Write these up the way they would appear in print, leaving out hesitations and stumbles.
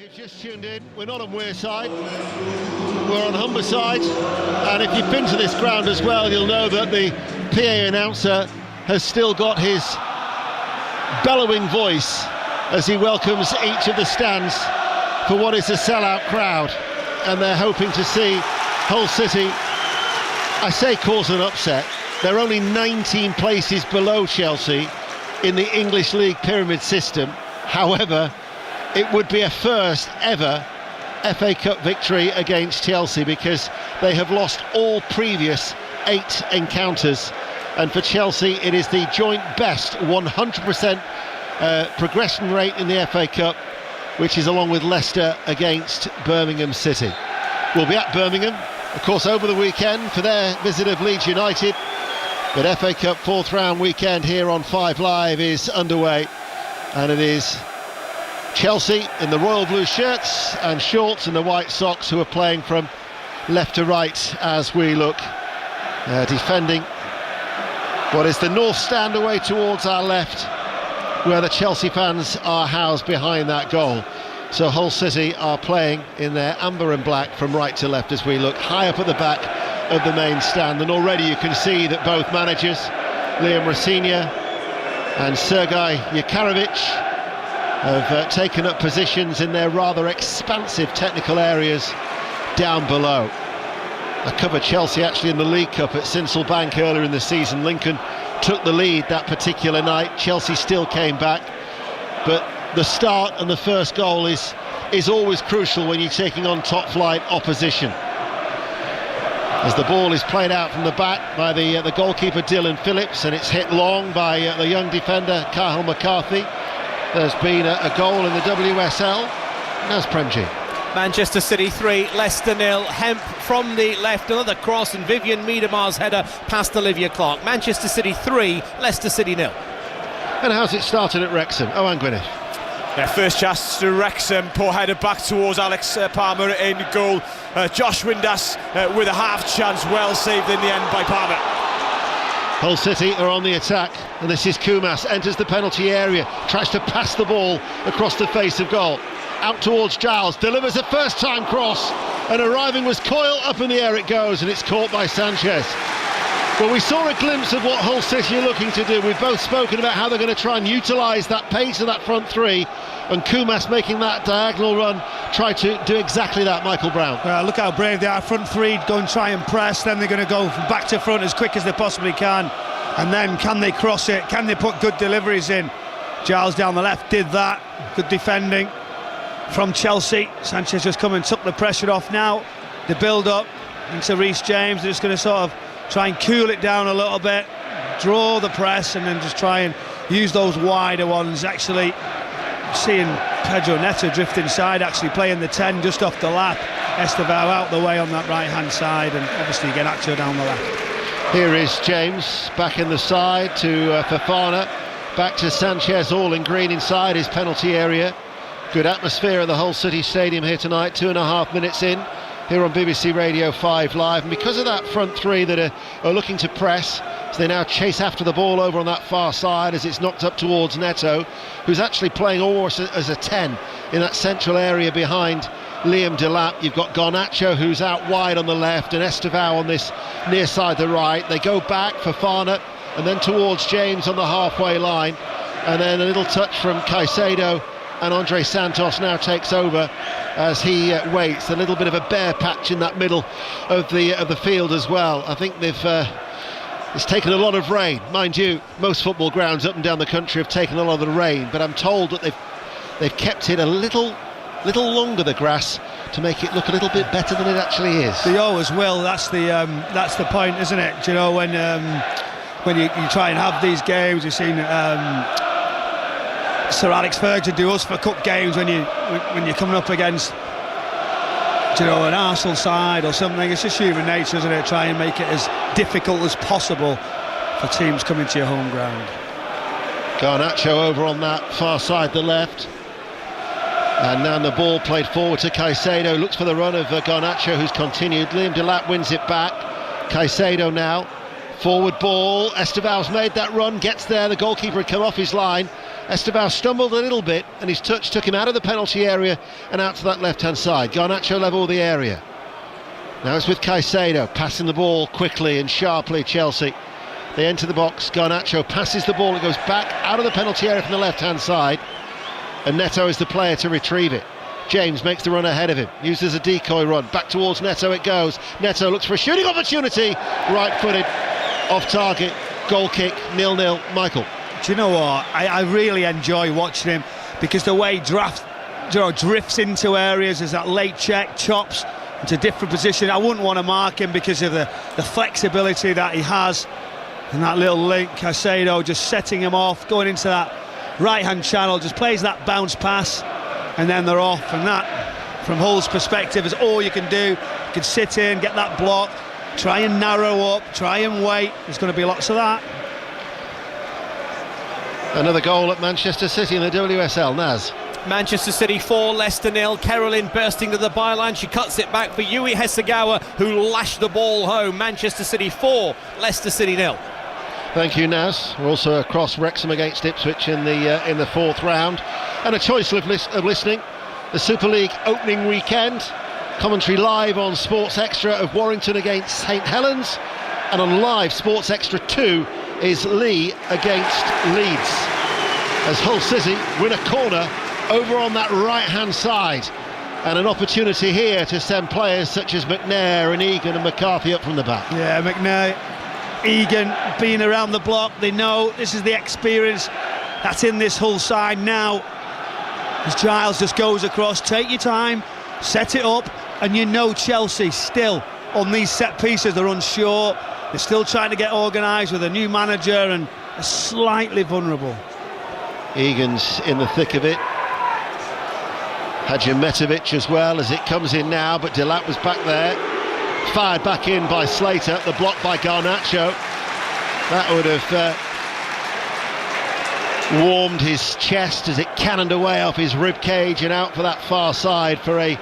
If you've just tuned in, we're not on Wearside, we're on Humberside, and if you've been to this ground as well, you'll know that the PA announcer has still got his bellowing voice as he welcomes each of the stands for what is a sellout crowd, and they're hoping to see Hull City, I say, cause an upset. They're only 19 places below Chelsea in the English League pyramid system. However, it would be a first ever FA Cup victory against Chelsea, because they have lost all previous 8 encounters, and for Chelsea it is the joint best 100% progression rate in the FA Cup, which is along with Leicester against Birmingham City. We'll be at Birmingham, of course, over the weekend for their visit of Leeds United, but FA Cup 4th round weekend here on 5 Live is underway, and it is Chelsea in the royal blue shirts and shorts and the white socks who are playing from left to right as we look, defending what is the north stand away towards our left, where the Chelsea fans are housed behind that goal. So Hull City are playing in their amber and black from right to left as we look high up at the back of the main stand, and already you can see that both managers, Liam Rosenior and Sergei Yakarovich, have taken up positions in their rather expansive technical areas down below. I covered Chelsea actually in the League Cup at Sincil Bank earlier in the season. Lincoln took the lead that particular night. Chelsea still came back, but the start and the first goal is always crucial when you're taking on top flight opposition. As the ball is played out from the back by the goalkeeper Dylan Phillips, and it's hit long by the young defender Cahill McCarthy. There's been a goal in the WSL. Naz Premji. Manchester City 3, Leicester 0. Hemp from the left, another cross, and Vivian Miedemar's header past Olivia Clark. Manchester City 3, Leicester City 0. And how's it started at Wrexham? Owen Gwyneth. Yeah, first chance to Wrexham, poor header back towards Alex Palmer in goal. Josh Windass with a half chance, well saved in the end by Palmer. Hull City are on the attack, and this is Koumas, enters the penalty area, tries to pass the ball across the face of goal. Out towards Giles, delivers a first-time cross, and arriving was Coyle, up in the air it goes, and it's caught by Sanchez. Well, we saw a glimpse of what Hull City are looking to do. We've both spoken about how they're going to try and utilise that pace of that front three, and Koumas making that diagonal run, try to do exactly that, Michael Brown. Look how brave they are. Front three, go and try and press, then they're going to go from back to front as quick as they possibly can, and then can they cross it, can they put good deliveries in? Giles down the left did that, good defending from Chelsea. Sanchez just come and took the pressure off now. The build up into Reece James, they're just going to sort of try and cool it down a little bit, draw the press, and then just try and use those wider ones. Actually seeing Pedro Neto drift inside, actually playing the 10 just off the lap. Estevao out the way on that right hand side, and obviously Garnacho down the left. Here is James back in the side to Fofana, back to Sanchez, all in green inside his penalty area. Good atmosphere at the Hull City Stadium here tonight, 2.5 minutes in here on BBC Radio 5 Live, and because of that front three that are looking to press, so they now chase after the ball over on that far side as it's knocked up towards Neto, who's actually playing almost as a 10 in that central area behind Liam Delap. You've got Garnacho who's out wide on the left, and Estevao on this near side the right. They go back for Fofana and then towards James on the halfway line, and then a little touch from Caicedo, and Andre Santos now takes over as he waits. A little bit of a bare patch in that middle of the field as well. I think it's taken a lot of rain. Mind you, most football grounds up and down the country have taken a lot of the rain, but I'm told that they've kept it a little longer, the grass, to make it look a little bit better than it actually is. They always will. That's the point, isn't it? Do you know, when you try and have these games, you've seen Sir Alex Ferguson do us for cup games when you're coming up against, you know, an Arsenal side or something. It's just human nature, isn't it? Try and make it as difficult as possible for teams coming to your home ground. Garnacho over on that far side, the left, and now the ball played forward to Caicedo. Looks for the run of Garnacho, who's continued. Liam Delap wins it back. Caicedo now Forward ball, Esteval's made that run, gets there, the goalkeeper had come off his line. Esteval stumbled a little bit and his touch took him out of the penalty area and out to that left-hand side. Garnacho level the area. Now it's with Caicedo, passing the ball quickly and sharply, Chelsea. They enter the box, Garnacho passes the ball, it goes back out of the penalty area from the left-hand side, and Neto is the player to retrieve it. James makes the run ahead of him, uses a decoy run, back towards Neto it goes. Neto looks for a shooting opportunity, right-footed, off target, goal kick, 0-0. Michael. Do you know what? I really enjoy watching him because the way he drifts into areas, there's that late check, chops into different position. I wouldn't want to mark him because of the flexibility that he has. And that little link, Caicedo just setting him off, going into that right-hand channel, just plays that bounce pass, and then they're off. And that, from Hull's perspective, is all you can do. You can sit in, get that block, try and narrow up, try and wait. There's going to be lots of that. Another goal at Manchester City in the WSL, Naz. Manchester City 4, Leicester 0. Caroline bursting to the byline. She cuts it back for Yui Hasegawa, who lashed the ball home. Manchester City 4, Leicester City 0. Thank you, Naz. We're also across Wrexham against Ipswich in the fourth round. And a choice of listening. The Super League opening weekend. Commentary live on Sports Extra of Warrington against St Helens. And on live Sports Extra 2 is Lee against Leeds. As Hull City win a corner over on that right-hand side, and an opportunity here to send players such as McNair and Egan and McCarthy up from the back. Yeah, McNair, Egan being around the block, they know this is the experience that's in this Hull side now. As Giles just goes across, take your time, set it up, and you know Chelsea still on these set pieces, they're unsure, they're still trying to get organised with a new manager and are slightly vulnerable. Egan's in the thick of it. Hadjimetovic as well as it comes in now, but Delap was back there. Fired back in by Slater, the block by Garnacho. That would have warmed his chest as it cannoned away off his rib cage and out for that far side for a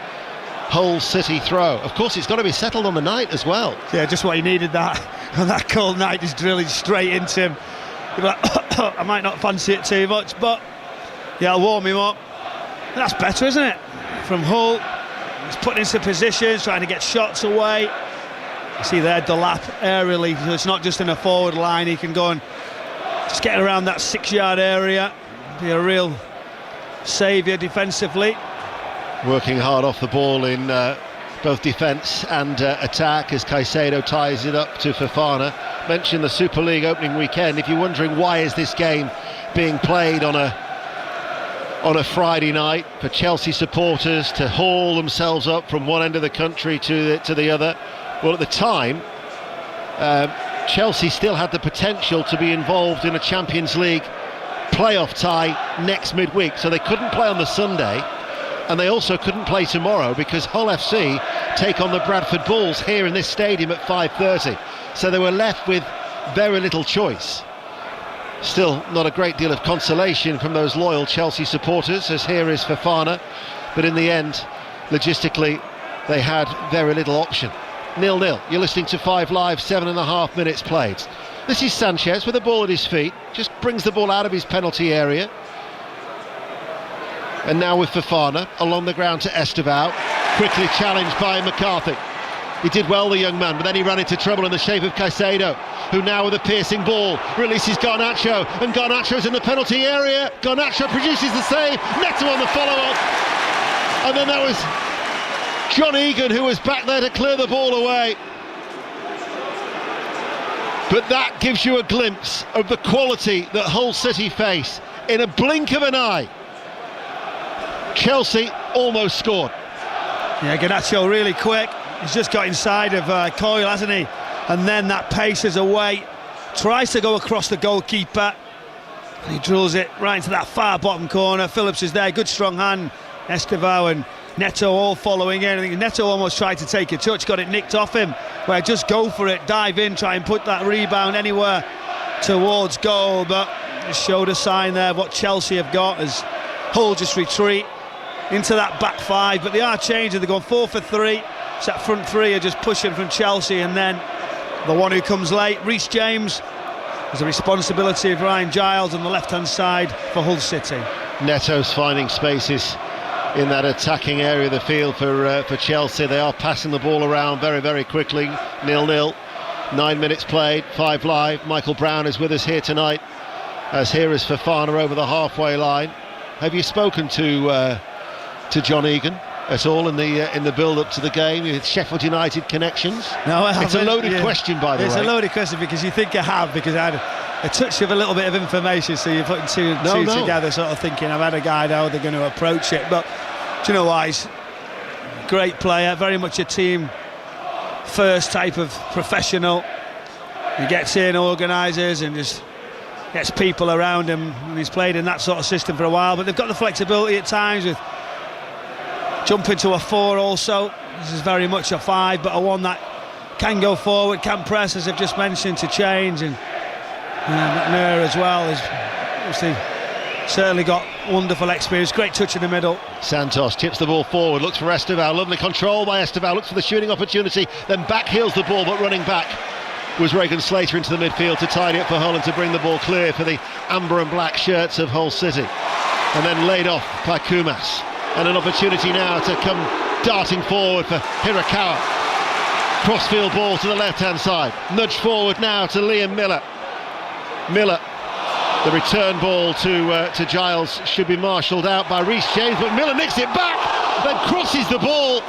Hull City throw. Of course, it's got to be settled on the night as well. Yeah, just what he needed that on that cold night, just drilling straight into him. You're like, I might not fancy it too much, but yeah, I'll warm him up. That's better, isn't it? From Hull, he's putting into positions, trying to get shots away. You see there, Delap aerially, so it's not just in a forward line, he can go and just get around that 6-yard area, be a real saviour defensively. Working hard off the ball in both defence and attack as Caicedo ties it up to Fofana. Mentioned the Super League opening weekend. If you're wondering why is this game being played on a Friday night for Chelsea supporters to haul themselves up from one end of the country to the other, well, at the time Chelsea still had the potential to be involved in a Champions League playoff tie next midweek, so they couldn't play on the Sunday. And they also couldn't play tomorrow because Hull FC take on the Bradford Bulls here in this stadium at 5:30. So they were left with very little choice. Still not a great deal of consolation from those loyal Chelsea supporters, as here is Fofana. But in the end, logistically, they had very little option. 0-0. You're listening to 5 Live, 7.5 minutes played. This is Sanchez with the ball at his feet. Just brings the ball out of his penalty area. And now with Fofana along the ground to Esteval, quickly challenged by McCarthy. He did well, the young man, but then he ran into trouble in the shape of Caicedo, who now with a piercing ball releases Garnacho, and Garnacho's in the penalty area. Garnacho produces the save, Neto on the follow-up, and then that was John Egan who was back there to clear the ball away. But that gives you a glimpse of the quality that Hull City face in a blink of an eye. Chelsea almost scored. Yeah, Garnacho really quick. He's just got inside of Coyle, hasn't he? And then that paces away. Tries to go across the goalkeeper. He drills it right into that far bottom corner. Phillips is there, good strong hand. Esteval and Neto all following in. I think Neto almost tried to take a touch, got it nicked off him. Where just go for it, dive in, try and put that rebound anywhere towards goal. But just showed a sign there of what Chelsea have got as Hull just retreat into that back five, but they are changing. They're going 4 for 3. So that front three are just pushing from Chelsea, and then the one who comes late, Reece James. There's the responsibility of Ryan Giles on the left-hand side for Hull City. Neto's finding spaces in that attacking area of the field for Chelsea. They are passing the ball around very, very quickly. 0-0. 9 minutes played, 5 live. Michael Brown is with us here tonight, as here is Fofana over the halfway line. Have you spoken to John Egan at all in the build-up to the game? With Sheffield United connections? No, I haven't. It's a loaded question, by the way. It's a loaded question because you think I have, because I had a touch of a little bit of information, so you're putting two together, sort of thinking I've had a guide how they're going to approach it. But do you know what? He's a great player, very much a team first type of professional. He gets in, organises, and just gets people around him. And he's played in that sort of system for a while, but they've got the flexibility at times with jumping to a 4 also. This is very much a 5, but a 1 that can go forward, can press, as I've just mentioned, to change. And McNair as well is obviously certainly got wonderful experience. Great touch in the middle. Santos chips the ball forward, looks for Esteval. Lovely control by Esteval, looks for the shooting opportunity, then backheels the ball, but running back was Regan Slater into the midfield to tidy up for Hull and to bring the ball clear for the amber and black shirts of Hull City. And then laid off by Kumas. And an opportunity now to come darting forward for Hirakawa. Crossfield ball to the left-hand side. Nudge forward now to Liam Miller. Miller. The return ball to Giles should be marshalled out by Reece James, but Miller nicks it back, then crosses the ball.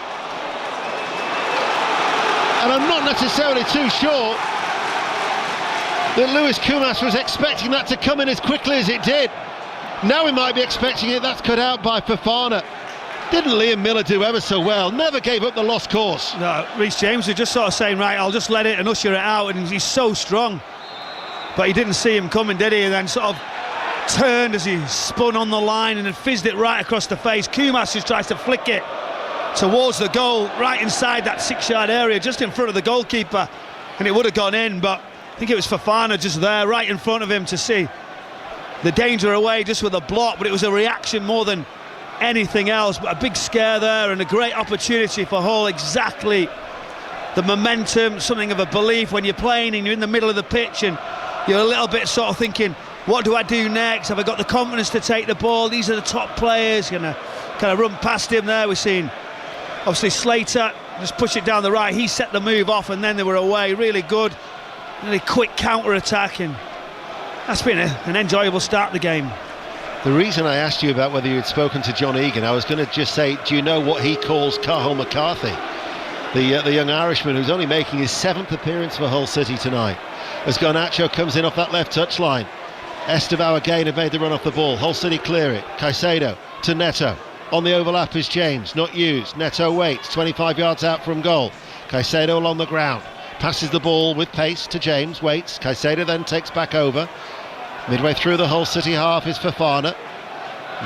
And I'm not necessarily too sure that Lewis Kumas was expecting that to come in as quickly as it did. Now we might be expecting it. That's cut out by Fofana. Didn't Liam Miller do ever so well? Never gave up the lost course. No, Reece James was just sort of saying, right, I'll just let it and usher it out, and he's so strong. But he didn't see him coming, did he? And then sort of turned as he spun on the line and then fizzed it right across the face. Kumas just tries to flick it towards the goal, right inside that 6-yard area, just in front of the goalkeeper, and it would have gone in. But I think it was Fofana just there, right in front of him, to see the danger away just with a block. But it was a reaction more than anything else. But a big scare there and a great opportunity for Hull. Exactly the momentum, something of a belief when you're playing and you're in the middle of the pitch and you're a little bit sort of thinking, what do I do next? Have I got the confidence to take the ball? These are the top players. Gonna kind of run past him there. We're seeing obviously Slater just push it down the right. He set the move off and then they were away. Really good, really quick counter-attack, and that's been an enjoyable start to the game. The reason I asked you about whether you had spoken to John Egan, I was going to just say, do you know what he calls Cathal McCarthy? The young Irishman who's only making his 7th appearance for Hull City tonight. As Garnacho comes in off that left touchline. Esteval again have made the run off the ball. Hull City clear it. Caicedo to Neto. On the overlap is James, not used. Neto waits, 25 yards out from goal. Caicedo along the ground. Passes the ball with pace to James, waits. Caicedo then takes back over. Midway through the Hull City half is Fofana.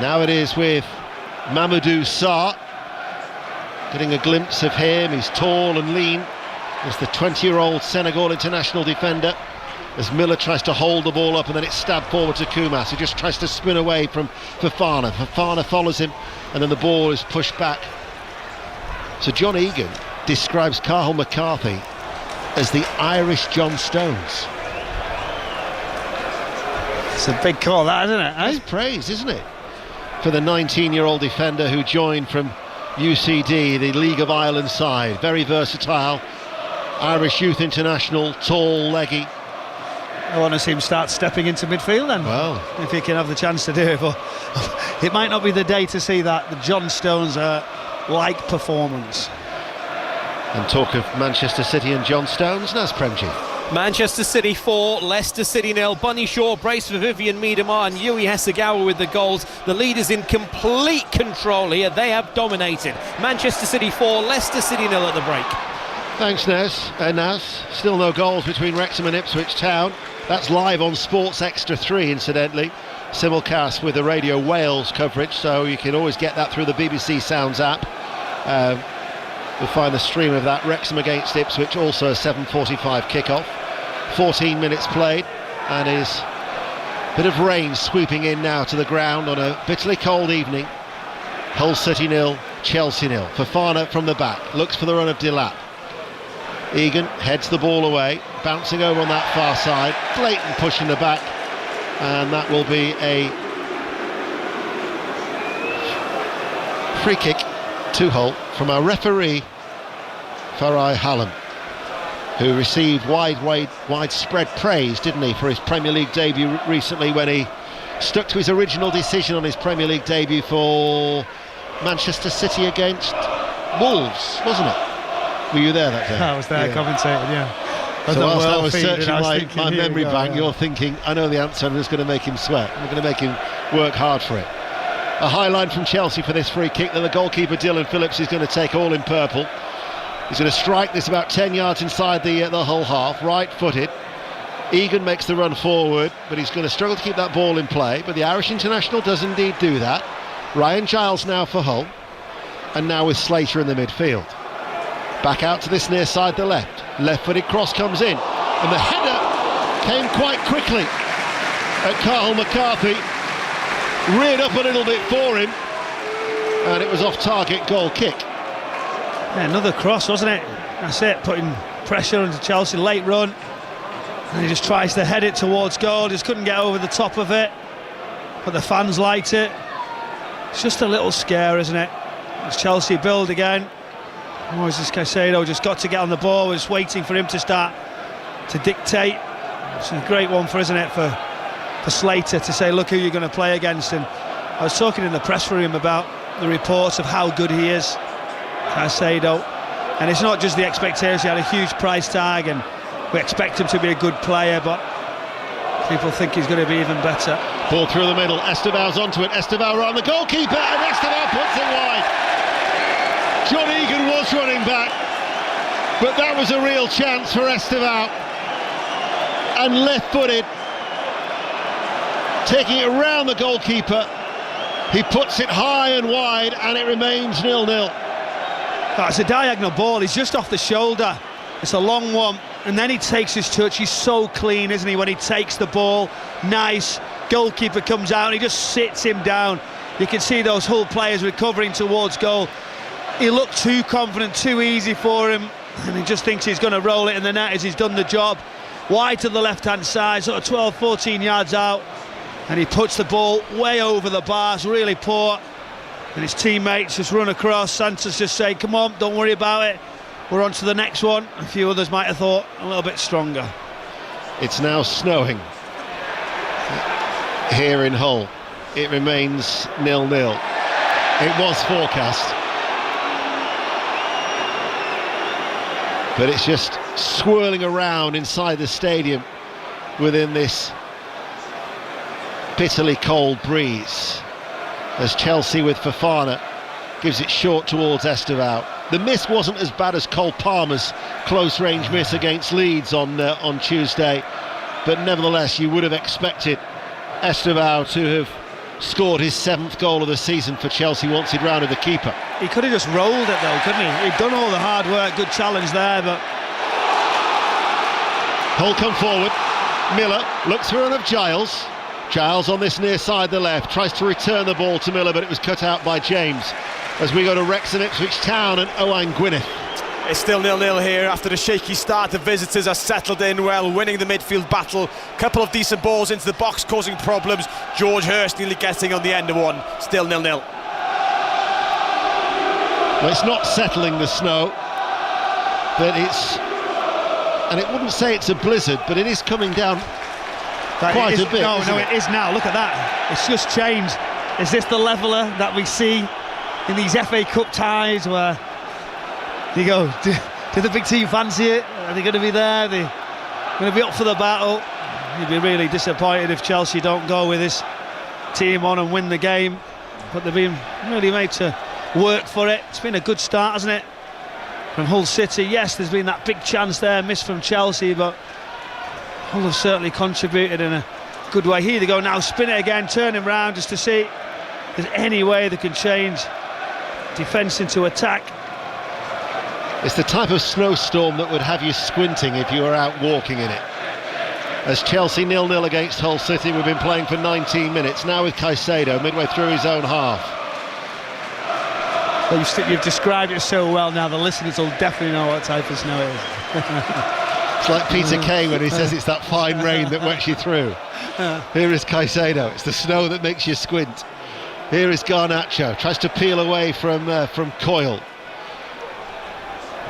Now it is with Mamadou Sarr. Getting a glimpse of him. He's tall and lean. It's the 20-year-old Senegal international defender. As Miller tries to hold the ball up and then it's stabbed forward to Kumas, who just tries to spin away from Fofana. Fofana follows him and then the ball is pushed back. So John Egan describes Cathal McCarthy as the Irish John Stones. It's a big call, that, isn't it? That's praise, isn't it? For the 19-year-old defender who joined from UCD, the League of Ireland side. Very versatile, Irish youth international, tall, leggy. I want to see him start stepping into midfield then. Well, if he can have the chance to do it, but it might not be the day to see that. The John Stones like performance. And talk of Manchester City and John Stones, Naz Premji. Manchester City 4, Leicester City 0. Bunny Shaw brace for Vivian Miedema and Yui Hasegawa with the goals. The leaders in complete control here. They have dominated. Manchester City 4, Leicester City 0 at the break. Thanks, Naz. Still no goals between Wrexham and Ipswich Town. That's live on Sports Extra 3, incidentally. Simulcast with the Radio Wales coverage, so you can always get that through the BBC Sounds app. You'll find the stream of that. Wrexham against Ipswich, also a 7:45 kickoff. 14 minutes played, and is a bit of rain sweeping in now to the ground on a bitterly cold evening. Hull City 0, Chelsea 0. Fofana from the back, looks for the run of Delap. Egan heads the ball away, bouncing over on that far side, blatant push in the back, and that will be a free kick to Hull from our referee Farai Hallam, who received widespread praise, didn't he, for his Premier League debut recently, when he stuck to his original decision on his Premier League debut for Manchester City against Wolves, wasn't it? Were you there that day? I was there, commentating, yeah. So whilst I was searching my memory bank, you're thinking, I know the answer, I'm just going to make him sweat. I'm going to make him work hard for it. A high line from Chelsea for this free kick that the goalkeeper Dylan Phillips is going to take, all in purple. He's going to strike this about 10 yards inside the Hull half, right-footed. Egan makes the run forward, but he's going to struggle to keep that ball in play. But the Irish international does indeed do that. Ryan Giles now for Hull, and now with Slater in the midfield. Back out to this near side, the left-footed cross comes in, and the header came quite quickly at Carl McCarthy, reared up a little bit for him, and it was off target, goal kick. Yeah, another cross, wasn't it? That's it, putting pressure onto Chelsea, late run, and he just tries to head it towards goal, just couldn't get over the top of it, but the fans liked it. It's just a little scare, isn't it? As Chelsea build again. Moises Caicedo just got to get on the ball, was waiting for him to start to dictate. It's a great one for, isn't it, for Slater to say, look who you're going to play against. And I was talking in the press room about the reports of how good he is, Caicedo, and it's not just the expectation. He had a huge price tag and we expect him to be a good player, but people think he's going to be even better. Ball through the middle, Esteval's onto it, Esteval around the goalkeeper, and Esteval puts it wide. John Egan was running back, but that was a real chance for Esteval, and left-footed, taking it around the goalkeeper. He puts it high and wide, and it remains 0-0. It's a diagonal ball, he's just off the shoulder, it's a long one, and then he takes his touch. He's so clean, isn't he, when he takes the ball, nice, goalkeeper comes out and he just sits him down. You can see those Hull players recovering towards goal. He looked too confident, too easy for him, and he just thinks he's going to roll it in the net as he's done the job. Wide to the left-hand side, sort of 12, 14 yards out, and he puts the ball way over the bars, really poor, and his teammates just run across. Santos just say, come on, don't worry about it, we're on to the next one. A few others might have thought a little bit stronger. It's now snowing here in Hull. It remains 0-0. It was forecast, but it's just swirling around inside the stadium within this bitterly cold breeze, as Chelsea with Fofana gives it short towards Esteval. The miss wasn't as bad as Cole Palmer's close-range miss against Leeds on Tuesday, but nevertheless you would have expected Esteval to have scored his 7th goal of the season for Chelsea once he'd rounded the keeper. He could have just rolled it though, couldn't he? He'd done all the hard work, good challenge there, but... Hull come forward, Miller looks for one of Giles. Giles on this near side, the left, tries to return the ball to Miller, but it was cut out by James. As we go to Wrexham, Ipswich Town and Owain Gwynedd. It's still 0-0 here after the shaky start. The visitors are settled in well, winning the midfield battle. Couple of decent balls into the box causing problems. George Hurst nearly getting on the end of one. Still 0-0. Well, it's not settling the snow, but it's... and it wouldn't say it's a blizzard, but it is coming down quite a bit. No, it is now. Look at that. It's just changed. Is this the leveller that we see in these FA Cup ties where you go, do the big team fancy it? Are they going to be there? Are they going to be up for the battle? You'd be really disappointed if Chelsea don't go with this team on and win the game, but they've been really made to work for it. It's been a good start, hasn't it, from Hull City? Yes, there's been that big chance there, missed from Chelsea, but Hull have certainly contributed in a good way. Here they go now, spin it again, turn him round just to see if there's any way they can change defence into attack. It's the type of snowstorm that would have you squinting if you were out walking in it. As Chelsea 0-0 against Hull City, we've been playing for 19 minutes, now with Caicedo midway through his own half. Well, you've described it so well now, the listeners will definitely know what type of snow it is. It's like Peter Kay when he says it's that fine rain that wets you through. Here is Caicedo. It's the snow that makes you squint. Here is Garnacho. Tries to peel away from Coyle.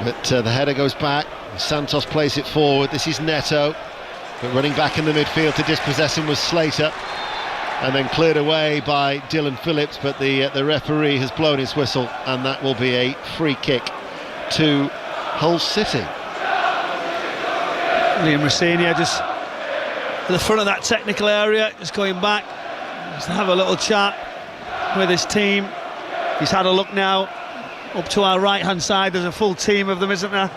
But the header goes back. Santos plays it forward. This is Neto. But running back in the midfield to dispossess him was Slater. And then cleared away by Dylan Phillips. But the referee has blown his whistle. And that will be a free kick to Hull City. Liam Rosenior just at the front of that technical area, just going back, just to have a little chat with his team. He's had a look now up to our right hand side. There's a full team of them, isn't there?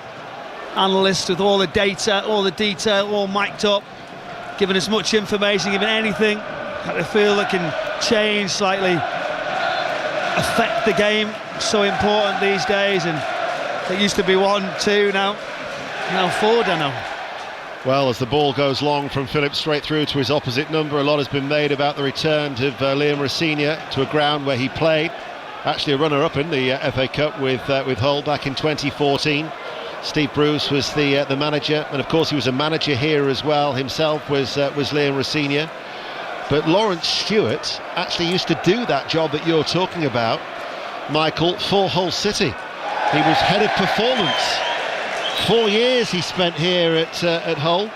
Analysts with all the data, all the detail, all mic'd up, giving as much information, giving anything that they feel that can change slightly, affect the game. So important these days, and it used to be 1-2, now 4, Dano. Well, as the ball goes long from Phillips straight through to his opposite number, a lot has been made about the return of Liam Rosenior to a ground where he played. Actually a runner-up in the FA Cup with Hull back in 2014. Steve Bruce was the manager, and of course he was a manager here as well. Himself was Liam Rosenior. But Lawrence Stewart actually used to do that job that you're talking about, Michael, for Hull City. He was head of performance. 4 years he spent here at Hull,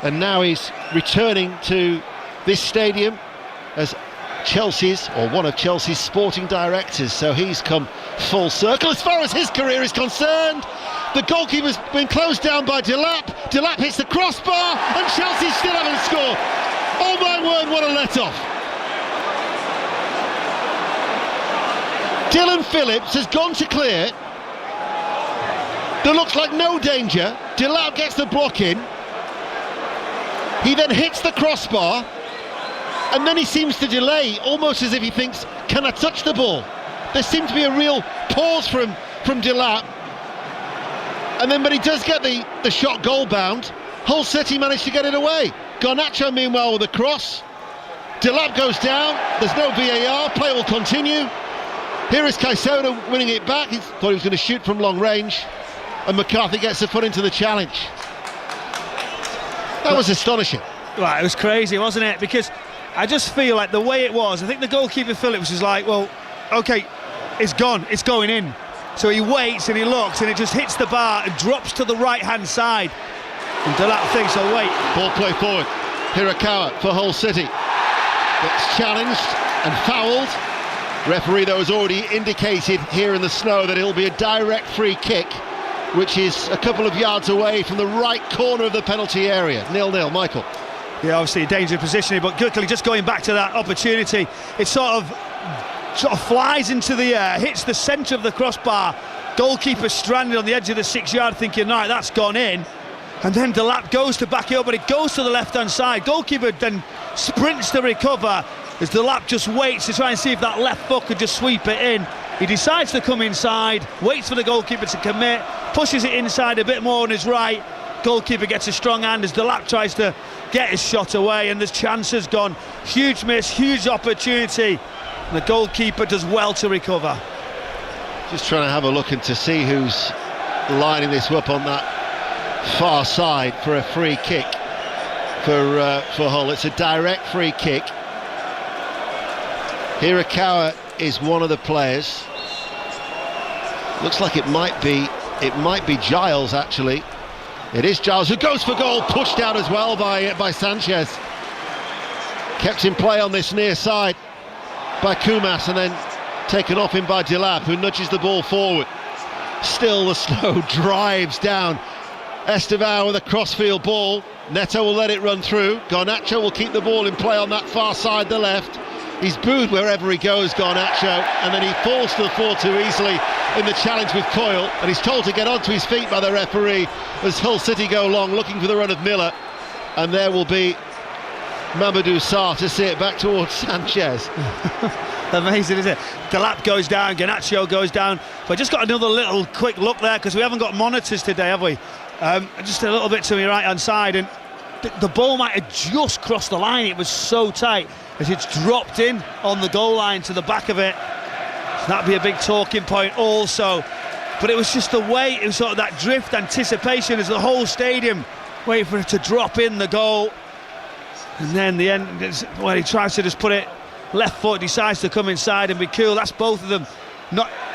and now he's returning to this stadium as Chelsea's, or one of Chelsea's sporting directors. So he's come full circle as far as his career is concerned. The goalkeeper's been closed down by Delap. Delap hits the crossbar, and Chelsea still haven't scored. Oh my word, what a let-off. Dylan Phillips has gone to clear. There looks like no danger. Delap gets the block in. He then hits the crossbar, and then he seems to delay, almost as if he thinks, can I touch the ball? There seemed to be a real pause from Delap. And then when he does get the shot goal bound, Hull City managed to get it away. Garnacho meanwhile with a cross. Delap goes down, there's no VAR, play will continue. Here is Caicedo winning it back. He thought he was going to shoot from long range, and McCarthy gets the foot into the challenge. That was astonishing. Right, it was crazy, wasn't it? Because I just feel like the way it was, I think the goalkeeper Phillips was like, well, okay, it's gone, it's going in. So he waits and he looks, and it just hits the bar and drops to the right hand side. And Delap thinks, oh wait. Ball play forward. Hirakawa for Hull City. Gets challenged and fouled. Referee though has already indicated here in the snow that it'll be a direct free kick, which is a couple of yards away from the right corner of the penalty area. 0-0, Michael. Yeah, obviously a dangerous position here, but quickly just going back to that opportunity, it sort of flies into the air, hits the centre of the crossbar. Goalkeeper stranded on the edge of the 6 yard thinking, right, that's gone in. And then Delap goes to back it up, but it goes to the left-hand side. Goalkeeper then sprints to recover as Delap just waits to try and see if that left foot could just sweep it in. He decides to come inside, waits for the goalkeeper to commit, pushes it inside a bit more on his right. Goalkeeper gets a strong hand as Delap tries to get his shot away, and the chance has gone. Huge miss, huge opportunity. And the goalkeeper does well to recover. Just trying to have a look and to see who's lining this up on that far side for a free kick for Hull. It's a direct free kick. Hirakawa is one of the players. Looks like it might be Giles actually. It is Giles who goes for goal, pushed out as well by Sanchez. Kept in play on this near side by Kumas, and then taken off him by Delap, who nudges the ball forward. Still the snow drives down. Estevao with a crossfield ball. Neto will let it run through. Garnacho will keep the ball in play on that far side, the left. He's booed wherever he goes, Garnacho, and then he falls to the floor too easily in the challenge with Coyle, and he's told to get onto his feet by the referee as Hull City go long looking for the run of Miller, and there will be Mamadou Sarr to see it back towards Sanchez. Amazing, isn't it? Delap goes down, Garnacho goes down. But I just got another little quick look there, because we haven't got monitors today, have we? Just a little bit to my right hand side, and the ball might have just crossed the line. It was so tight as it's dropped in on the goal line to the back of it. That'd be a big talking point also. But it was just the way, it was sort of that drift anticipation as the whole stadium wait for it to drop in the goal, and then the end, well, he tries to just put it left foot, decides to come inside and be cool. That's both of them.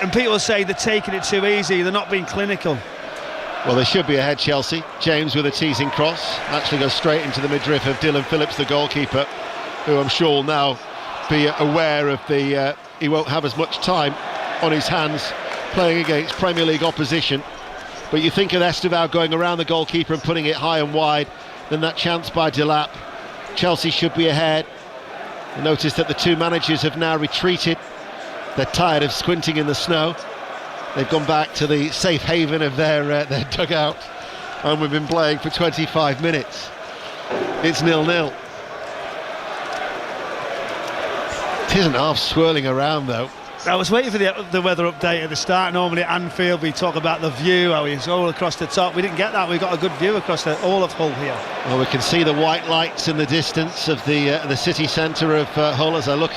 And people say they're taking it too easy, they're not being clinical. Well, they should be ahead, Chelsea. James with a teasing cross, actually goes straight into the midriff of Dylan Phillips, the goalkeeper, who I'm sure will now be aware of he won't have as much time on his hands playing against Premier League opposition. But you think of Esteval going around the goalkeeper and putting it high and wide, then that chance by Delap. Chelsea should be ahead. You notice that the two managers have now retreated. They're tired of squinting in the snow. They've gone back to the safe haven of their dugout, and we've been playing for 25 minutes. It's 0-0. It isn't half swirling around though. I was waiting for the weather update at the start. Normally at Anfield we talk about the view, how it's all across the top. We didn't get that. We got a good view across all of Hull here. Well, we can see the white lights in the distance of the city centre of Hull. As I look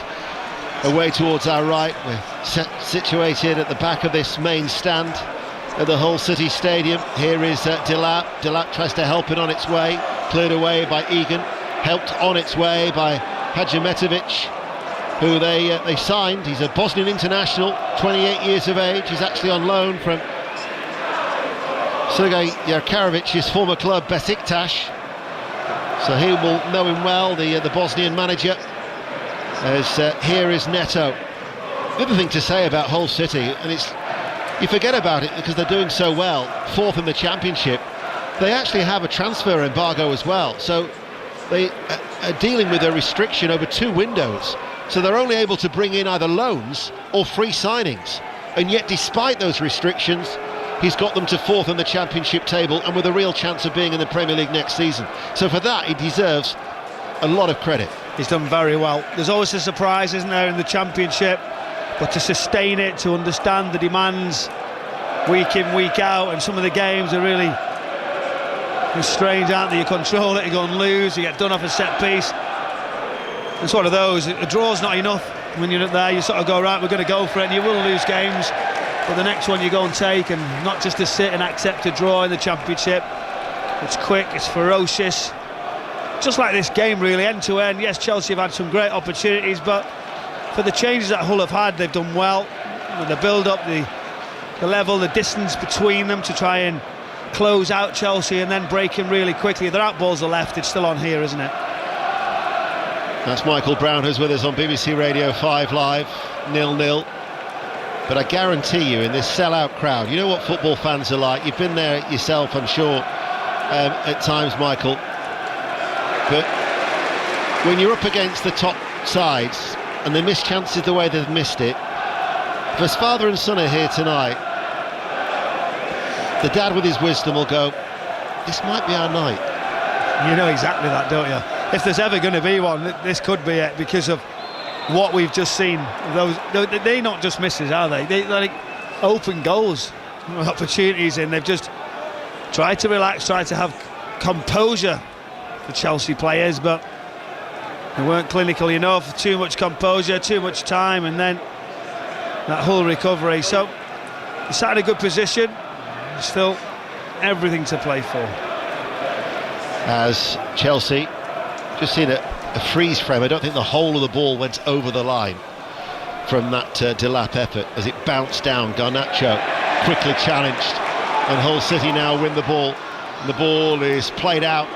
away towards our right, we're situated at the back of this main stand at the Hull City Stadium. Here is Delap. Delap tries to help it on its way, cleared away by Egan, helped on its way by Hadjimetovic, who they signed. He's a Bosnian international, 28 years of age. He's actually on loan from Sergej Jarkarovic's former club Besiktas, so he will know him well, the Bosnian manager. As here is Neto. The other thing to say about Hull City, and it's, you forget about it because they're doing so well, fourth in the Championship, they actually have a transfer embargo as well, so they are dealing with a restriction over 2 windows, so they're only able to bring in either loans or free signings, and yet despite those restrictions he's got them to fourth in the Championship table and with a real chance of being in the Premier League next season. So for that he deserves a lot of credit. He's done very well. There's always a surprise, isn't there, in the Championship, but to sustain it, to understand the demands week in, week out, and some of the games are really strange, aren't they? You control it, you go and lose, you get done off a set piece. It's one of those, a draw's not enough. When you're up there, you sort of go, right, we're going to go for it, and you will lose games, but the next one you go and take, and not just to sit and accept a draw in the Championship. It's quick, it's ferocious. Just like this game, really, end to end. Yes, Chelsea have had some great opportunities, but for the changes that Hull have had, they've done well. With the build-up, the level, the distance between them to try and close out Chelsea and then break him really quickly. They're out balls are left, it's still on here, isn't it? That's Michael Brown, who's with us on BBC Radio 5 Live, 0-0. But I guarantee you, in this sell-out crowd, you know what football fans are like. You've been there yourself, I'm sure, at times, Michael. But when you're up against the top sides and they miss chances the way they've missed it, if his father and son are here tonight, the dad with his wisdom will go, this might be our night. You know exactly that, don't you? If there's ever going to be one, this could be it, because of what we've just seen. They're not just misses, are they? They're like open goals, opportunities, and they've just tried to relax, tried to have composure, the Chelsea players, but they weren't clinical enough. Too much composure, too much time, and then that whole recovery. So he sat in a good position, still everything to play for. As Chelsea, just seen a freeze frame. I don't think the whole of the ball went over the line from that Delap effort as it bounced down. Garnacho quickly challenged, and Hull City now win the ball. And the ball is played out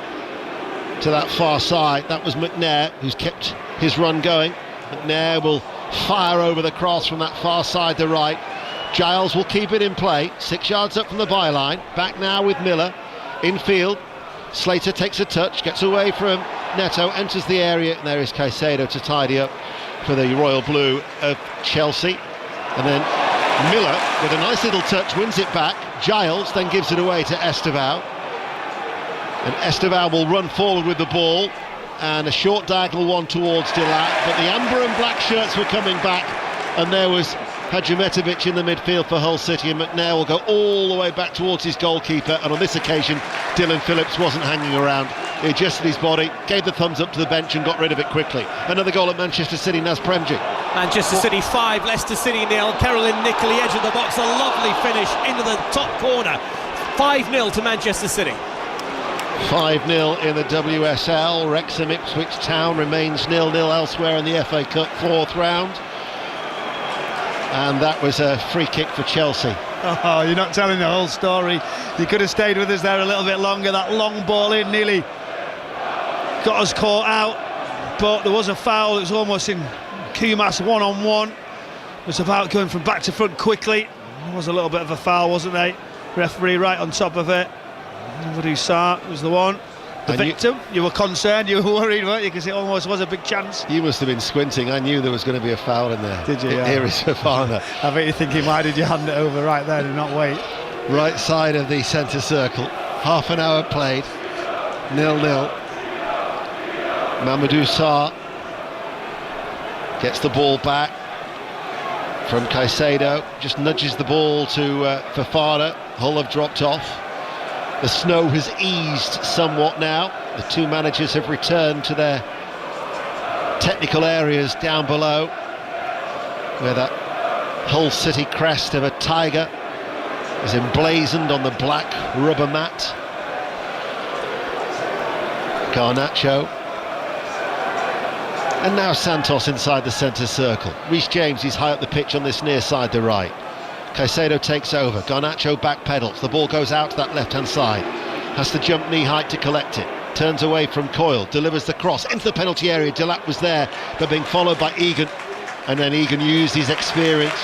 to that far side. That was McNair, who's kept his run going. McNair will fire over the cross from that far side to right. Giles will keep it in play, 6 yards up from the byline. Back now with Miller infield. Slater takes a touch, gets away from Neto, enters the area, and there is Caicedo to tidy up for the Royal Blue of Chelsea. And then Miller, with a nice little touch, wins it back. Giles then gives it away to Esteval, and Esteval will run forward with the ball, and a short diagonal one towards Delap, but the amber and black shirts were coming back, and there was Hadjimetovic in the midfield for Hull City, and McNair will go all the way back towards his goalkeeper, and on this occasion Dylan Phillips wasn't hanging around. He adjusted his body, gave the thumbs up to the bench and got rid of it quickly. Another goal at Manchester City, Naz Premji. Manchester City 5, Leicester City 0. Caroline Nicoli, edge of the box, a lovely finish into the top corner. 5-0 to Manchester City. 5-0 in the WSL. Wrexham Ipswich Town remains 0-0 elsewhere in the FA Cup 4th round. And that was a free kick for Chelsea. Oh, you're not telling the whole story. You could have stayed with us there a little bit longer. That long ball in nearly got us caught out, but there was a foul. It was almost in Kumas one-on-one. It was about going from back to front quickly. There was a little bit of a foul, wasn't there? Referee right on top of it. Vadusar was the one. The victim. You were concerned, you were worried, weren't you? Because it almost was a big chance. You must have been squinting. I knew there was going to be a foul in there. Did you? Yeah. Here is Fofana. I bet you think he might have you hand it over right there and not wait. Right side of the centre circle. Half an hour played. 0-0. Mamadou Sarr gets the ball back from Caicedo. Just nudges the ball to Fofana. Hull have dropped off. The snow has eased somewhat now. The two managers have returned to their technical areas down below, where that Hull City crest of a tiger is emblazoned on the black rubber mat. Garnacho. And now Santos inside the centre circle. Reece James is high up the pitch on this near side, the right. Caicedo takes over, Garnacho backpedals, the ball goes out to that left-hand side, has to jump knee height to collect it, turns away from Coyle, delivers the cross into the penalty area. Delap was there, but being followed by Egan, and then Egan used his experience,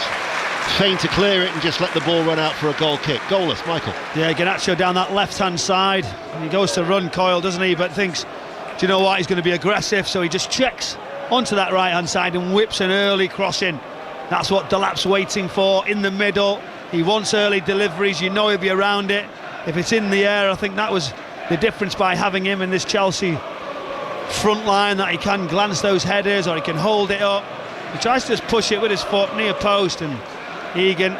feigned to clear it and just let the ball run out for a goal kick. Goalless, Michael. Yeah, Garnacho down that left-hand side, and he goes to run Coyle, doesn't he, but thinks, do you know what, he's going to be aggressive, so he just checks onto that right-hand side and whips an early cross in. That's what Delap's waiting for, in the middle. He wants early deliveries, you know he'll be around it. If it's in the air, I think that was the difference by having him in this Chelsea front line, that he can glance those headers or he can hold it up. He tries to just push it with his foot near post, and Egan,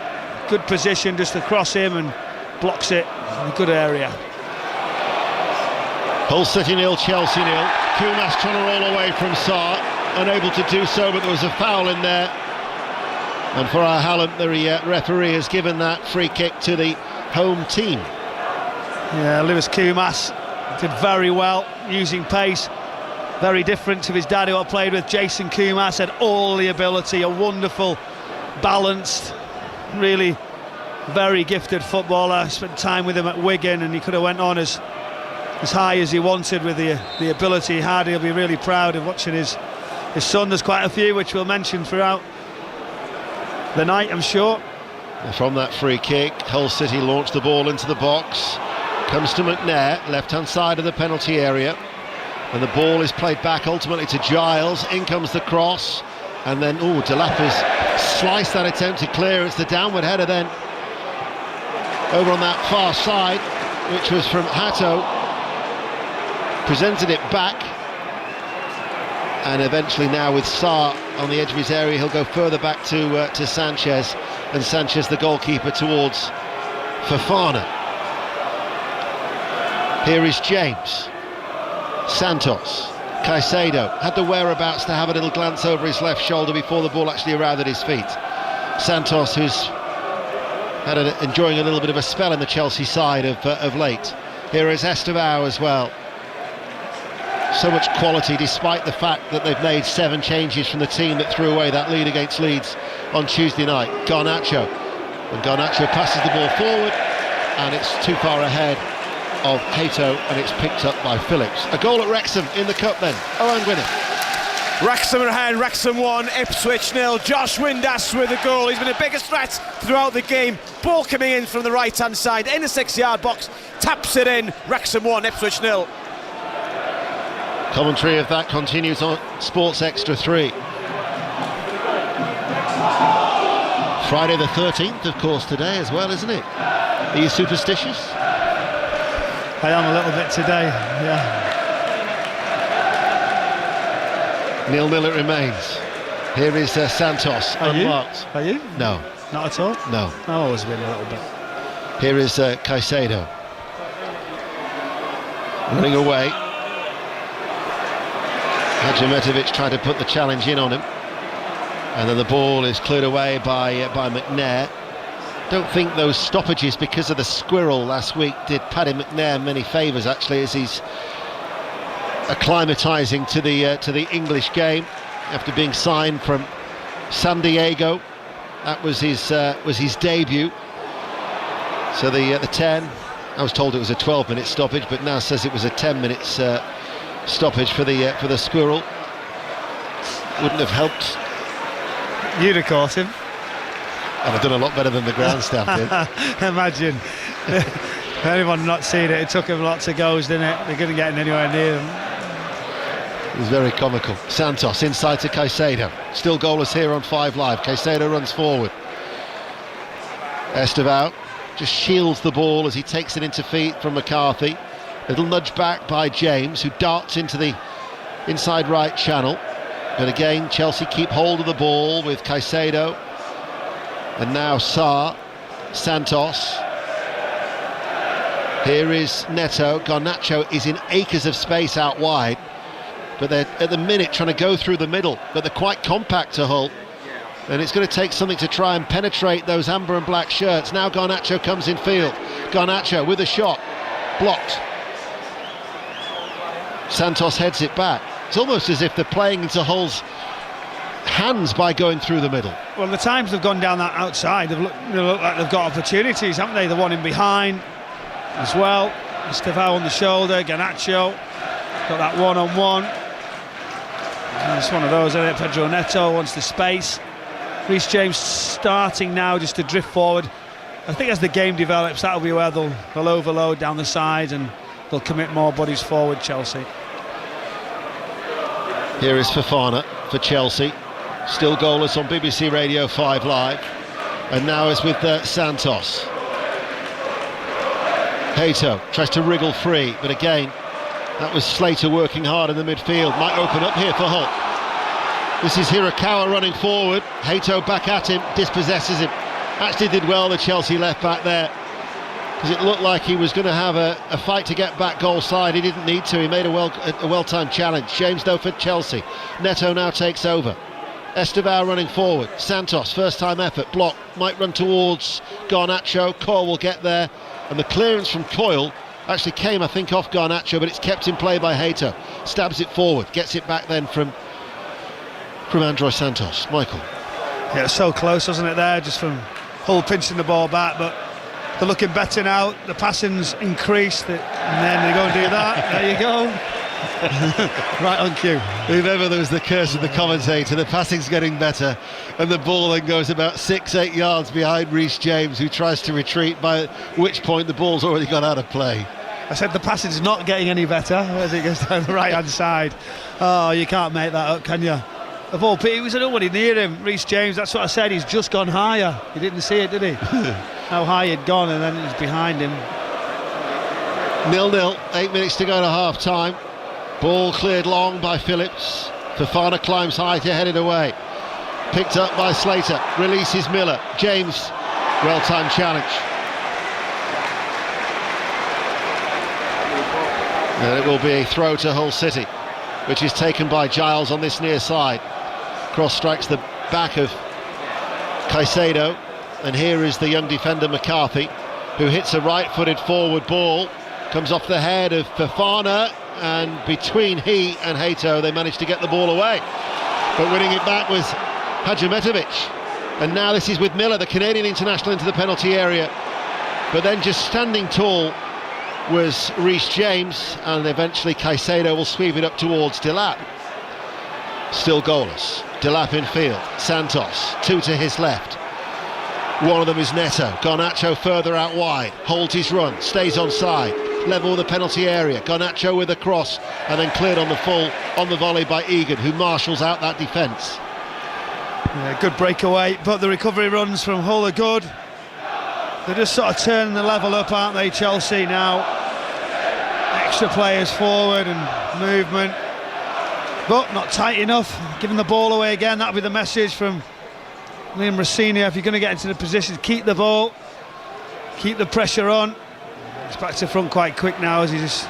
good position just to cross him and blocks it in a good area. Hull City 0, Chelsea 0. Kumas trying to roll away from Sarr, unable to do so, but there was a foul in there. And for our Hallam, the referee has given that free kick to the home team. Yeah, Lewis Kumas did very well, using pace. Very different to his dad, who I played with. Jason Kumas had all the ability, a wonderful, balanced, really very gifted footballer. I spent time with him at Wigan, and he could have went on as high as he wanted with the ability he had. He'll be really proud of watching his son. There's quite a few which we'll mention throughout the night, I'm sure. From that free kick, Hull City launched the ball into the box. Comes to McNair, left-hand side of the penalty area. And the ball is played back ultimately to Giles. In comes the cross. And then, Delap has sliced that attempt to clear. It's the downward header then. Over on that far side, which was from Hato. Presented it back. And eventually now with Sarr on the edge of his area, he'll go further back to Sanchez, and Sanchez the goalkeeper towards Fofana. Here is James. Santos. Caicedo had the whereabouts to have a little glance over his left shoulder before the ball actually arrived at his feet. Santos, who's enjoying a little bit of a spell in the Chelsea side of late. Here is Estevao as well. So much quality, despite the fact that they've made 7 changes from the team that threw away that lead against Leeds on Tuesday night. Garnacho. And Garnacho passes the ball forward, and it's too far ahead of Hato, and it's picked up by Phillips. A goal at Wrexham in the cup then. Owen Gwyneth. Wrexham are ahead, Wrexham 1, Ipswich 0. Josh Windass with a goal. He's been the biggest threat throughout the game. Ball coming in from the right-hand side, in the 6-yard box, taps it in. Wrexham 1, Ipswich 0. Commentary of that continues on Sports Extra 3. Friday the 13th, of course, today as well, isn't it? Are you superstitious? I am a little bit today, yeah. 0-0 it remains. Here is Santos, unmarked. Are you? No. Not at all? No. I've always been a little bit. Here is Caicedo. Running away. Hadjimetovic tried to put the challenge in on him, and then the ball is cleared away by McNair. Don't think those stoppages because of the squirrel last week did Paddy McNair many favours, actually, as he's acclimatising to the English game after being signed from San Diego. That was his debut. So the 10, I was told it was a 12-minute stoppage, but now says it was a 10 minutes stoppage for the squirrel. Wouldn't have helped. You'd have caught him. I'd have done a lot better than the ground staff did. Imagine. If anyone not seen it, it took him lots of goes, didn't it? They couldn't get anywhere near them. It was very comical. Santos inside to Caicedo. Still goalless here on 5 Live. Caicedo runs forward. Estevao just shields the ball as he takes it into feet from McCarthy. Little nudge back by James, who darts into the inside right channel. But again, Chelsea keep hold of the ball with Caicedo. And now Sarr, Santos. Here is Neto. Garnacho is in acres of space out wide, but they're at the minute trying to go through the middle, but they're quite compact to Hull, and it's going to take something to try and penetrate those amber and black shirts. Now Garnacho comes in field. Garnacho with a shot, blocked. Santos heads it back. It's almost as if they're playing into Hull's hands by going through the middle. Well, the times they've gone down that outside, they look like they've got opportunities, haven't they? The one in behind as well. Estevao on the shoulder, Garnacho got that one-on-one. And it's one of those, isn't it? Pedro Neto wants the space. Reece James starting now just to drift forward. I think as the game develops, that'll be where they'll overload down the sides and they'll commit more bodies forward, Chelsea. Here is Fofana for Chelsea. Still goalless on BBC Radio 5 Live. And now is with Santos. Hato tries to wriggle free, but again, that was Slater working hard in the midfield. Might open up here for Hull. This is Hirakawa running forward. Hato back at him, dispossesses him. Actually did well, the Chelsea left back there, because it looked like he was going to have a fight to get back goal side. He didn't need to. He made a well-timed challenge. James though for Chelsea. Neto now takes over. Estevao running forward. Santos, first time effort, block, might run towards Garnacho. Coyle will get there, and the clearance from Coyle actually came, I think, off Garnacho, but it's kept in play by Hato. Stabs it forward, gets it back then from Andros Santos. Michael. Yeah, it's so close, wasn't it, there, just from Hull pinching the ball back, but they're looking better now. The passing's increased, and then they go and do that. There you go. Right on cue. Remember, there was the curse of the commentator. The passing's getting better, and the ball then goes about 6-8 yards behind Reece James, who tries to retreat, by which point the ball's already gone out of play. I said the passing's not getting any better as it goes down the right hand side. Oh, you can't make that up, can you? Of all people, he was nobody near him. Reece James, that's what I said, he's just gone higher. He didn't see it, did he? How high he'd gone, and then it was behind him. 0-0, 8 minutes to go to half time. Ball cleared long by Phillips. Fofana climbs high to head it away. Picked up by Slater. Releases Miller. James, well-timed challenge. And it will be a throw to Hull City, which is taken by Giles on this near side. Cross strikes the back of Caicedo, and here is the young defender McCarthy, who hits a right-footed forward ball. Comes off the head of Fofana, and between he and Hato they managed to get the ball away, but winning it back was Hadjimetovic. And now this is with Miller, the Canadian international, into the penalty area, but then just standing tall was Reece James, and eventually Caicedo will sweep it up towards Delap. Still goalless. Delap in field. Santos, 2 to his left. One of them is Neto. Garnacho further out wide, holds his run, stays on side, level with the penalty area. Garnacho with a cross, and then cleared on the full on the volley by Egan, who marshals out that defence. Yeah, good breakaway, but the recovery runs from Hull are good. They're just sort of turning the level up, aren't they, Chelsea now? Extra players forward and movement, but not tight enough. Giving the ball away again, that'll be the message from Liam Rosenior. If you're going to get into the position, keep the ball, keep the pressure on. He's back to front quite quick now as he just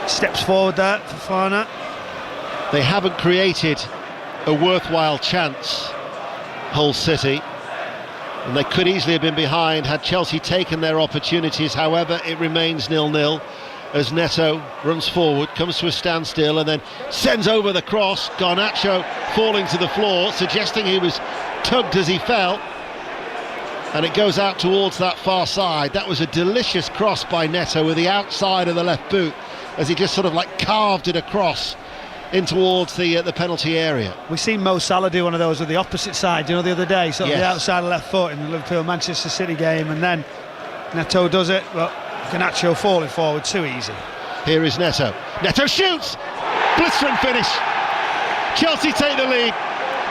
steps forward there for Fofana. They haven't created a worthwhile chance, Hull City. And they could easily have been behind had Chelsea taken their opportunities. However, it remains 0-0 as Neto runs forward, comes to a standstill and then sends over the cross. Garnacho falling to the floor, suggesting he was tugged as he fell. And it goes out towards that far side. That was a delicious cross by Neto with the outside of the left boot as he just sort of like carved it across in towards the penalty area. We've seen Mo Salah do one of those with the opposite side, the other day, sort of Yes. the outside of the left foot in the Liverpool-Manchester City game, and then Neto does it, but Garnacho falling forward too easy. Here is Neto. Neto shoots! Blistering finish. Chelsea take the lead.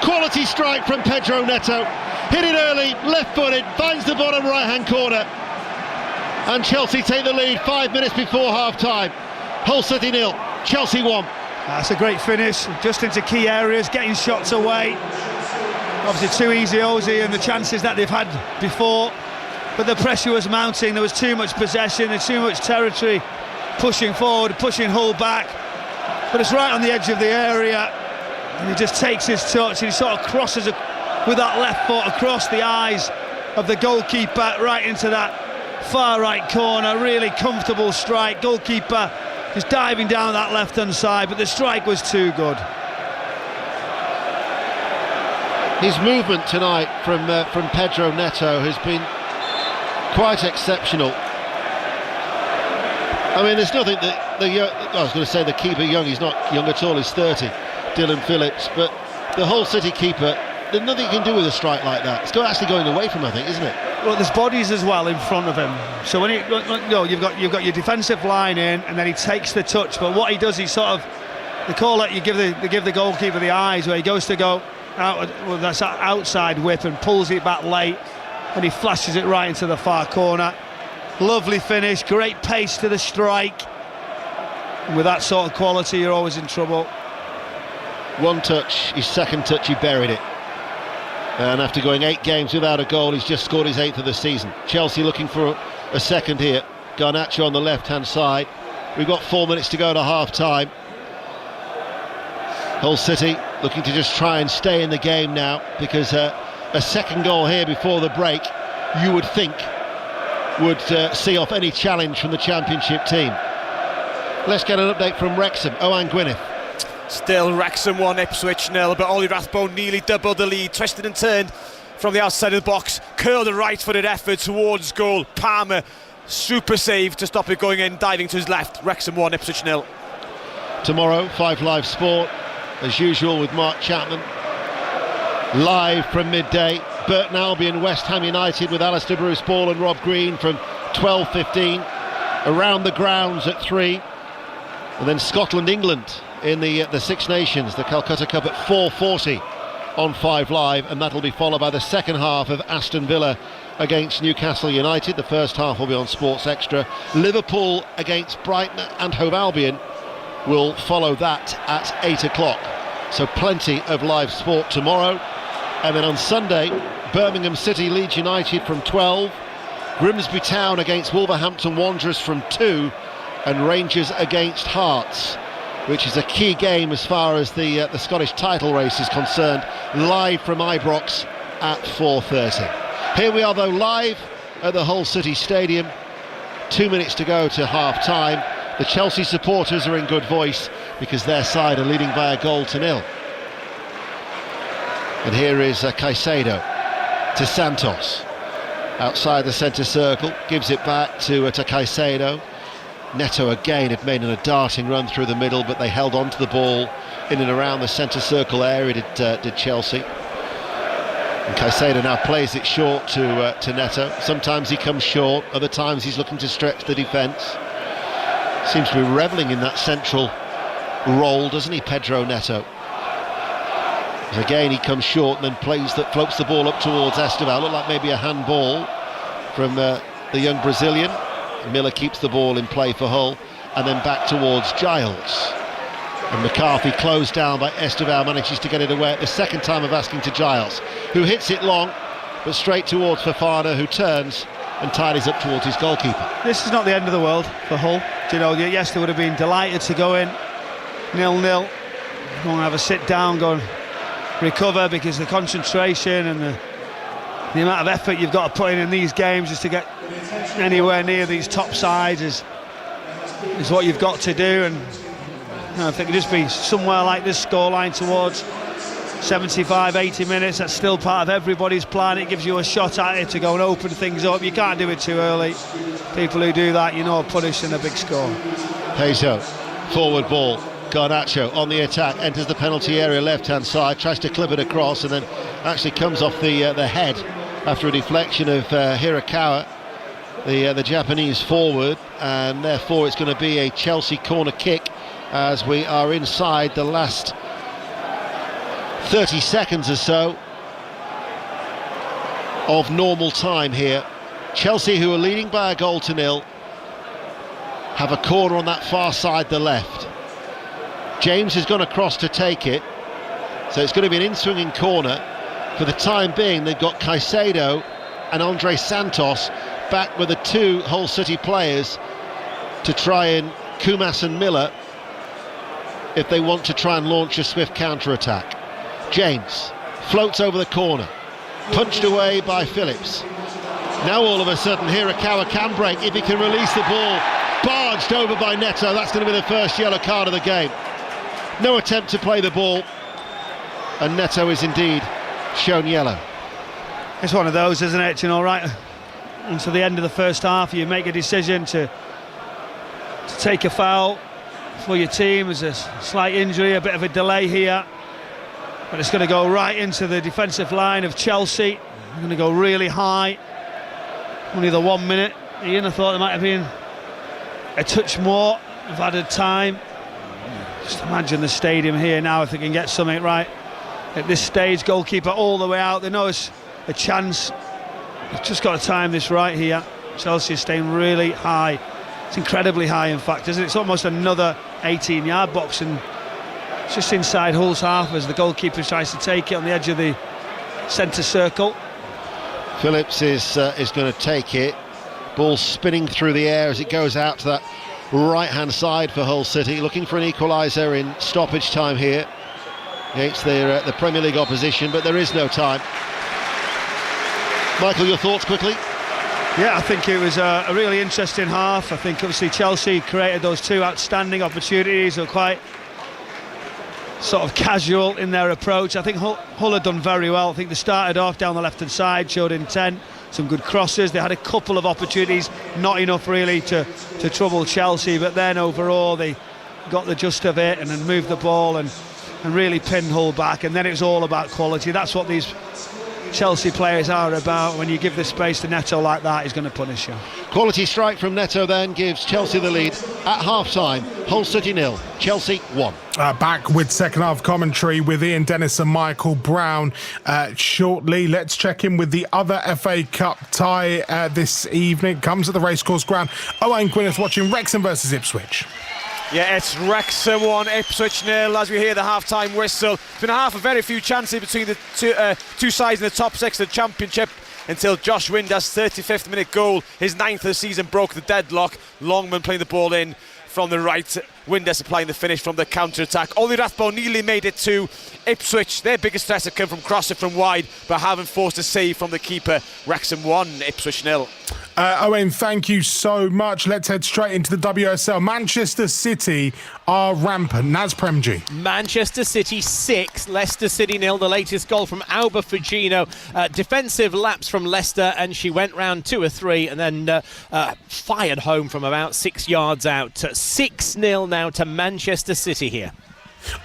Quality strike from Pedro Neto. Hit it early, left-footed, finds the bottom right-hand corner. And Chelsea take the lead 5 minutes before half-time. Hull City 0, Chelsea 1. That's a great finish, just into key areas, getting shots away. Obviously too easy, Ozzy, and the chances that they've had before. But the pressure was mounting, there was too much possession, there's too much territory. Pushing forward, pushing Hull back. But it's right on the edge of the area. And he just takes his touch and he sort of crosses with that left foot across the eyes of the goalkeeper right into that far right corner. Really comfortable strike. Goalkeeper just diving down that left hand side, but the strike was too good. His movement tonight from Pedro Neto has been quite exceptional. I mean, there's nothing that I was going to say the keeper young, he's not young at all, he's 30, Dylan Phillips, but the Hull City keeper, there's nothing you can do with a strike like that. It's actually going away from him, I think, isn't it? Well, there's bodies as well in front of him, so when you've got your defensive line in, and then he takes the touch. But what he does, he sort of, they call it, they give the goalkeeper the eyes, where he goes to go out with that outside whip and pulls it back late, and he flashes it right into the far corner. Lovely finish, great pace to the strike. And with that sort of quality, you're always in trouble. One touch, his second touch, he buried it. And after going 8 games without a goal, he's just scored his 8th of the season. Chelsea looking for a second here. Garnacho on the left-hand side. We've got 4 minutes to go to half-time. Hull City looking to just try and stay in the game now, because a second goal here before the break, you would think, would see off any challenge from the Championship team. Let's get an update from Wrexham. Owen Gwyneth. Still Wrexham 1, Ipswich 0, but Ollie Rathbone nearly doubled the lead, twisted and turned from the outside of the box, curled a right-footed effort towards goal. Palmer, super save to stop it going in, diving to his left. Wrexham 1, Ipswich 0. Tomorrow, 5 Live Sport, as usual with Mark Chapman. Live from midday, Burton Albion, West Ham United with Alistair Bruce Ball and Rob Green from 12:15. Around the grounds at 3. And then Scotland, England in the Six Nations, the Calcutta Cup at 4:40 on 5 Live, and that'll be followed by the second half of Aston Villa against Newcastle United. The first half will be on Sports Extra. Liverpool against Brighton and Hove Albion will follow that at 8 o'clock. So plenty of live sport tomorrow. And then on Sunday, Birmingham City Leeds United from 12, Grimsby Town against Wolverhampton Wanderers from 2, and Rangers against Hearts, which is a key game as far as the Scottish title race is concerned, live from Ibrox at 4:30. Here we are though, live at the Hull City Stadium. 2 minutes to go to half-time. The Chelsea supporters are in good voice because their side are leading by a goal to 0. And here is Caicedo to Santos. Outside the centre circle, gives it back to Caicedo. Neto again had made a darting run through the middle, but they held on to the ball in and around the centre circle area, did Chelsea. And Caicedo now plays it short to Neto. Sometimes he comes short, other times he's looking to stretch the defence. Seems to be revelling in that central role, doesn't he, Pedro Neto? And again he comes short and then floats the ball up towards Esteval. Looked like maybe a handball from the young Brazilian. Miller keeps the ball in play for Hull, and then back towards Giles. And McCarthy closed down by Esteval, manages to get it away at the second time of asking to Giles, who hits it long, but straight towards Fofana, who turns and tidies up towards his goalkeeper. This is not the end of the world for Hull. You know, yes, they would have been delighted to go in 0-0, go and have a sit down, go and recover, because the concentration and the the amount of effort you've got to put in these games just to get anywhere near these top sides is what you've got to do. And if it could just be somewhere like this scoreline towards 75, 80 minutes, that's still part of everybody's plan. It gives you a shot at it to go and open things up. You can't do it too early. People who do that, are punished in a big score. Peso, forward ball. Garnacho on the attack, enters the penalty area left-hand side, tries to clip it across, and then actually comes off the head after a deflection of Hirakawa, the Japanese forward, and therefore it's going to be a Chelsea corner kick as we are inside the last 30 seconds or so of normal time here. Chelsea, who are leading by a goal to nil, have a corner on that far side, the left. James has gone across to take it, so it's going to be an in-swinging corner. For the time being, they've got Caicedo and Andre Santos back with the two Hull City players to try and Kumas and Miller if they want to try and launch a swift counter-attack. James floats over the corner, punched away by Phillips. Now all of a sudden Hirakawa can break if he can release the ball. Barged over by Neto. That's going to be the first yellow card of the game. No attempt to play the ball, and Neto is indeed shown yellow. It's one of those, isn't it? Right until the end of the first half, you make a decision to take a foul for your team. There's a slight injury, a bit of a delay here, but it's going to go right into the defensive line of Chelsea. It's going to go really high. Only the 1 minute. Ian, I thought there might have been a touch more of added time. Just imagine the stadium here now, if they can get something right at this stage. Goalkeeper all the way out. They know it's a chance. They've just got to time this right here. Chelsea is staying really high. It's incredibly high, in fact, isn't it? It's almost another 18-yard box, and it's just inside Hull's half as the goalkeeper tries to take it on the edge of the centre circle. Phillips is going to take it. Ball spinning through the air as it goes out to that right-hand side for Hull City, looking for an equaliser in stoppage time here against the Premier League opposition, but there is no time. Michael, your thoughts quickly? Yeah, I think it was a really interesting half. I think obviously Chelsea created those two outstanding opportunities. They were quite sort of casual in their approach. I think Hull had done very well. I think they started off down the left-hand side, showed intent, some good crosses. They had a couple of opportunities, not enough really to trouble Chelsea, but then overall they got the gist of it and then moved the ball and really pinned Hull back, and then it was all about quality. That's what these Chelsea players are about. When you give the space to Neto like that, he's going to punish you. Quality strike from Neto then gives Chelsea the lead at half-time. Hull City 0, Chelsea 1. Back with second half commentary with Ian Dennis and Michael Brown shortly. Let's check in with the other FA Cup tie this evening. It comes at the Racecourse Ground. Owain Gwyneth watching Wrexham versus Ipswich. Yeah, it's Wrexham 1, Ipswich 0 as we hear the half-time whistle. It's been a half of very few chances between the two sides in the top six of the Championship until Josh Windass' 35th minute goal, his 9th of the season, broke the deadlock. Longman playing the ball in from the right, Windass applying the finish from the counter-attack. Ollie Rathbone nearly made it to Ipswich. Their biggest threats have come from crossing from wide, but haven't forced a save from the keeper. Wrexham 1, Ipswich 0. Owen, thank you so much. Let's head straight into the WSL. Manchester City are rampant. Naz Premji. Manchester City 6, Leicester City 0. The latest goal from Alba Fugino. Defensive lapse from Leicester, and she went round 2 or 3 and then fired home from about 6 yards out. 6-0 now to Manchester City here.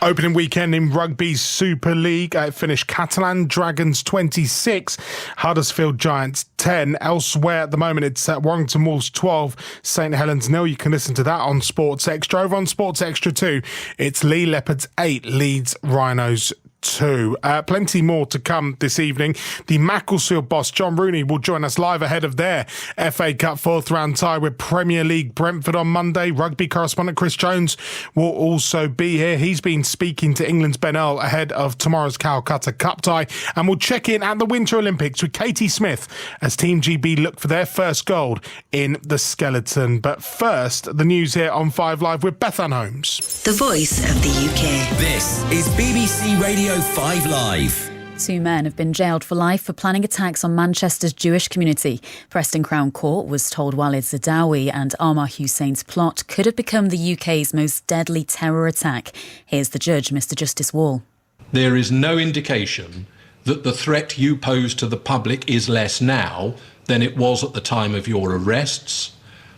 Opening weekend in Rugby's Super League. It finished Catalan Dragons 26, Huddersfield Giants 10. Elsewhere at the moment, it's Warrington Wolves 12, St Helens 0. You can listen to that on Sports Extra. Over on Sports Extra 2, it's Lee Leopards 8, Leeds Rhinos 2. Plenty more to come this evening. The Macclesfield boss John Rooney will join us live ahead of their FA Cup 4th round tie with Premier League Brentford on Monday. Rugby correspondent Chris Jones will also be here. He's been speaking to England's Ben Earl ahead of tomorrow's Calcutta Cup tie, and we'll check in at the Winter Olympics with Katie Smith as Team GB look for their first gold in the skeleton. But first, the news here on 5 Live with Bethan Holmes. The voice of the UK. This is BBC Radio 5 Live. 2 men have been jailed for life for planning attacks on Manchester's Jewish community. Preston Crown Court was told Walid Zadawi and Ammar Hussein's plot could have become the UK's most deadly terror attack. Here's the judge, Mr Justice Wall. There is no indication that the threat you pose to the public is less now than it was at the time of your arrests,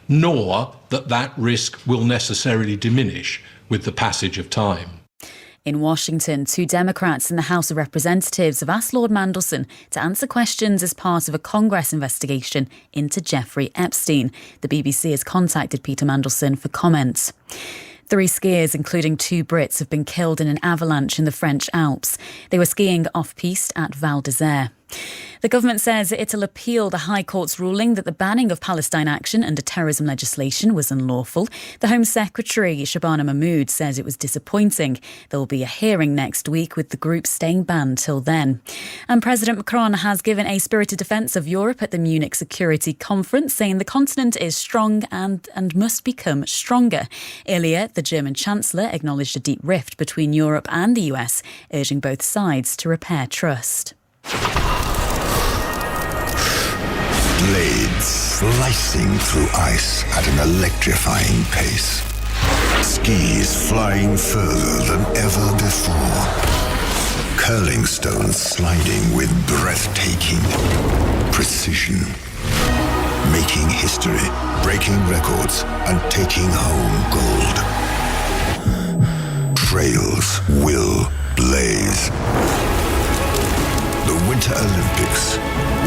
nor that that risk will necessarily diminish with the passage of time. In Washington, 2 Democrats in the House of Representatives have asked Lord Mandelson to answer questions as part of a Congress investigation into Jeffrey Epstein. The BBC has contacted Peter Mandelson for comments. 3 skiers, including 2 Brits, have been killed in an avalanche in the French Alps. They were skiing off-piste at Val d'Isère. The government says it'll appeal the High Court's ruling that the banning of Palestine action under terrorism legislation was unlawful. The Home Secretary, Shabana Mahmood, says it was disappointing. There will be a hearing next week with the group staying banned till then. And President Macron has given a spirited defence of Europe at the Munich Security Conference, saying the continent is strong and must become stronger. Earlier, the German Chancellor acknowledged a deep rift between Europe and the US, urging both sides to repair trust. Blades slicing through ice at an electrifying pace. Skis flying further than ever before. Curling stones sliding with breathtaking precision. Making history, breaking records, and taking home gold. Trails will blaze. The Winter Olympics.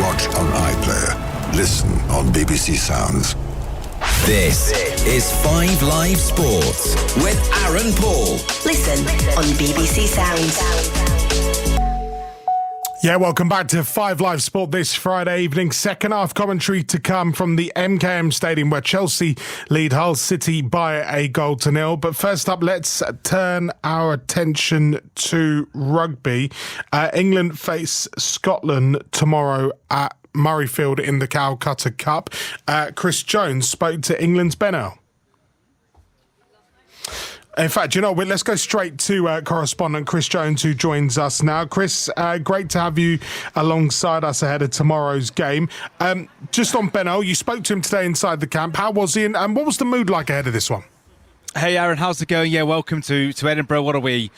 Watch on iPlayer. Listen on BBC Sounds. This is 5 Live Sports with Aaron Paul. Listen on BBC Sounds. Yeah, welcome back to 5 Live Sport this Friday evening. Second half commentary to come from the MKM Stadium, where Chelsea lead Hull City by a 1-0. But first up, let's turn our attention to rugby. England face Scotland tomorrow at Murrayfield in the Calcutta Cup. Chris Jones spoke to England's Ben Earl. In fact, you know, let's go straight to correspondent Chris Jones, who joins us now. Chris, great to have you alongside us ahead of tomorrow's game. Just on Ben Earl, you spoke to him today inside the camp. How was he, and what was the mood like ahead of this one? Hey, Aaron, how's it going? Yeah, welcome to Edinburgh. What are we?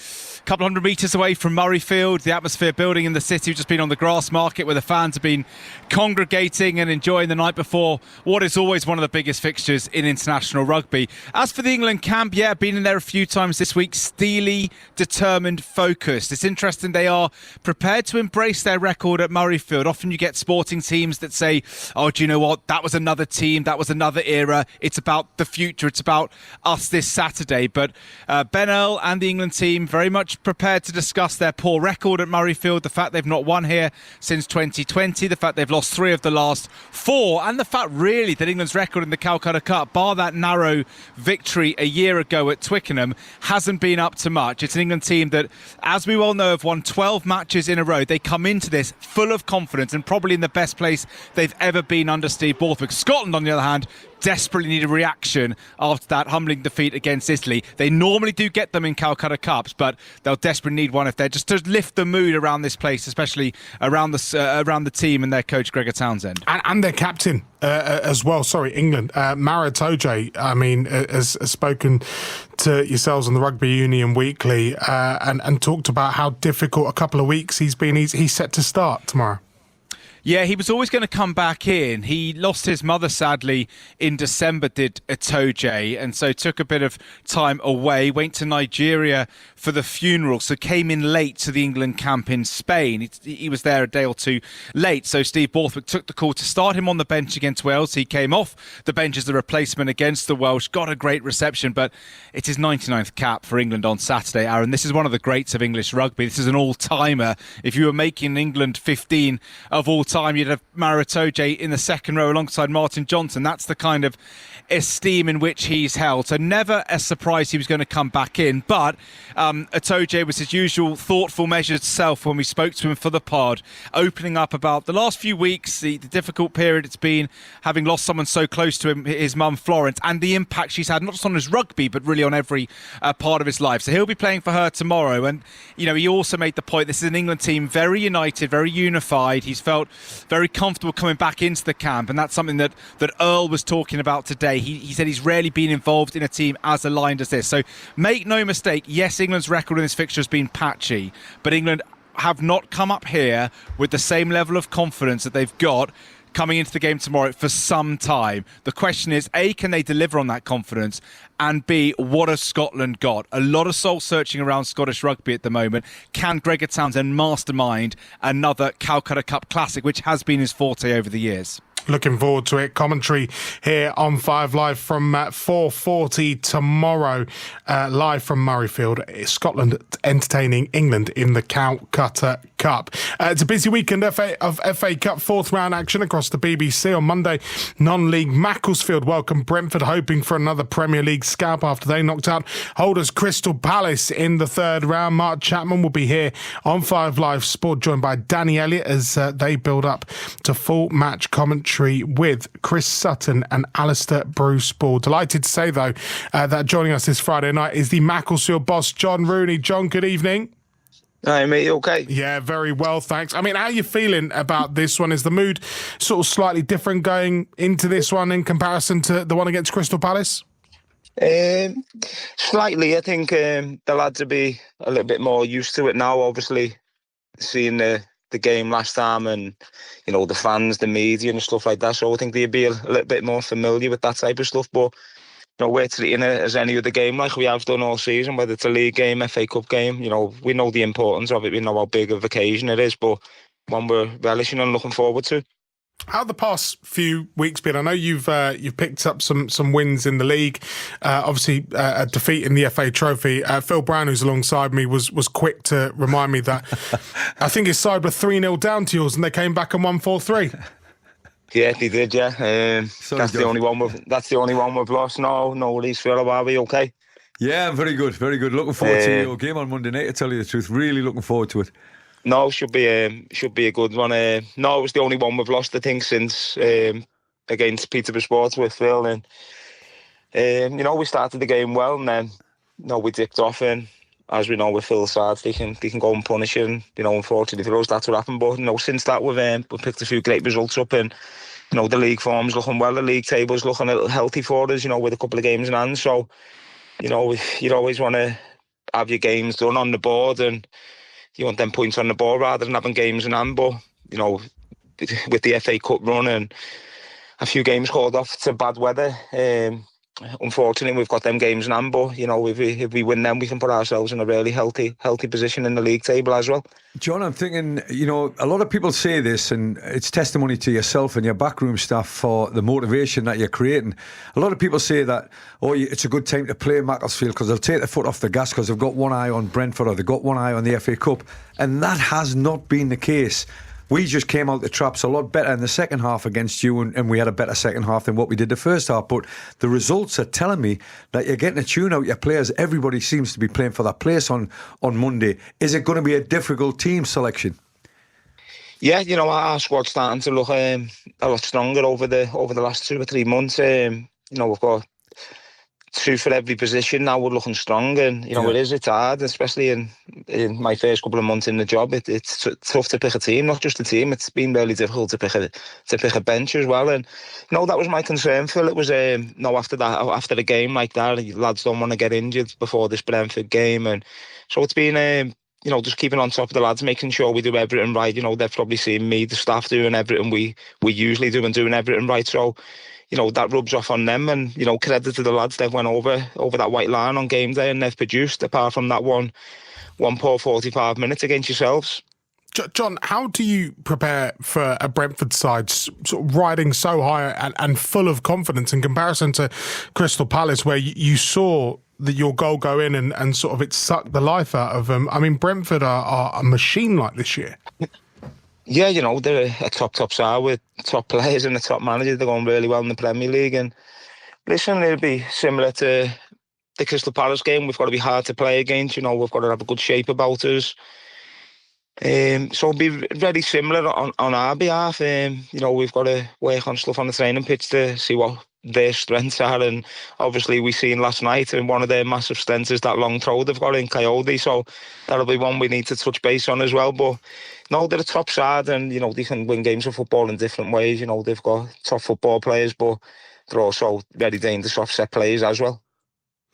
Couple hundred metres away from Murrayfield, the atmosphere building in the city. We've just been on the grass market where the fans have been congregating and enjoying the night before what is always one of the biggest fixtures in international rugby. As for the England camp, yeah, been in there a few times this week. Steely, determined, focused. It's interesting, they are prepared to embrace their record at Murrayfield. Often you get sporting teams that say, oh, do you know what, that was another team, that was another era. It's about the future, it's about us this Saturday. But Ben Earl and the England team very much prepared to discuss their poor record at Murrayfield, the fact they've not won here since 2020, the fact they've lost 3 of the last 4, and the fact really that England's record in the Calcutta Cup, bar that narrow victory a year ago at Twickenham, hasn't been up to much. It's an England team that, as we well know, have won 12 matches in a row. They come into this full of confidence and probably in the best place they've ever been under Steve Borthwick. Scotland, on the other hand, desperately need a reaction after that humbling defeat against Italy. They normally do get them in Calcutta Cups, but they'll desperately need one if they're just to lift the mood around this place, especially around the team and their coach Gregor Townsend and their captain as well. Sorry, England. Maro Itoje, I mean, has spoken to yourselves on the Rugby Union Weekly and talked about how difficult a couple of weeks he's been. He's set to start tomorrow. Yeah, he was always going to come back in. He lost his mother, sadly, in December, did Itoje, and so took a bit of time away, went to Nigeria for the funeral, so came in late to the England camp in Spain. He was there a day or two late, so Steve Borthwick took the call to start him on the bench against Wales. He came off the bench as the replacement against the Welsh, got a great reception, but it's his 99th cap for England on Saturday, Aaron. This is one of the greats of English rugby. This is an all-timer. If you were making England 15 of all time, time you'd have Maro Itoje in the second row alongside Martin Johnson. That's the kind of esteem in which he's held. So never a surprise he was going to come back in. But Itoje was his usual thoughtful, measured self when we spoke to him for the pod, opening up about the last few weeks, the difficult period it's been, having lost someone so close to him, his mum Florence, and the impact she's had not just on his rugby but really on every part of his life. So he'll be playing for her tomorrow. And he also made the point, this is an England team very united, very unified. He's felt very comfortable coming back into the camp, and that's something that Earl was talking about today. He said he's rarely been involved in a team as aligned as this. So make no mistake, yes, England's record in this fixture has been patchy, but England have not come up here with the same level of confidence that they've got coming into the game tomorrow for some time. The question is, A, can they deliver on that confidence? And B, what has Scotland got? A lot of soul searching around Scottish rugby at the moment. Can Gregor Townsend mastermind another Calcutta Cup Classic, which has been his forte over the years? Looking forward to it. Commentary here on 5 Live from 4:40 tomorrow, live from Murrayfield. Scotland entertaining England in the Calcutta Cup. It's a busy weekend of FA Cup fourth round action across the BBC. On Monday, non-league Macclesfield welcome Brentford, hoping for another Premier League scalp after they knocked out holders Crystal Palace in the third round. Mark Chapman will be here on 5 Live Sport, joined by Danny Elliott as they build up to full match commentary with Chris Sutton and Alistair Bruce Ball. Delighted to say, though, that joining us this Friday night is the Macclesfield boss, John Rooney. John, good evening. Hi, mate. You okay? Yeah, very well, thanks. I mean, how are you feeling about this one? Is the mood sort of slightly different going into this one in comparison to the one against Crystal Palace? Slightly. I think the lads will be a little bit more used to it now, obviously, seeing the game last time and, the fans, the media and stuff like that. So I think they'll be a little bit more familiar with that type of stuff. But, we're treating it as any other game like we have done all season, whether it's a league game, FA Cup game. We know the importance of it. We know how big of occasion it is, but one we're relishing and looking forward to. How have the past few weeks been? I know you've picked up some wins in the league. Obviously, a defeat in the FA Trophy. Phil Brown, who's alongside me, was quick to remind me that I think his side were 3-0 down to yours, and they came back and won 4-3. Yeah, they did. Yeah, that's the only one we've lost. No worries, Phil. How are we? Okay. Yeah, very good, very good. Looking forward to your game on Monday night. To tell you the truth, really looking forward to it. No, should be a good one. No, it was the only one we've lost, I think, since against Peterborough Sports with Phil. And we started the game well, and then we dipped off. And as we know with Phil's sides, they can go and punish you. And unfortunately for us, that's what happened. But since that, we've picked a few great results up, and the league form's looking well. The league table's looking a little healthy for us. With a couple of games in hand. So you'd always want to have your games done on the board, and you want them points on the board rather than having games in hand. But, with the FA Cup run and a few games called off to bad weather, unfortunately, we've got them games in hand. But, if we win them, we can put ourselves in a really healthy position in the league table as well. John, I'm thinking, a lot of people say this, and it's testimony to yourself and your backroom staff for the motivation that you're creating. A lot of people say that, it's a good time to play Macclesfield because they'll take the foot off the gas because they've got one eye on Brentford or they've got one eye on the FA Cup. And that has not been the case. We just came out the traps a lot better in the second half against you, and we had a better second half than what we did the first half. But the results are telling me that you're getting a tune out your players. Everybody seems to be playing for that place on Monday. Is it going to be a difficult team selection? Yeah, our squad's starting to look a lot stronger over the last 2 or 3 months. We've got 2 for every position now. We're looking strong, and it's hard, especially in my first couple of months in the job. It's tough to pick a team, not just a team. It's been really difficult to pick a bench as well. And that was my concern, Phil. It was after a game like that, lads don't want to get injured before this Brentford game, and so it's been just keeping on top of the lads, making sure we do everything right. They've probably seen me, the staff, doing everything we usually do and doing everything right. So that rubs off on them, and, credit to the lads. They've went over that white line on game day, and they've produced, apart from that one poor 45 minutes against yourselves. John, how do you prepare for a Brentford side sort of riding so high and full of confidence in comparison to Crystal Palace, where you saw your goal go in and sort of it sucked the life out of them? I mean, Brentford are a machine like this year. Yeah, you know, they're a top side with top players and a top manager. They're going really well in the Premier League. And listen, it'll be similar to the Crystal Palace game. We've got to be hard to play against. You know, we've got to have a good shape about us. So it'll be very similar on our behalf. You know, we've got to work on stuff on the training pitch to see what their strengths are, and obviously we seen last night, and one of their massive strengths is that long throw they've got in Coyote, so that'll be one we need to touch base on as well. But no, they're a top side, and you know, they can win games of football in different ways. You know, they've got top football players, but they're also very dangerous offset players as well.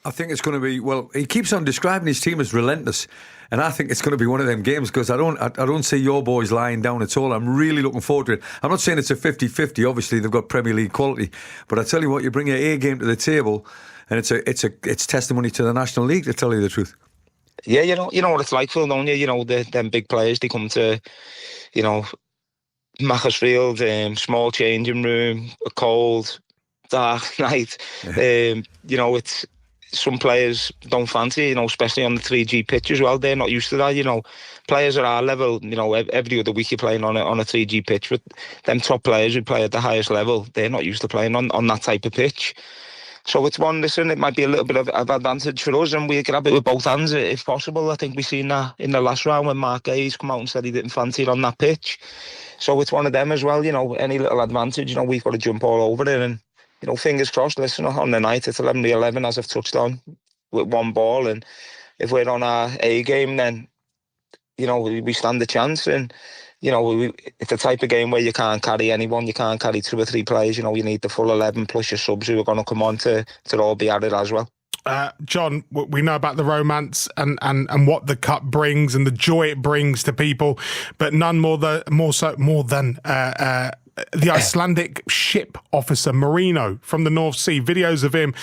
I think it's going to be, well, he keeps on describing his team as relentless, and I think it's going to be one of them games, because I don't see your boys lying down at all. I'm really looking forward to it. I'm not saying it's a 50-50. Obviously, they've got Premier League quality, but I tell you what, you bring your A game to the table, and it's testimony to the National League, to tell you the truth. Yeah, you know what it's like, Phil, don't you? You know, them big players, they come to, you know, Macclesfield, small changing room, a cold, dark night. You know, it's some players don't fancy, you know, especially on the 3G pitch as well. They're not used to that, you know. Players at our level, you know, every other week you're playing on a 3G pitch, but them top players who play at the highest level, they're not used to playing on that type of pitch. So it's one, listen, it might be a little bit of advantage for us, and we grab it with both hands if possible. I think we've seen that in the last round when Mark Hayes come out and said he didn't fancy it on that pitch. So it's one of them as well, you know, any little advantage, you know, we've got to jump all over it. And you know, fingers crossed, listen, on the night it's 11-11, as I've touched on, with one ball. And if we're on our A game, then, you know, we stand a chance. And, you know, it's the type of game where you can't carry anyone, you can't carry 2 or 3 players. You know, you need the full 11 plus your subs who are going to come on to all be at it as well. John, we know about the romance and what the cup brings and the joy it brings to people, but none more than the Icelandic ship officer Marino from the North Sea. Videos of him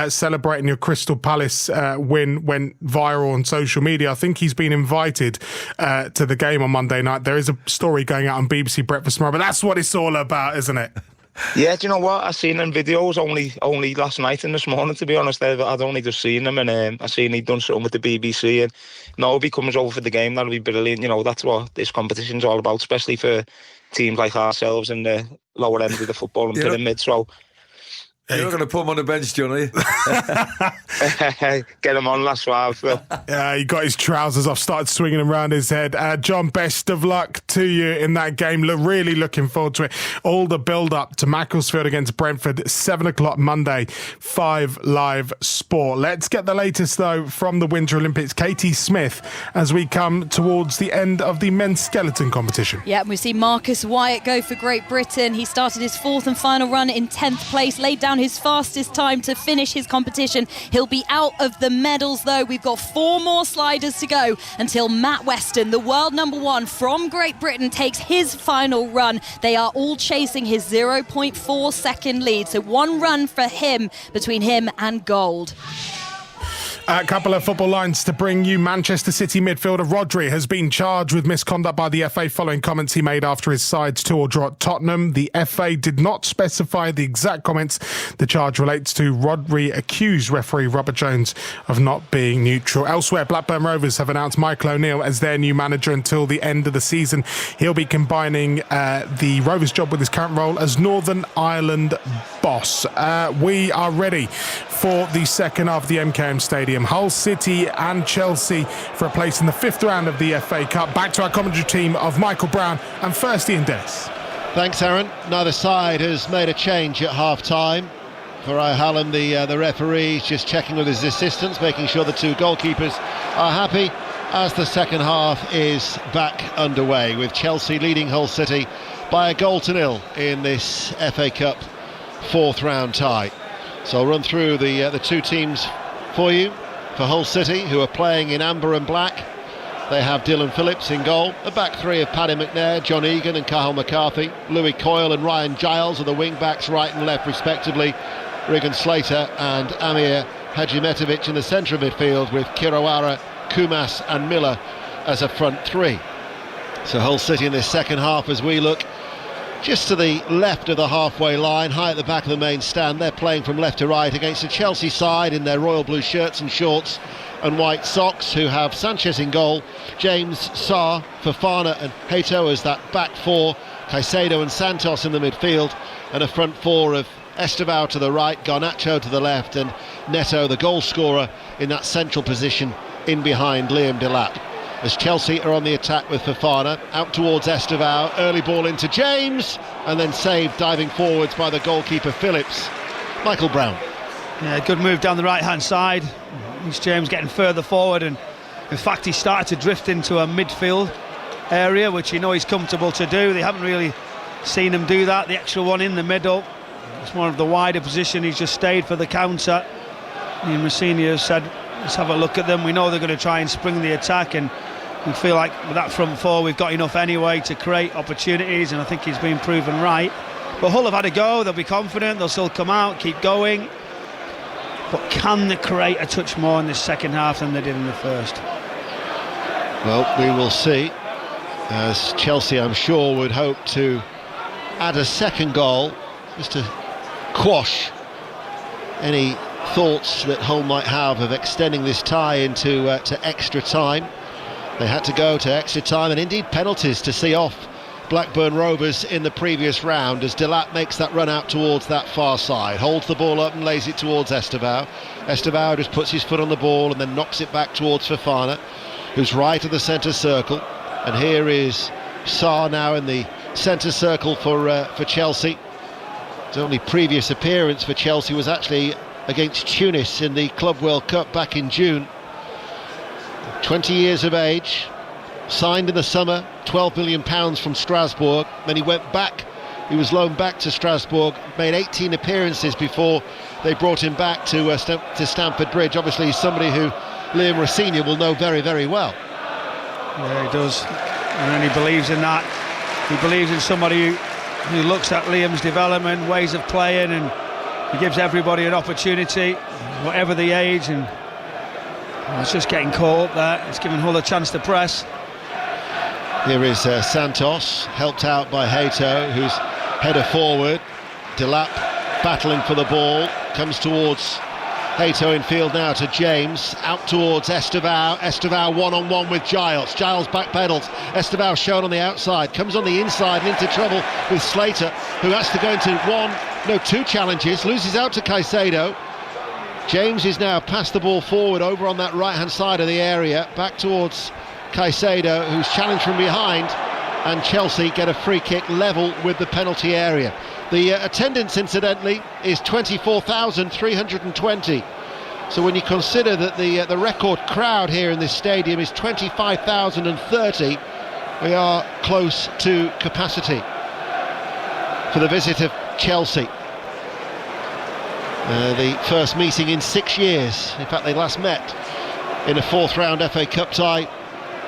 celebrating your Crystal Palace win went viral on social media. I think he's been invited to the game on Monday night. There is a story going out on BBC Breakfast tomorrow, but that's what it's all about, isn't it? Yeah, do you know what? I seen them videos only last night and this morning, to be honest. I'd only just seen them, and I seen he'd done something with the BBC. And no, if he comes over for the game, that'll be brilliant. You know, that's what this competition's all about, especially for teams like ourselves in the lower end of the football and pyramid. So you're not going to put him on the bench, John, are you? Get him on last while, Phil. Yeah, he got his trousers off, started swinging them around his head. John, best of luck to you in that game. Really looking forward to it. All the build-up to Macclesfield against Brentford, 7 o'clock Monday, 5 Live Sport. Let's get the latest, though, from the Winter Olympics. Katie Smith, as we come towards the end of the men's skeleton competition. Yeah, we see Marcus Wyatt go for Great Britain. He started his 4th and final run in 10th place, laid down his fastest time to finish his competition. He'll be out of the medals, though. We've got 4 more sliders to go until Matt Weston, the world number 1 from Great Britain, takes his final run. They are all chasing his 0.4 second lead, so 1 run for him between him and gold. A couple of football lines to bring you. Manchester City midfielder Rodri has been charged with misconduct by the FA following comments he made after his side's 2-2 draw at Tottenham. The FA did not specify the exact comments. The charge relates to Rodri accused referee Robert Jones of not being neutral. Elsewhere, Blackburn Rovers have announced Michael O'Neill as their new manager until the end of the season. He'll be combining the Rovers job with his current role as Northern Ireland boss. We are ready for the second half of the MKM Stadium. Hull City and Chelsea for a place in the 5th round of the FA Cup. Back to our commentary team of Michael Brown and first Ian Dennis. Thanks, Aaron. Neither side has made a change at half-time. Farai Hallam, the referee, is just checking with his assistants, making sure the 2 goalkeepers are happy as the second half is back underway, with Chelsea leading Hull City by 1-0 in this FA Cup 4th round tie. So I'll run through the 2 teams for you. For Hull City, who are playing in amber and black, they have Dylan Phillips in goal. A back 3 of Paddy McNair, John Egan and Cahill McCarthy. Louis Coyle and Ryan Giles are the wing-backs, right and left respectively. Regan Slater and Amir Hajimetovic in the centre of midfield, with Kirawara, Kumas and Miller as a front 3. So Hull City in this second half, as we look, just to the left of the halfway line, high at the back of the main stand. They're playing from left to right against the Chelsea side in their royal blue shirts and shorts and white socks, who have Sanchez in goal, James, Sarr, Fofana and Hato as that back four, Caicedo and Santos in the midfield, and a front four of Estevao to the right, Garnacho to the left, and Neto, the goal scorer, in that central position in behind Liam Delap. As Chelsea are on the attack with Fofana, out towards Estevao, early ball into James, and then saved diving forwards by the goalkeeper Phillips. Michael Brown. Yeah, good move down the right-hand side. Reece James getting further forward, and in fact he started to drift into a midfield area, which you know he's comfortable to do. They haven't really seen him do that. The extra one in the middle, it's more of the wider position. He's just stayed for the counter. Ian Rossini has said, let's have a look at them. We know they're going to try and spring the attack, and we feel like with that front four we've got enough anyway to create opportunities, and I think he's been proven right. But Hull have had a go, they'll be confident, they'll still come out, keep going. But can they create a touch more in this second half than they did in the first? Well, we will see, as Chelsea, I'm sure, would hope to add a second goal just to quash any thoughts that Hull might have of extending this tie into to extra time. They had to go to extra time and indeed penalties to see off Blackburn Rovers in the previous round, as Delap makes that run out towards that far side, holds the ball up and lays it towards Estevao. Estevao just puts his foot on the ball and then knocks it back towards Fofana, who's right of the centre circle. And here is Sarr now in the centre circle for Chelsea. His only previous appearance for Chelsea was actually against Tunis in the Club World Cup back in June. 20 years of age, signed in the summer, £12 million from Strasbourg. Then he went back, he was loaned back to Strasbourg, made 18 appearances before they brought him back to Stamford Bridge. Obviously he's somebody who Liam Rossini will know very, very well. Yeah, he does, and then he believes in that. He believes in somebody who looks at Liam's development, ways of playing, and he gives everybody an opportunity, whatever the age, and it's just getting caught up there. It's giving Hull a chance to press. Here is Santos, helped out by Hato, who's header forward. Delap battling for the ball, comes towards Hato in field now to James, out towards Estevao. Estevao one-on-one with Giles. Giles backpedals. Estevao shown on the outside, comes on the inside and into trouble with Slater, who has to go into two challenges, loses out to Caicedo. James is now passed the ball forward over on that right-hand side of the area, back towards Caicedo, who's challenged from behind, and Chelsea get a free kick level with the penalty area. The attendance, incidentally, is 24,320. So when you consider that the record crowd here in this stadium is 25,030, we are close to capacity for the visit of Chelsea. The first meeting in 6 years. In fact, they last met in a fourth round FA Cup tie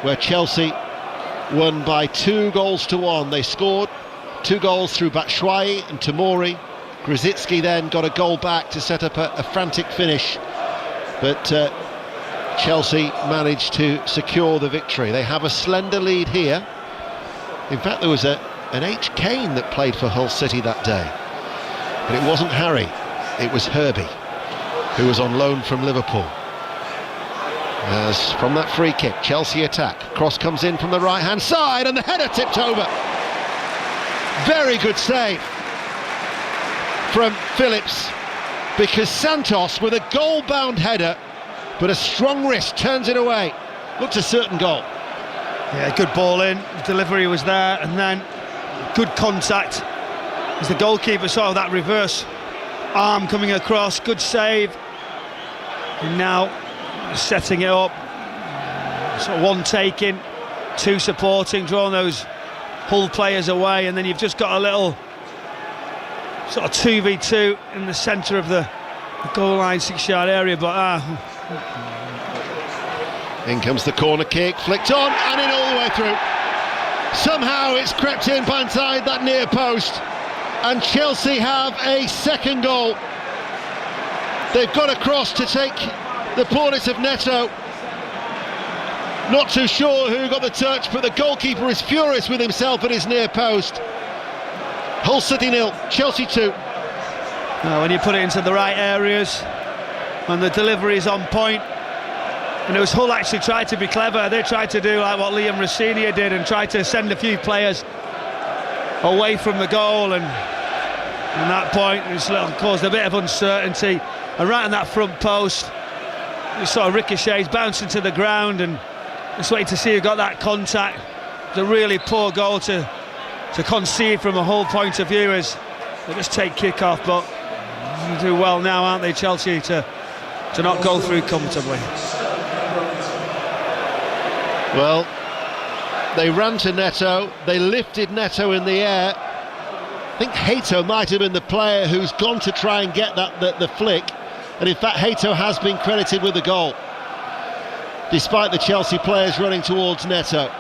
where Chelsea won by 2-1. They scored 2 goals through Batshuayi and Tomori. Grzycki then got a goal back to set up a frantic finish, but Chelsea managed to secure the victory. They have a slender lead here. In fact, there was an H. Kane that played for Hull City that day, but it wasn't Harry. It was Herbie, who was on loan from Liverpool. As from that free kick, Chelsea attack. Cross comes in from the right-hand side, and the header tipped over. Very good save from Phillips, because Santos, with a goal-bound header, but a strong wrist, turns it away. Looks a certain goal. Yeah, good ball in. The delivery was there, and then good contact as the goalkeeper saw that reverse arm coming across. Good save, and now setting it up. So one taking, 2 supporting, drawing those Hull players away, and then you've just got a little sort of 2v2 in the centre of the goal line, 6-yard area. But in comes the corner kick, flicked on and in all the way through. Somehow it's crept in inside that near post, and Chelsea have a second goal. They've got across to take the plaudits of Neto. Not too sure who got the touch, but the goalkeeper is furious with himself at his near post. Hull City 0, Chelsea 2. When you put it into the right areas, when the delivery is on point, and it was Hull actually tried to be clever. They tried to do like what Liam Rosenior did and tried to send a few players away from the goal, and at that point it's caused a bit of uncertainty. And right on that front post, you saw ricochets bouncing to the ground, and just waiting to see who got that contact. It's a really poor goal to concede from a Hull point of view as they just take kick off, but they do well now, aren't they, Chelsea, to not go through comfortably. Well, they ran to Neto, they lifted Neto in the air. I think Hato might have been the player who's gone to try and get the flick, and in fact Hato has been credited with the goal, despite the Chelsea players running towards Neto.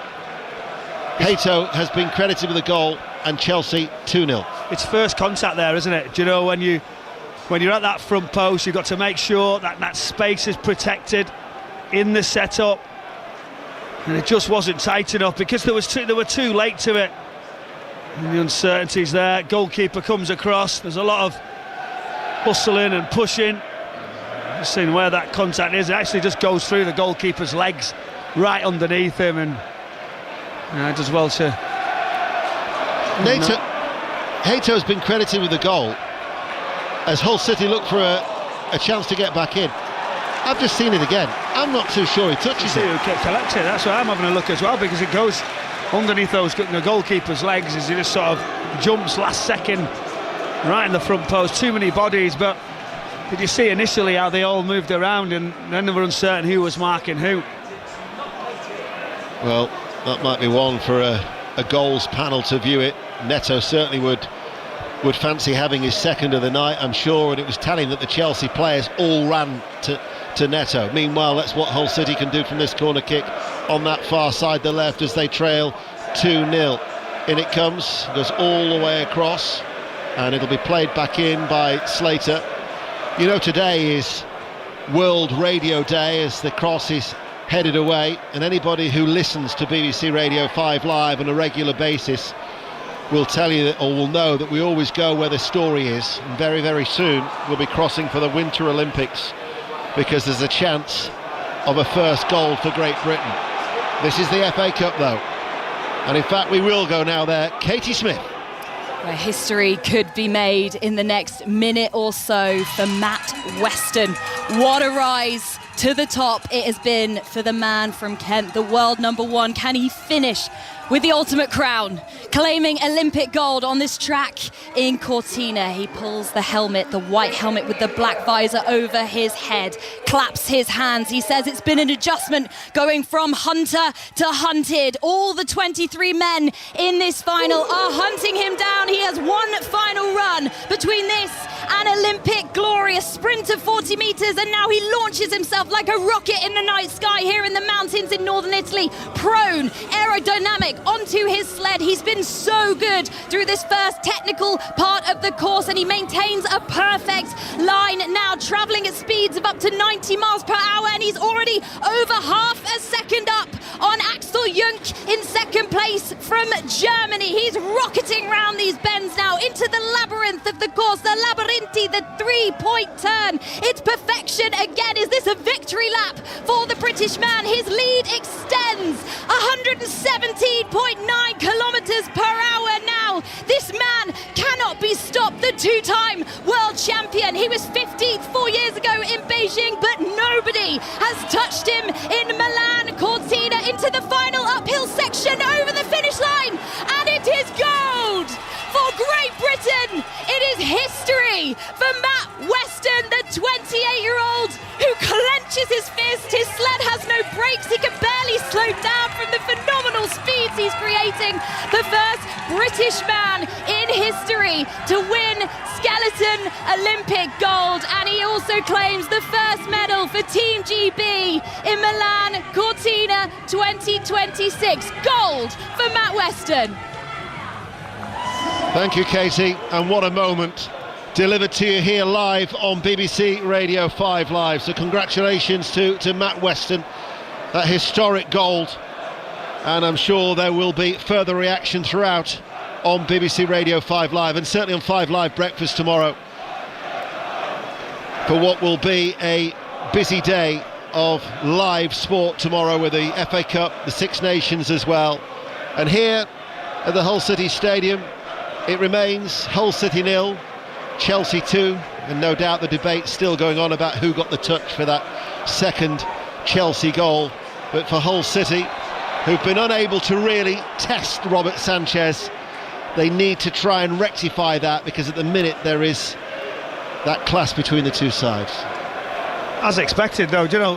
Hato has been credited with the goal, and Chelsea 2-0. It's first contact there, isn't it? Do you know, when you're at that front post, you've got to make sure that space is protected in the setup, and it just wasn't tight enough because they were too late to it. And the uncertainties there. Goalkeeper comes across. There's a lot of hustling and pushing. Just seeing where that contact is. It actually just goes through the goalkeeper's legs, right underneath him, and does well to. Hato has been credited with the goal as Hull City look for a chance to get back in. I've just seen it again. I'm not too sure he touches it. Who collects it? That's why I'm having a look as well, because it goes underneath the goalkeeper's legs as he just sort of jumps last second right in the front post. Too many bodies, but did you see initially how they all moved around, and then they were uncertain who was marking who? Well, that might be one for a goals panel to view it. Neto certainly would fancy having his second of the night, I'm sure, and it was telling that the Chelsea players all ran to Neto. Meanwhile, that's what Hull City can do from this corner kick on that far side, the left, as they trail 2-0. In it comes, goes all the way across, and it'll be played back in by Slater. You know, today is World Radio Day as the cross is headed away, and anybody who listens to BBC Radio 5 Live on a regular basis will tell you that, or will know that we always go where the story is, and very, very soon we'll be crossing for the Winter Olympics, because there's a chance of a first goal for Great Britain. This is the FA Cup though, and in fact we will go now there. Katie Smith. Where history could be made in the next minute or so for Matt Weston. What a rise to the top it has been for the man from Kent, the world number one. Can he finish with the ultimate crown, claiming Olympic gold on this track in Cortina? He pulls the helmet, the white helmet with the black visor over his head, claps his hands. He says it's been an adjustment going from hunter to hunted. All the 23 men in this final are hunting him down. He has one final run between this and Olympic glory, a sprint of 40 metres, and now he launches himself like a rocket in the night sky here in the mountains in northern Italy, prone, aerodynamic, onto his sled. He's been so good through this first technical part of the course, and he maintains a perfect line now, travelling at speeds of up to 90 miles per hour, and he's already over half a second up on Axel Junk in second place from Germany. He's rocketing round these bends now into the labyrinth of the course, the Labyrinthi, the three-point turn. It's perfection again. Is this a victory lap for the British man? His lead extends 117.9 kilometres per hour now. This man cannot be stopped. The two-time world champion. He was 15th 4 years ago in Beijing, but nobody has touched him in Milan Cortina, into the final uphill section, over the finish line, and it is gold for Great Britain. It is history for Matt Weston, the 28-year-old who clenches his fist. His sled has no brakes. He can barely slow down from the phenomenal speeds he's creating. The first British man in history to win skeleton Olympic gold, and he also claims the first medal for Team GB in Milan Cortina 2026. Gold for Matt Weston. Thank you, Katie, and what a moment delivered to you here live on BBC Radio 5 Live. So congratulations to Matt Weston, that historic gold, and I'm sure there will be further reaction throughout on BBC Radio 5 Live, and certainly on 5 Live Breakfast tomorrow, for what will be a busy day of live sport tomorrow with the FA Cup, the Six Nations as well. And here at the Hull City Stadium, it remains Hull City 0, Chelsea 2, and no doubt the debate's still going on about who got the touch for that second Chelsea goal. But for Hull City, who've been unable to really test Robert Sanchez, they need to try and rectify that, because at the minute there is that clash between the two sides. As expected, though, do you know,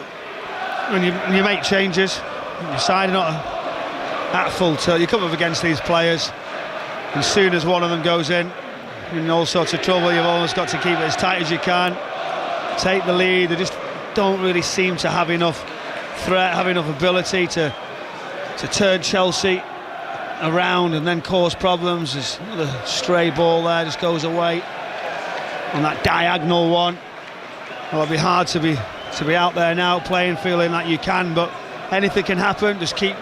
when you make changes, your side are not at full tilt, you come up against these players, and as soon as one of them goes in all sorts of trouble, you've almost got to keep it as tight as you can, take the lead. They just don't really seem to have enough threat, have enough ability to turn Chelsea around and then cause problems. There's another stray ball there, just goes away on that diagonal one. Well, it'll be hard to be out there now playing, feeling like you can, but anything can happen. Just keep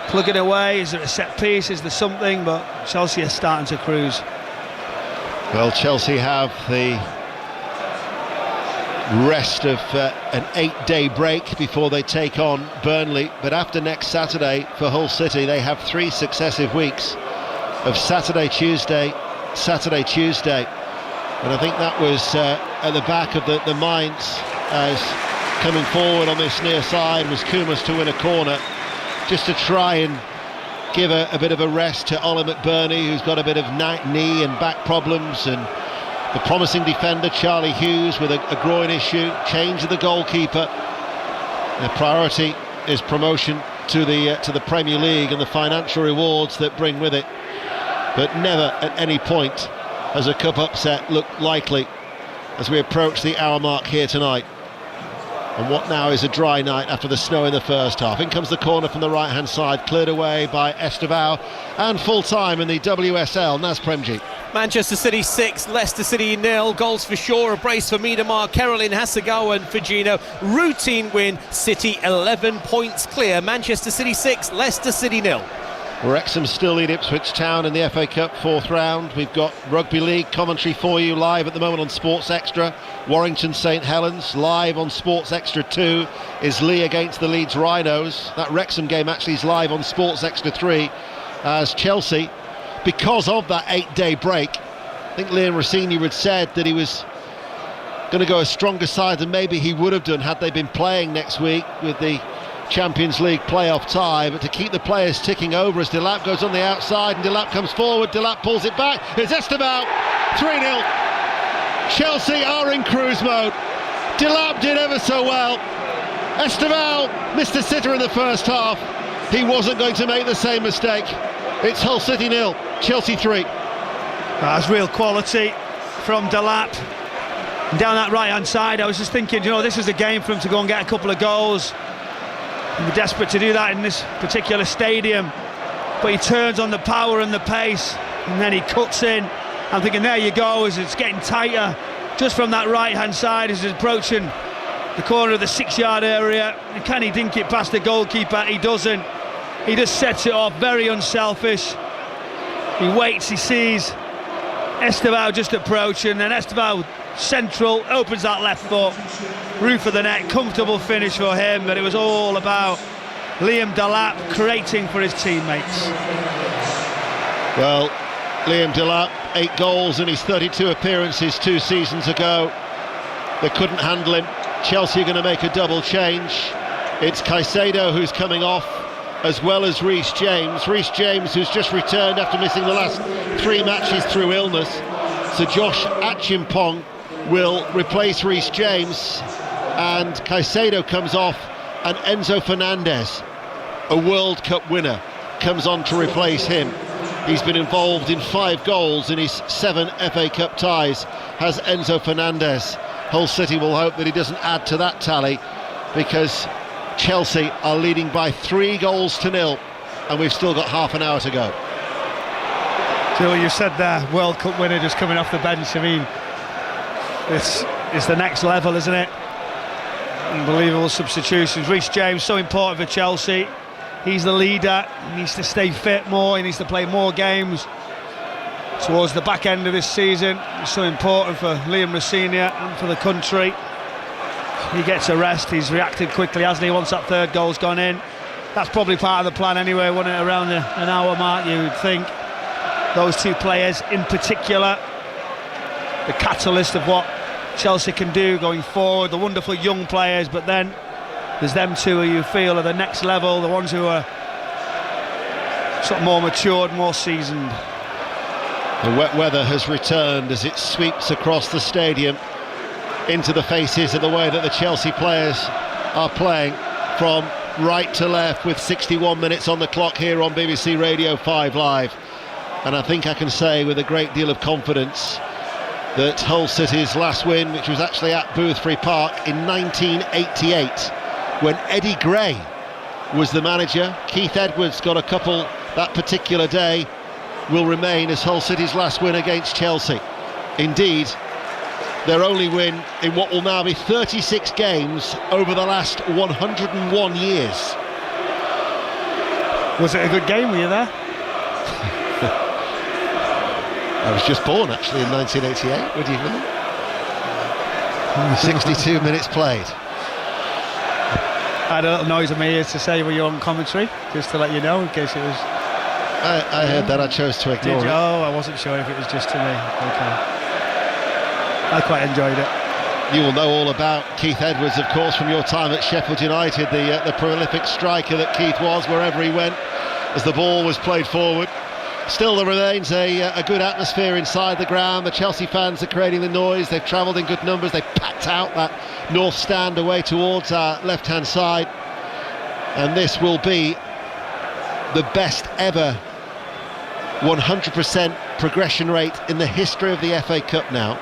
plugging away. Is there a set piece? Is there something? But Chelsea are starting to cruise. Well, Chelsea have the rest of an 8-day break before they take on Burnley, but after next Saturday for Hull City, they have 3 successive weeks of Saturday, Tuesday, and I think that was at the back of the minds as coming forward on this near side was Kumas to win a corner, just to try and give a bit of a rest to Ollie McBurney, who's got a bit of knee and back problems, and the promising defender Charlie Hughes with a groin issue. Change of the goalkeeper. Their priority is promotion to the Premier League and the financial rewards that bring with it, but never at any point has a cup upset looked likely as we approach the hour mark here tonight. And what now is a dry night after the snow in the first half. In comes the corner from the right hand side, cleared away by Estevao, and full time in the WSL. Naz Premji. Manchester City 6, Leicester City 0. Goals for Shaw, a brace for Miedemar, Caroline Hasegawa and Fujino. Routine win, City 11 points clear. Manchester City 6, Leicester City 0. Wrexham still lead Ipswich Town in the FA Cup 4th round. We've got Rugby League commentary for you live at the moment on Sports Extra. Warrington St Helens live on Sports Extra 2 is Lee against the Leeds Rhinos. That Wrexham game actually is live on Sports Extra 3 as Chelsea, because of that 8-day break, I think Liam Rossini had said that he was going to go a stronger side than maybe he would have done had they been playing next week with the Champions League playoff tie, but to keep the players ticking over as Delap goes on the outside and Delap comes forward, Delap pulls it back, it's Estevao, 3-0. Chelsea are in cruise mode. Delap did ever so well. Estevao missed a sitter in the first half. He wasn't going to make the same mistake. It's Hull City 0, Chelsea 3. That's real quality from Delap. And down that right hand side, I was just thinking, you know, this is a game for him to go and get a couple of goals. We're desperate to do that in this particular stadium, but he turns on the power and the pace, and then he cuts in. I'm thinking, there you go, as it's getting tighter just from that right hand side as he's approaching the corner of the 6-yard area. And can he dink it past the goalkeeper? He doesn't. He just sets it off, very unselfish. He waits, he sees Estevao just approaching, and Estevao central, opens that left foot, roof of the net, comfortable finish for him, but it was all about Liam Delap creating for his teammates. Well, Liam Delap, 8 goals in his 32 appearances 2 seasons ago. They couldn't handle him. Chelsea are going to make a double change. It's Caicedo who's coming off, as well as Reece James. Reece James, who's just returned after missing the last 3 matches through illness. So Josh Achimpong will replace Reece James, and Caicedo comes off, and Enzo Fernandez, a World Cup winner, comes on to replace him. He's been involved in 5 goals in his 7 FA Cup ties, has Enzo Fernandez. Hull City will hope that he doesn't add to that tally, because Chelsea are leading by 3 goals to 0, and we've still got half an hour to go. Joe, you said there, World Cup winner just coming off the bench. I mean, it's the next level, isn't it? Unbelievable substitutions. Reece James, so important for Chelsea. He's the leader. He needs to stay fit more. He needs to play more games. towards the back end of this season. It's so important for Liam Rosenior and for the country. He gets a rest, he's reacted quickly, hasn't he, once that third goal's gone in. That's probably part of the plan anyway, wasn't it, around an hour mark, you would think. Those two players in particular, the catalyst of what Chelsea can do going forward, the wonderful young players, but then there's them two who you feel are the next level, the ones who are sort of more matured, more seasoned. The wet weather has returned as it sweeps across the stadium into the faces of the way that the Chelsea players are playing from right to left, with 61 minutes on the clock here on BBC Radio 5 Live. And I think I can say with a great deal of confidence that Hull City's last win, which was actually at Boothbury Park in 1988, when Eddie Gray was the manager. Keith Edwards got a couple that particular day, will remain as Hull City's last win against Chelsea. Indeed, their only win in what will now be 36 games over the last 101 years. Was it a good game? Were you there? I was just born actually in 1988. Would you believe? 62 minutes played. I had a little noise in my ears to say were you on commentary, just to let you know in case it was. I heard that. I chose to ignore it. Oh, I wasn't sure if it was just to me. Okay. I quite enjoyed it. You will know all about Keith Edwards, of course, from your time at Sheffield United, the prolific striker that Keith was wherever he went as the ball was played forward. Still, there remains a good atmosphere inside the ground. The Chelsea fans are creating the noise. They've travelled in good numbers. They've packed out that north stand away towards our left-hand side. And this will be the best ever 100% progression rate in the history of the FA Cup now,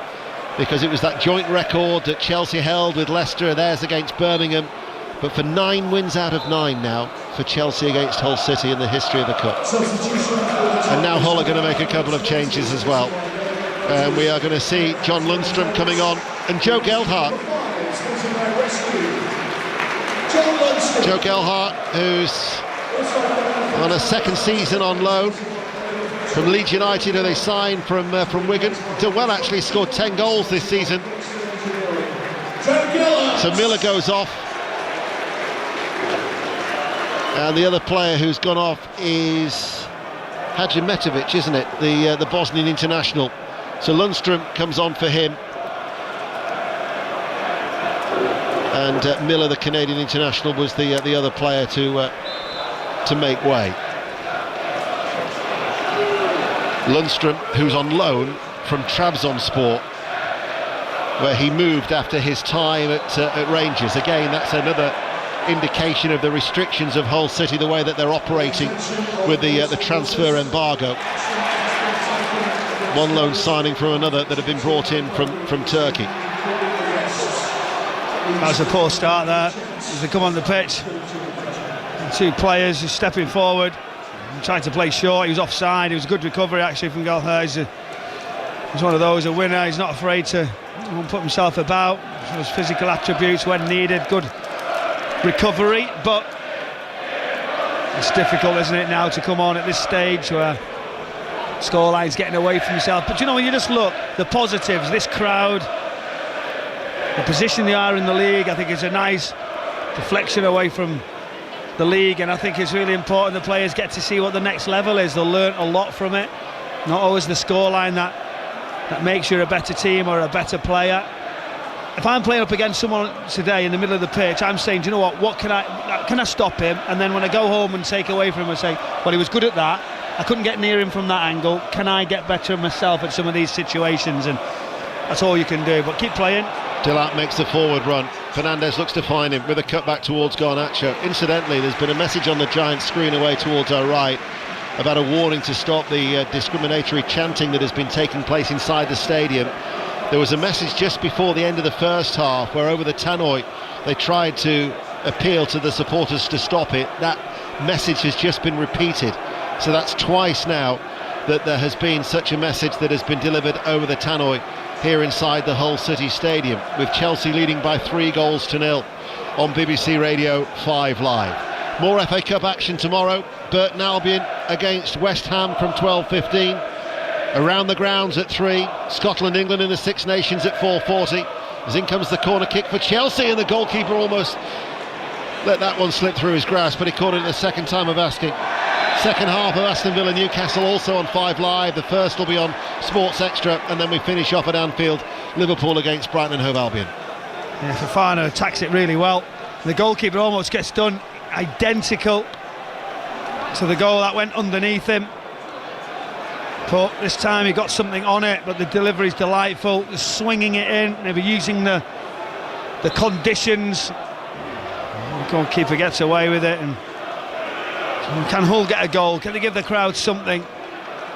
because it was that joint record that Chelsea held with Leicester, theirs against Birmingham, but for 9 wins out of 9 now for Chelsea against Hull City in the history of the Cup. And now Hull are going to make a couple of changes as well. And we are going to see John Lundstram coming on and Joe Gelhardt. Joe Gelhardt, who's on a second season on loan from Leeds United, who they signed from Wigan. Done well, actually, scored 10 goals this season. So Miller goes off. And the other player who's gone off is Hadjimetovic, isn't it? The Bosnian international. So Lundstram comes on for him. And Miller, the Canadian international, was the other player to make way. Lundstram, who's on loan from Trabzonspor, where he moved after his time at Rangers. Again, that's another indication of the restrictions of Hull City, the way that they're operating with the transfer embargo. One loan signing from another that have been brought in from Turkey. That's a poor start there as they come on the pitch. Two players just stepping forward, trying to play short. He was offside. It was a good recovery actually from Gelhardt. He's one of those, a winner. He's not afraid to put himself about. Those physical attributes when needed. Good recovery, but it's difficult, isn't it, now to come on at this stage where scoreline's getting away from yourself. But you know, when you just look, the positives, this crowd, the position they are in the league, I think it's a nice deflection away from the league, and I think it's really important the players get to see what the next level is. They'll learn a lot from it. Not always the scoreline that makes you a better team or a better player. If I'm playing up against someone today in the middle of the pitch, I'm saying, do you know what can I stop him? And then when I go home and take away from him and say, well, he was good at that, I couldn't get near him from that angle, can I get better myself at some of these situations? And that's all you can do, but keep playing. Delap makes the forward run. Fernandes looks to find him with a cut back towards Garnacho. Incidentally, there's been a message on the giant screen away towards our right about a warning to stop the discriminatory chanting that has been taking place inside the stadium. There was a message just before the end of the first half where over the tannoy they tried to appeal to the supporters to stop it. That message has just been repeated. So that's twice now that there has been such a message that has been delivered over the tannoy here inside the Hull City Stadium, with Chelsea leading by 3-0 on BBC Radio 5 Live. More FA Cup action tomorrow. Burton Albion against West Ham from 12:15. around the grounds at 3. Scotland, England in the Six Nations at 4:40. As in comes the corner kick for Chelsea, and the goalkeeper almost let that one slip through his grasp, but he caught it the second time of asking. Second half of Aston Villa Newcastle also on 5 Live. The first will be on Sports Extra, and then we finish off at Anfield, Liverpool against Brighton and Hove Albion. Yeah, Fofana attacks it really well. The goalkeeper almost gets done identical to the goal that went underneath him. But this time he got something on it, but the delivery's delightful. The swinging it in, maybe using the conditions. The goalkeeper gets away with it. And can Hull get a goal? Can they give the crowd something?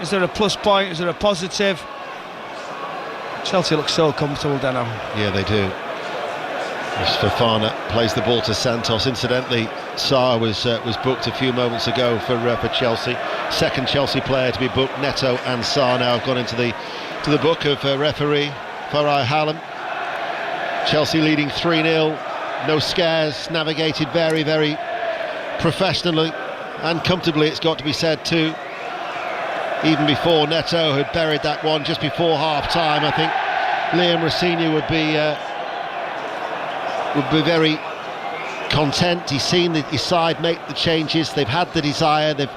Is there a plus point? Is there a positive? Chelsea looks so comfortable, Denham. Yeah, they do. As Fofana plays the ball to Santos. Incidentally, Sarr was booked a few moments ago for Chelsea. Second Chelsea player to be booked. Neto and Sarr now have gone into the book of referee Farai Hallam. Chelsea leading 3-0. No scares. Navigated very, very professionally and comfortably, it's got to be said too. Even before Neto had buried that one just before half-time, I think Liam Rossigny would be very content. He's seen his side make the changes. They've had the desire. They've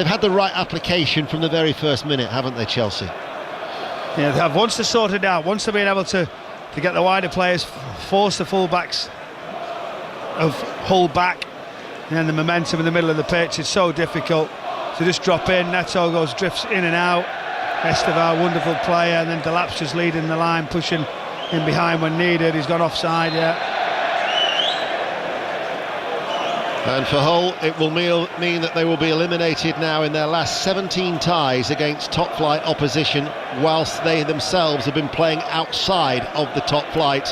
had the right application from the very first minute, haven't they, Chelsea? Yeah, they have. Once they're sorted out, once they've been able to get the wider players, force the full-backs of Hull back, and then the momentum in the middle of the pitch is so difficult to just drop in. Neto drifts in and out. Estevar, wonderful player, and then Delap's just leading the line, pushing in behind when needed. He's gone offside, yeah. And for Hull, it will mean that they will be eliminated now in their last 17 ties against top-flight opposition, whilst they themselves have been playing outside of the top flight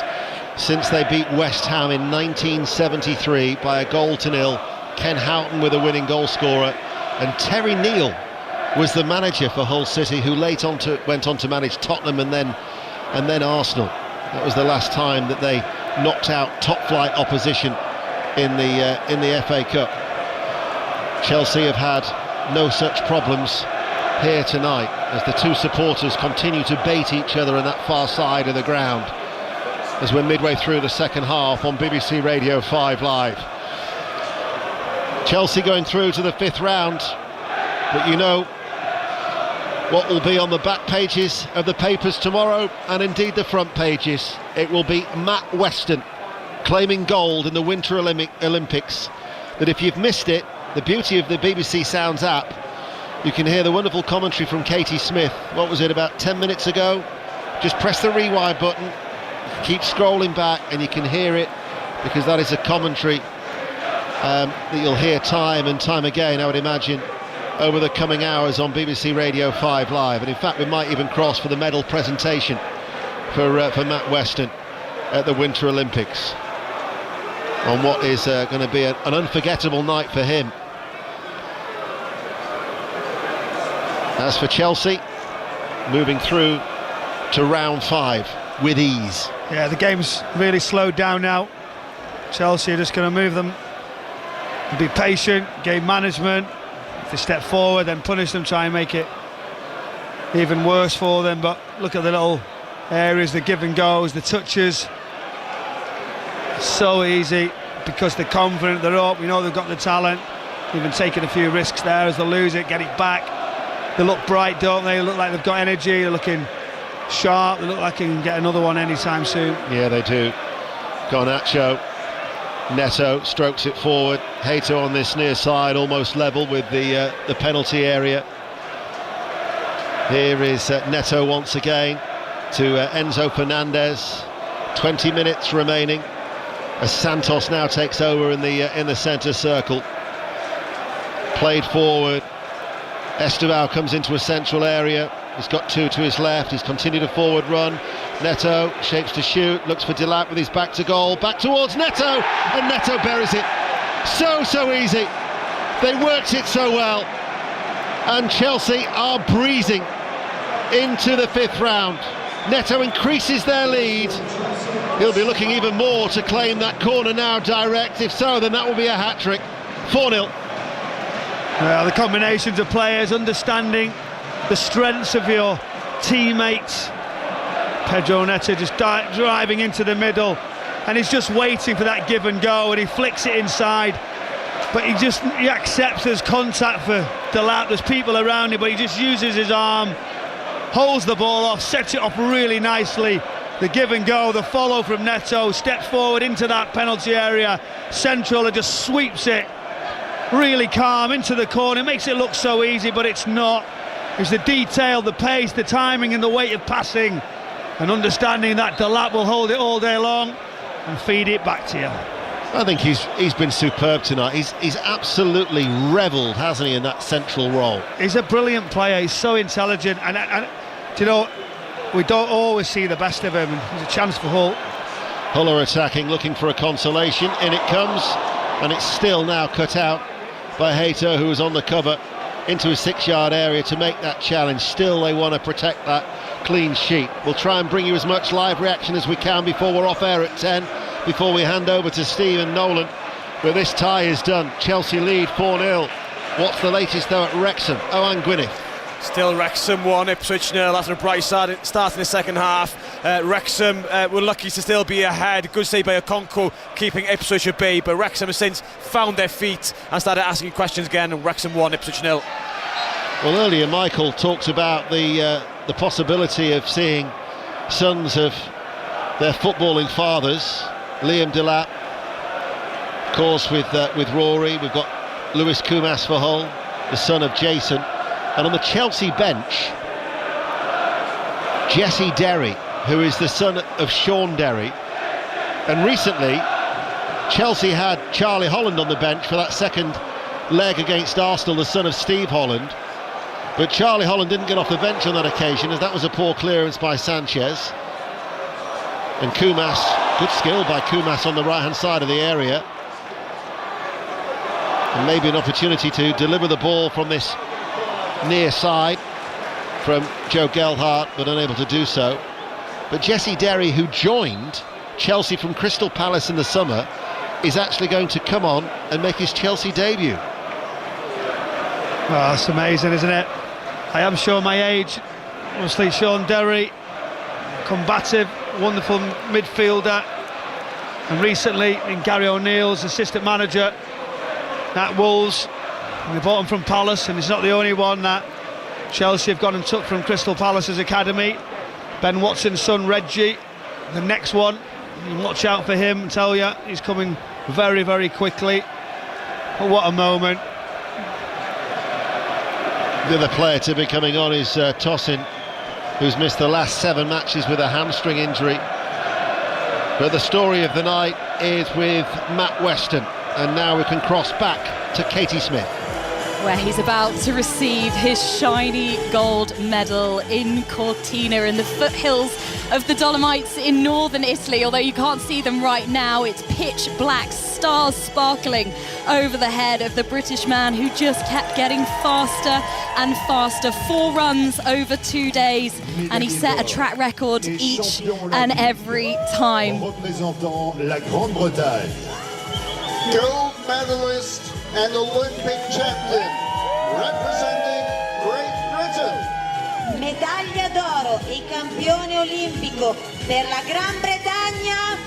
since they beat West Ham in 1973 by 1-0. Ken Houghton with a winning goal scorer, and Terry Neal was the manager for Hull City, who went on to manage Tottenham and then Arsenal. That was the last time that they knocked out top-flight opposition in the FA Cup. Chelsea have had no such problems here tonight as the two supporters continue to bait each other on that far side of the ground as we're midway through the second half on BBC Radio 5 Live. Chelsea going through to the 5th round, but you know what will be on the back pages of the papers tomorrow, and indeed the front pages. It will be Matt Weston claiming gold in the Winter Olympics. That if you've missed it, the beauty of the BBC Sounds app, you can hear the wonderful commentary from Katie Smith. What was it, about 10 minutes ago? Just press the rewind button, keep scrolling back, and you can hear it, because that is a commentary that you'll hear time and time again, I would imagine, over the coming hours on BBC Radio 5 Live. And in fact, we might even cross for the medal presentation for Matt Weston at the Winter Olympics on what is going to be an unforgettable night for him. As for Chelsea, moving through to round 5 with ease. Yeah, the game's really slowed down now. Chelsea are just going to move them, be patient, game management. If they step forward, then punish them, try and make it even worse for them. But look at the little areas, the give and goes, the touches. So easy because they're confident, they're up, we know they've got the talent. Even taking a few risks there as they lose it, get it back. They look bright, don't they? They look like they've got energy, they're looking sharp, they look like they can get another one anytime soon. Yeah, they do. Garnacho, Neto strokes it forward. Hato on this near side, almost level with the penalty area. Here is Neto once again to Enzo Fernandez. 20 minutes remaining as Santos now takes over in the centre circle. Played forward. Esteval comes into a central area. He's got two to his left. He's continued a forward run. Neto shapes to shoot, looks for Delap with his back to goal. Back towards Neto, and Neto buries it. So easy. They worked it so well. And Chelsea are breezing into the 5th round. Neto increases their lead. He'll be looking even more to claim that corner now direct. If so, then that will be a hat-trick. 4-0. Well, the combinations of players, understanding the strengths of your teammates. Pedro Neto just driving into the middle, and he's just waiting for that give and go, and he flicks it inside. But he accepts there's contact for Delap. There's people around him, but he just uses his arm, holds the ball off, sets it off really nicely. The give and go, the follow from Neto, steps forward into that penalty area. Central just sweeps it really calm into the corner. It makes it look so easy, but it's not. It's the detail, the pace, the timing and the weight of passing, and understanding that Delap will hold it all day long and feed it back to you. I think he's been superb tonight. He's absolutely revelled, hasn't he, in that central role. He's a brilliant player. He's so intelligent, and you know, we don't always see the best of him. There's a chance for Hull. Hull are attacking, looking for a consolation. In it comes, and it's still now cut out by Hato, who was on the cover, into his 6-yard area to make that challenge. Still, they want to protect that clean sheet. We'll try and bring you as much live reaction as we can before we're off air at 10, before we hand over to Stephen Nolan. But this tie is done. Chelsea lead 4-0. What's the latest though at Wrexham? Owen Gwyneth. Still Wrexham 1, Ipswich 0 after a bright start in the second half. Wrexham were lucky to still be ahead. Good save by Okonkwo, keeping Ipswich at bay, but Wrexham have since found their feet and started asking questions again. And Wrexham 1, Ipswich 0. Well, earlier Michael talked about the possibility of seeing sons of their footballing fathers. Liam Delap, of course, with Rory. We've got Lewis Koumas for Hull, the son of Jason. And on the Chelsea bench, Jesse Derry, who is the son of Sean Derry. And recently, Chelsea had Charlie Holland on the bench for that second leg against Arsenal, the son of Steve Holland. But Charlie Holland didn't get off the bench on that occasion, as that was a poor clearance by Sanchez. And Koumas, good skill by Koumas on the right-hand side of the area. And maybe an opportunity to deliver the ball from this near side from Joe Gelhardt, but unable to do so. But Jesse Derry, who joined Chelsea from Crystal Palace in the summer, is actually going to come on and make his Chelsea debut. Oh, that's amazing, isn't it? I am showing my age. Obviously Sean Derry, combative, wonderful midfielder, and recently in Gary O'Neill's assistant manager at Wolves. They bought him from Palace, and he's not the only one that Chelsea have gone and took from Crystal Palace's academy. Ben Watson's son Reggie, the next one. You can watch out for him, I tell you, he's coming very, very quickly. But what a moment. The other player to be coming on is Tosin, who's missed the last 7 matches with a hamstring injury. But the story of the night is with Matt Weston, and now we can cross back to Katie Smith, where he's about to receive his shiny gold medal in Cortina in the foothills of the Dolomites in northern Italy. Although you can't see them right now, it's pitch black, stars sparkling over the head of the British man who just kept getting faster and faster. 4 runs over 2 days, and he set a track record each and every time. La Grande-Bretagne, gold medalist and Olympic champion, representing Great Britain. Medaglia d'oro e campione olimpico per la Gran Bretagna,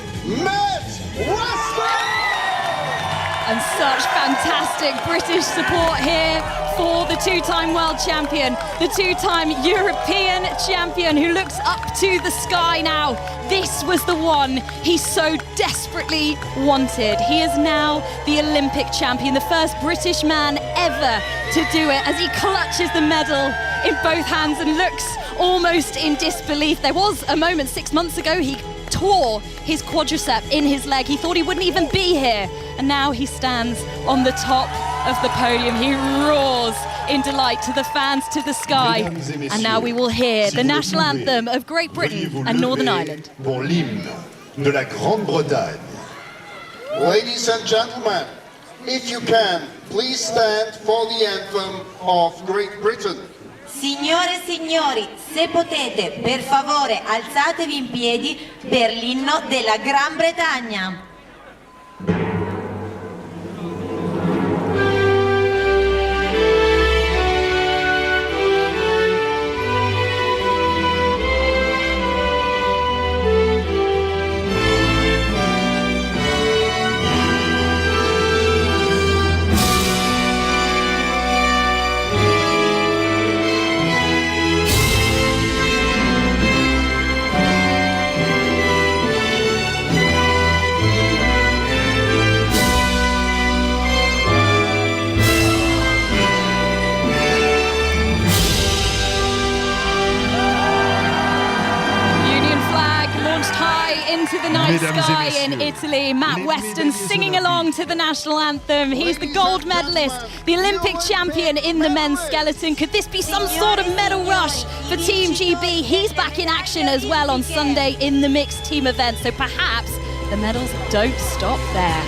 Matt Weston! And such fantastic British support here for the 2-time world champion, the 2-time European champion who looks up to the sky now. This was the one he so desperately wanted. He is now the Olympic champion, the first British man ever to do it, as he clutches the medal in both hands and looks almost in disbelief. There was a moment 6 months ago he tore his quadricep in his leg. He thought he wouldn't even be here, and now he stands on the top of the podium. He roars in delight to the fans, to the sky, and now we will hear the national anthem of Great Britain and Northern Ireland. Pour l'hymne de la Grande-Bretagne. Ladies and gentlemen, if you can, please stand for the anthem of Great Britain. Signore e signori, se potete, per favore, alzatevi in piedi per l'inno della Gran Bretagna. sky in Italy. Matt Weston singing along to the national anthem. He's the gold medalist, the Olympic champion in the men's skeleton. Could this be some sort of medal rush for Team GB? He's back in action as well on Sunday in the mixed team event, so perhaps the medals don't stop there.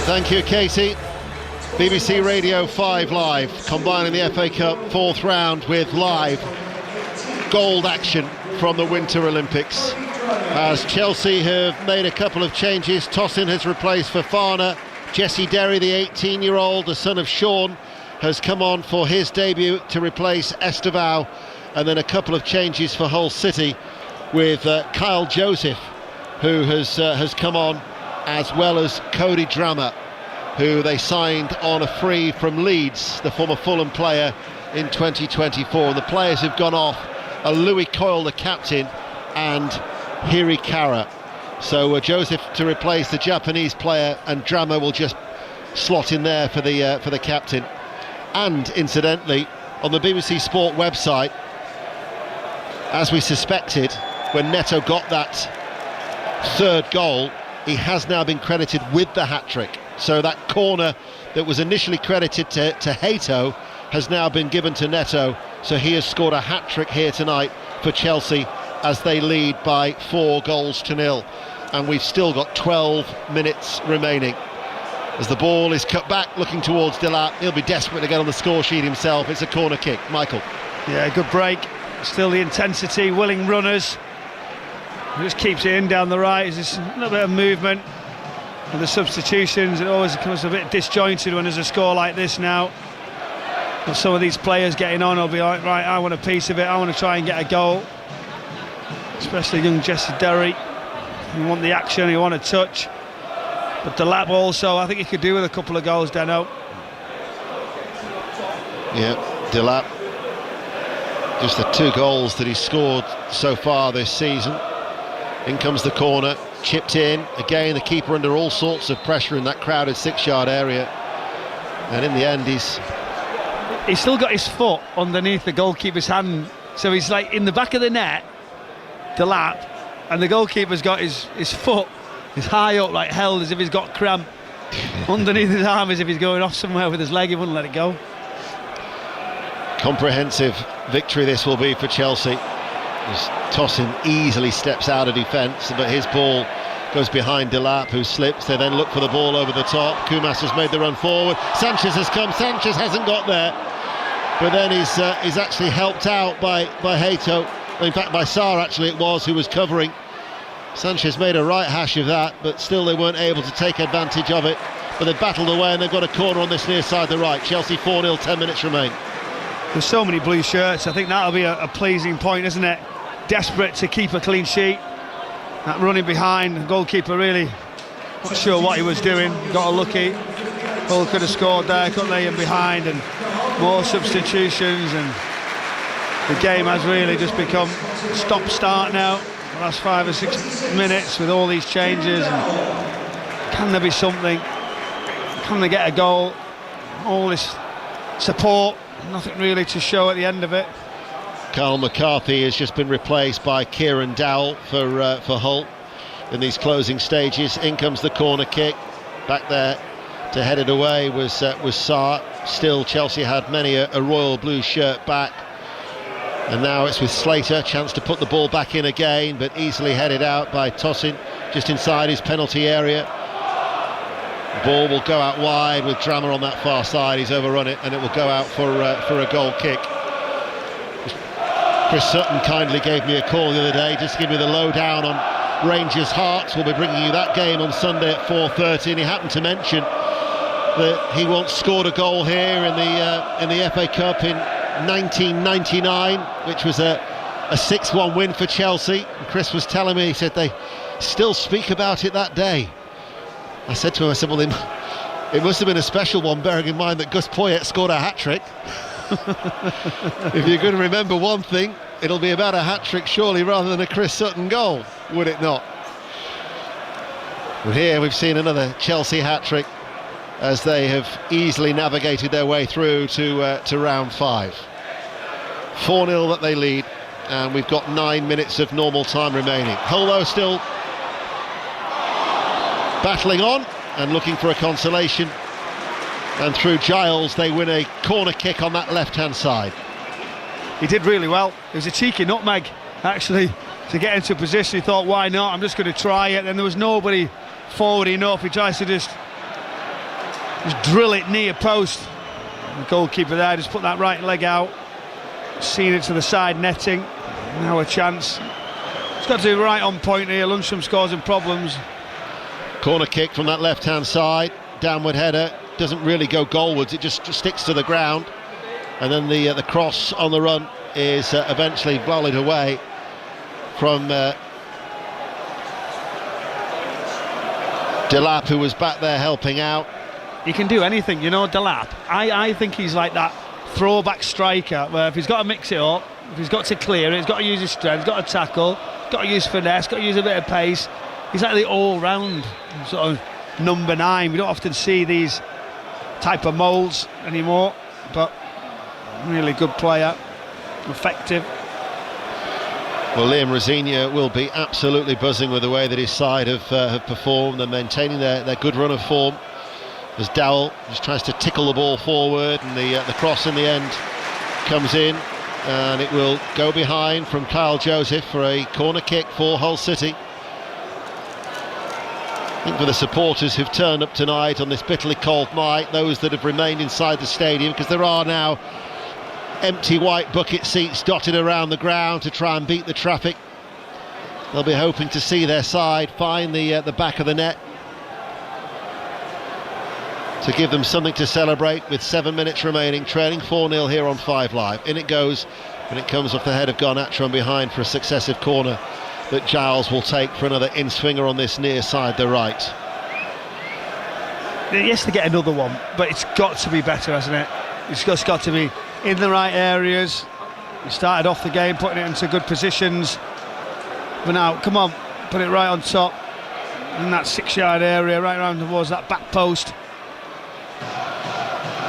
Thank you, Katie. BBC Radio 5 Live, combining the FA Cup 4th round with live gold action from the Winter Olympics. As Chelsea have made a couple of changes, Tosin has replaced Fofana. Jesse Derry, the 18-year-old, the son of Sean, has come on for his debut to replace Estevao. And then a couple of changes for Hull City with Kyle Joseph, who has come on, as well as Cody Drammer, who they signed on a free from Leeds, the former Fulham player, in 2024. The players who've gone off are Louis Coyle, the captain, and Hiri Kara. So Joseph to replace the Japanese player, and Drammer will just slot in there for the captain. And incidentally, on the BBC Sport website, as we suspected, when Neto got that third goal, he has now been credited with the hat-trick. So that corner that was initially credited to Hato has now been given to Neto. So he has scored a hat-trick here tonight for Chelsea as they lead by 4-0. And we've still got 12 minutes remaining. As the ball is cut back, looking towards Delap, he'll be desperate to get on the score sheet himself. It's a corner kick. Michael. Yeah, good break. Still the intensity, willing runners. He just keeps it in down the right. There's just a little bit of movement. And the substitutions, it always becomes a bit disjointed when there's a score like this now. And some of these players getting on will be like, right, I want a piece of it, I want to try and get a goal. Especially young Jesse Derry. You want the action, you want a touch. But Delap also, I think he could do with a couple of goals, Deno. Yeah, Delap. Just the 2 goals that he's scored so far this season. In comes the corner, chipped in. Again, the keeper under all sorts of pressure in that crowded 6-yard area. And in the end, he's still got his foot underneath the goalkeeper's hand. So he's like in the back of the net, Delap, and the goalkeeper's got his foot is high up, like held as if he's got cramp underneath his arm, as if he's going off somewhere with his leg. He wouldn't let it go. Comprehensive victory this will be for Chelsea. As Tosin easily steps out of defence, but his ball goes behind Delap, who slips. They then look for the ball over the top. Kumas has made the run forward. Sanchez has come. Sanchez hasn't got there, but then he's actually helped out by Hato. In fact, by Sarr, actually, it was, who was covering. Sanchez made a right hash of that, but still they weren't able to take advantage of it. But they battled away, and they've got a corner on this near side, the right. Chelsea 4-0, 10 minutes remain. There's so many blue shirts. I think that'll be a pleasing point, isn't it? Desperate to keep a clean sheet. That running behind, the goalkeeper really not sure what he was doing. Got unlucky. Hull could have scored there, couldn't they? And behind, and more substitutions, and the game has really just become stop-start now. The last 5 or 6 minutes with all these changes. And can there be something? Can they get a goal? All this support, nothing really to show at the end of it. Carl McCarthy has just been replaced by Kieran Dowell for Hull in these closing stages. In comes the corner kick. Back there to head it away was Sarr. Still, Chelsea had many a royal blue shirt back. And now it's with Slater, chance to put the ball back in again, but easily headed out by Tosin, just inside his penalty area. The ball will go out wide with Drammer on that far side. He's overrun it, and it will go out for a goal kick. Chris Sutton kindly gave me a call the other day just to give me the lowdown on Rangers Hearts. We'll be bringing you that game on Sunday at 4:30, and he happened to mention that he once scored a goal here in the FA Cup in 1999, which was a 6-1 win for Chelsea. And Chris was telling me, he said they still speak about it that day. I said to him, well, it must have been a special one, bearing in mind that Gus Poyet scored a hat-trick. If you're going to remember one thing, it'll be about a hat-trick surely, rather than a Chris Sutton goal, would it not? But here we've seen another Chelsea hat-trick as they have easily navigated their way through to round 5. 4-0 that they lead. and we've got 9 minutes of normal time remaining. Hull, though, still battling on and looking for a consolation, and through Giles they win a corner kick on that left-hand side. He did really well. It was a cheeky nutmeg, actually, to get into a position. He thought, why not, I'm just going to try it. Then there was nobody forward enough. He tries to just drill it near post. The goalkeeper there just put that right leg out, seen it to the side netting. Now a chance. It's got to be right on point here. Lundstrom's causing problems. Corner kick from that left-hand side, downward header, doesn't really go goalwards, it just sticks to the ground, and then the cross on the run is eventually volleyed away from Delap, who was back there helping out. He can do anything, you know, Delap. I think he's like that throwback striker where if he's got to mix it up, if he's got to clear it, he's got to use his strength, got to tackle, got to use finesse, got to use a bit of pace. He's like the all-round sort of number 9. We don't often see these type of moulds anymore, but really good player, effective. Well, Liam Rosenior will be absolutely buzzing with the way that his side have performed and maintaining their good run of form, as Dowell just tries to tickle the ball forward, and the cross in the end comes in, and it will go behind from Kyle Joseph for a corner kick for Hull City. I think for the supporters who've turned up tonight on this bitterly cold night, those that have remained inside the stadium, because there are now empty white bucket seats dotted around the ground to try and beat the traffic. They'll be hoping to see their side find the back of the net to give them something to celebrate with 7 minutes remaining, trailing 4-0 here on 5 Live. In it goes, and it comes off the head of Garnacho on behind for a successive corner that Giles will take for another in-swinger on this near side, the right. Yes, to get another one, but it's got to be better, hasn't it? It's just got to be in the right areas. He started off the game putting it into good positions, but now, come on, put it right on top in that 6-yard area, right around towards that back post.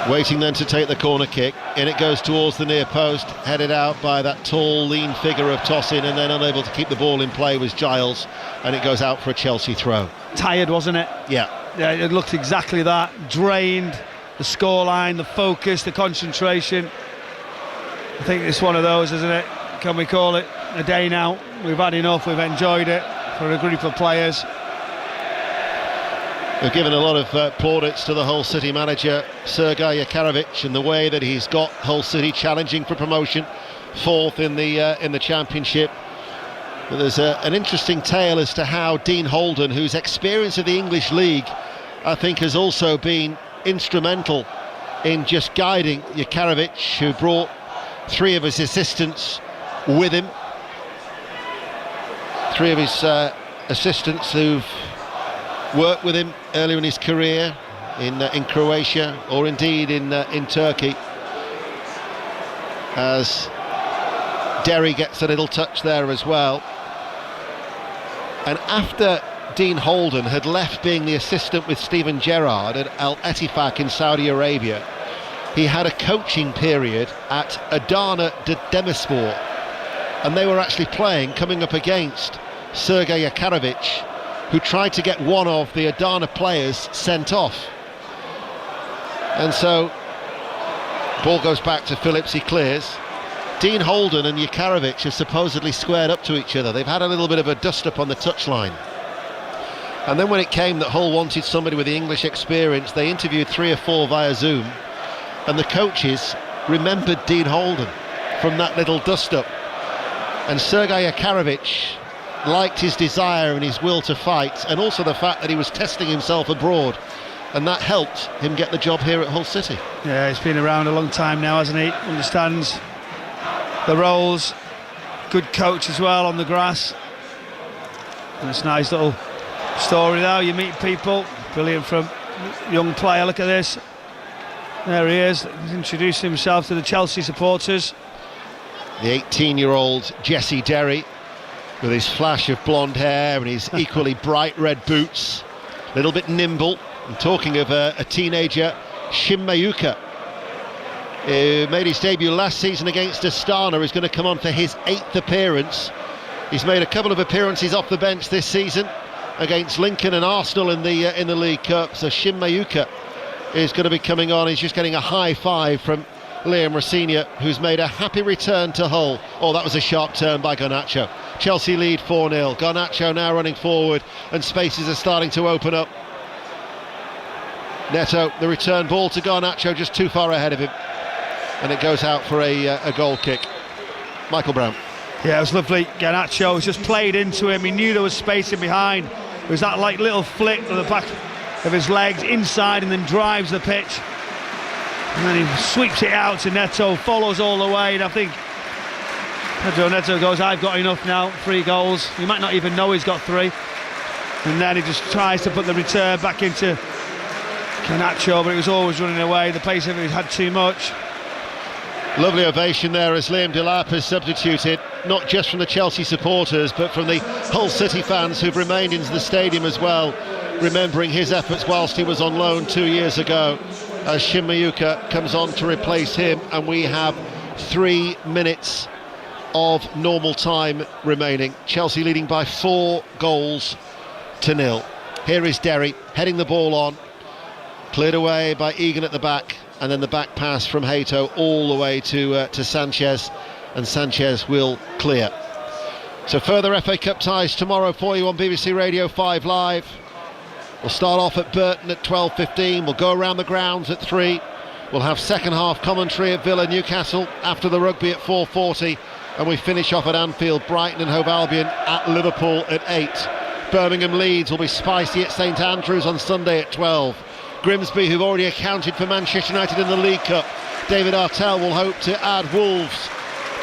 Waiting then to take the corner kick. In it goes towards the near post, headed out by that tall, lean figure of Tosin, and then unable to keep the ball in play was Giles, and it goes out for a Chelsea throw. Tired, wasn't it? Yeah, it looked exactly that. Drained, the scoreline, the focus, the concentration. I think it's one of those, isn't it? Can we call it a day now? We've had enough, we've enjoyed it for a group of players. We've given a lot of plaudits to the Hull City manager, Sergej Jakarovic, and the way that he's got Hull City challenging for promotion, 4th in the Championship. But there's an interesting tale as to how Dean Holden, whose experience of the English League, I think, has also been instrumental in just guiding Jakarovic, who brought 3 of his assistants with him. 3 of his assistants who've worked with him earlier in his career in Croatia, or indeed in Turkey, as Derry gets a little touch there as well. And after Dean Holden had left being the assistant with Steven Gerrard at Al Ettifaq in Saudi Arabia, he had a coaching period at Adana Demirspor, and they were actually coming up against Sergej Jakarovic, who tried to get one of the Adana players sent off. And so, ball goes back to Phillips, he clears. Dean Holden and Jakarovic have supposedly squared up to each other. They've had a little bit of a dust-up on the touchline. And then when it came that Hull wanted somebody with the English experience, they interviewed 3 or 4 via Zoom, and the coaches remembered Dean Holden from that little dust-up. And Sergej Jakarovic liked his desire and his will to fight, and also the fact that he was testing himself abroad, and that helped him get the job here at Hull City. Yeah, he's been around a long time now, hasn't he? Understands the roles. Good coach as well on the grass. And it's a nice little story now. You meet people. Brilliant from young player. Look at this. There he is. He's introduced himself to the Chelsea supporters. The 18-year-old Jesse Derry, with his flash of blonde hair and his equally bright red boots, a little bit nimble. And talking of a teenager, Shim Mayuka, who made his debut last season against Astana, is going to come on for his 8th appearance. He's made a couple of appearances off the bench this season against Lincoln and Arsenal in the League Cup. So Shin Mayuka is going to be coming on. He's just getting a high five from Liam Rosenior, who's made a happy return to Hull. Oh, that was a sharp turn by Garnacho. Chelsea lead 4-0. Garnacho now running forward and spaces are starting to open up. Neto, the return ball to Garnacho, just too far ahead of him, and it goes out for a goal kick. Michael Brown. Yeah, it was lovely. Garnacho was just played into him. He knew there was space in behind. It was that like little flick to the back of his legs inside and then drives the pitch. And then he sweeps it out to Neto, follows all the way, and I think Pedro Neto goes, I've got enough now, 3 goals. You might not even know he's got 3. And then he just tries to put the return back into Garnacho, but he was always running away. The pace of it had too much. Lovely ovation there as Liam Delap has substituted, not just from the Chelsea supporters, but from the Hull City fans who've remained into the stadium as well, remembering his efforts whilst he was on loan 2 years ago, as Shin Mayuka comes on to replace him, and we have 3 minutes of normal time remaining. Chelsea leading by 4 goals to 0. Here is Derry heading the ball on, cleared away by Egan at the back, and then the back pass from Hato all the way to Sanchez, and Sanchez will clear. So further FA Cup ties tomorrow for you on BBC Radio 5 Live. We'll start off at Burton at 12:15. We'll go around the grounds at 3. We'll have second half commentary at Villa Newcastle after the rugby at 4:40, and we finish off at Anfield, Brighton and Hove Albion at Liverpool at 8. Birmingham Leeds will be spicy at St Andrews on Sunday at 12. Grimsby, who've already accounted for Manchester United in the League Cup, David Artell will hope to add Wolves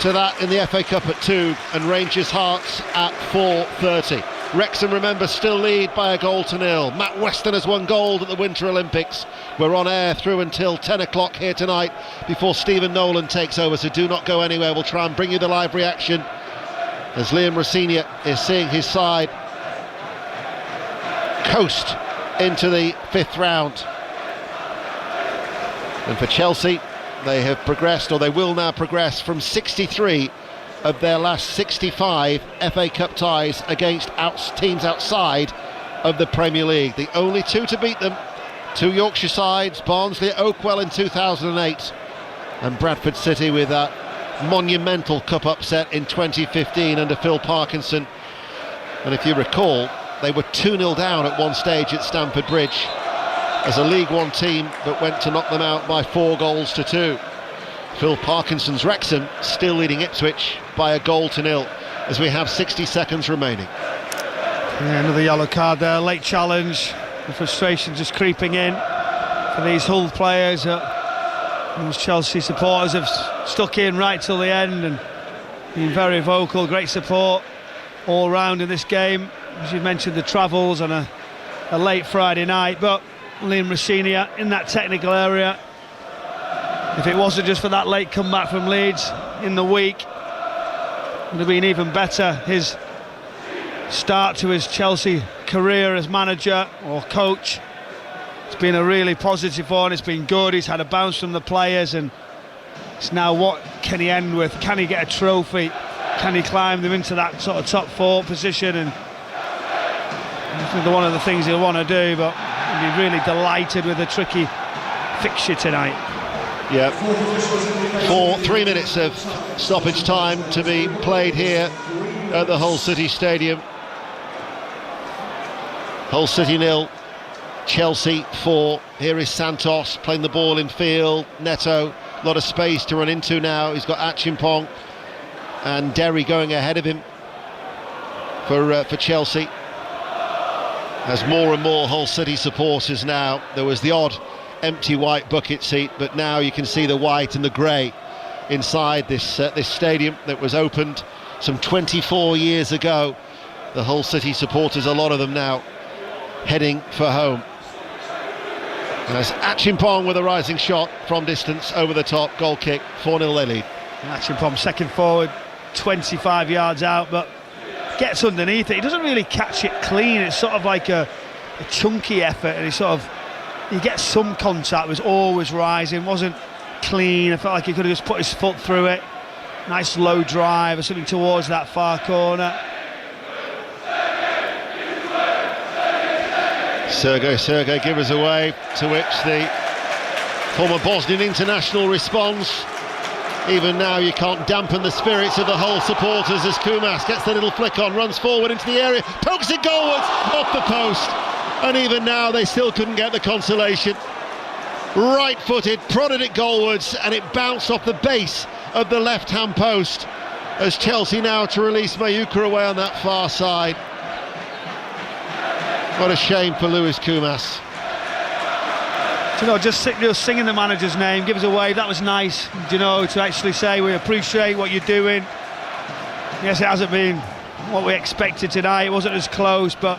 to that in the FA Cup at 2, and Rangers Hearts at 4:30. Wrexham, remember, still lead by a goal to 0. Matt Weston has won gold at the Winter Olympics. We're on air through until 10 o'clock here tonight before Stephen Nolan takes over, so do not go anywhere. We'll try and bring you the live reaction as Liam Rosenior is seeing his side coast into the 5th round. And for Chelsea, they have progressed, or they will now progress, from 63 of their last 65 FA Cup ties against teams outside of the Premier League. The only 2 to beat them, 2 Yorkshire sides, Barnsley at Oakwell in 2008 and Bradford City with that monumental cup upset in 2015 under Phil Parkinson. And if you recall, they were 2-0 down at one stage at Stamford Bridge as a League One team, but went to knock them out by 4 goals to 2. Phil Parkinson's Wrexham still leading Ipswich by a goal to 0 as we have 60 seconds remaining. Yeah, another yellow card there, late challenge. The frustration just creeping in for these Hull players. Those Chelsea supporters have stuck in right till the end and been very vocal. Great support all round in this game. As you mentioned, the travels on a late Friday night, but Liam Rosenior in that technical area. If it wasn't just for that late comeback from Leeds in the week, it would have been even better. His start to his Chelsea career as manager or coach, it's been a really positive one. It's been good. He's had a bounce from the players, and it's now what can he end with? Can he get a trophy? Can he climb them into that sort of top 4 position? And it's one of the things he'll want to do, but he'll be really delighted with a tricky fixture tonight. Yeah, 3 minutes of stoppage time to be played here at the Hull City Stadium. Hull City 0, Chelsea 4. Here is Santos playing the ball in field. Neto, a lot of space to run into now. He's got Achimpong and Derry going ahead of him for Chelsea. As more and more Hull City supporters now, there was the odd empty white bucket seat, but now you can see the white and the grey inside this stadium that was opened some 24 years ago. The Hull City supporters, a lot of them now heading for home. And as Achimpong with a rising shot from distance over the top, goal kick, 4-0 they lead. Achimpong second forward, 25 yards out, but gets underneath it. He doesn't really catch it clean. It's sort of like a chunky effort, and he gets some contact, was always rising, wasn't clean. I felt like he could have just put his foot through it. Nice low drive or something towards that far corner. Sergei gives away, to which the former Bosnian international responds. Even now you can't dampen the spirits of the whole supporters as Kumas gets the little flick on, runs forward into the area, pokes it goalwards, off the post. And even now they still couldn't get the consolation. Right-footed, prodded it goalwards, and it bounced off the base of the left-hand post as Chelsea now to release Mayuka away on that far side. What a shame for Luis Kumas. You know, just singing the manager's name, give us a wave, that was nice. You know, to actually say we appreciate what you're doing. Yes, it hasn't been what we expected tonight. It wasn't as close, but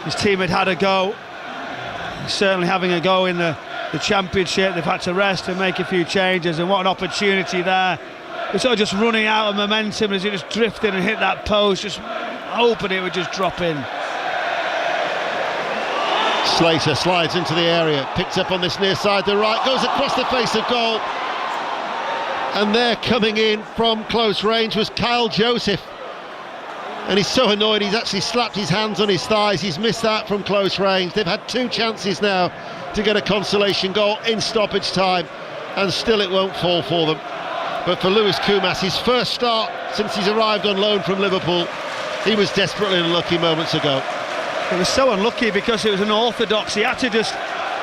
his team had a go. Certainly having a go in the championship. They've had to rest and make a few changes, and what an opportunity there. We're sort of just running out of momentum as it just drifted and hit that post, just hoping it would just drop in. Slater slides into the area, picked up on this near side, the right, goes across the face of goal. And there coming in from close range was Kyle Joseph. And he's so annoyed, he's actually slapped his hands on his thighs. He's missed that from close range. They've had 2 chances now to get a consolation goal in stoppage time, and still it won't fall for them. But for Luis Kumas, his first start since he's arrived on loan from Liverpool, he was desperately unlucky moments ago. It was so unlucky because it was unorthodox. He had to just,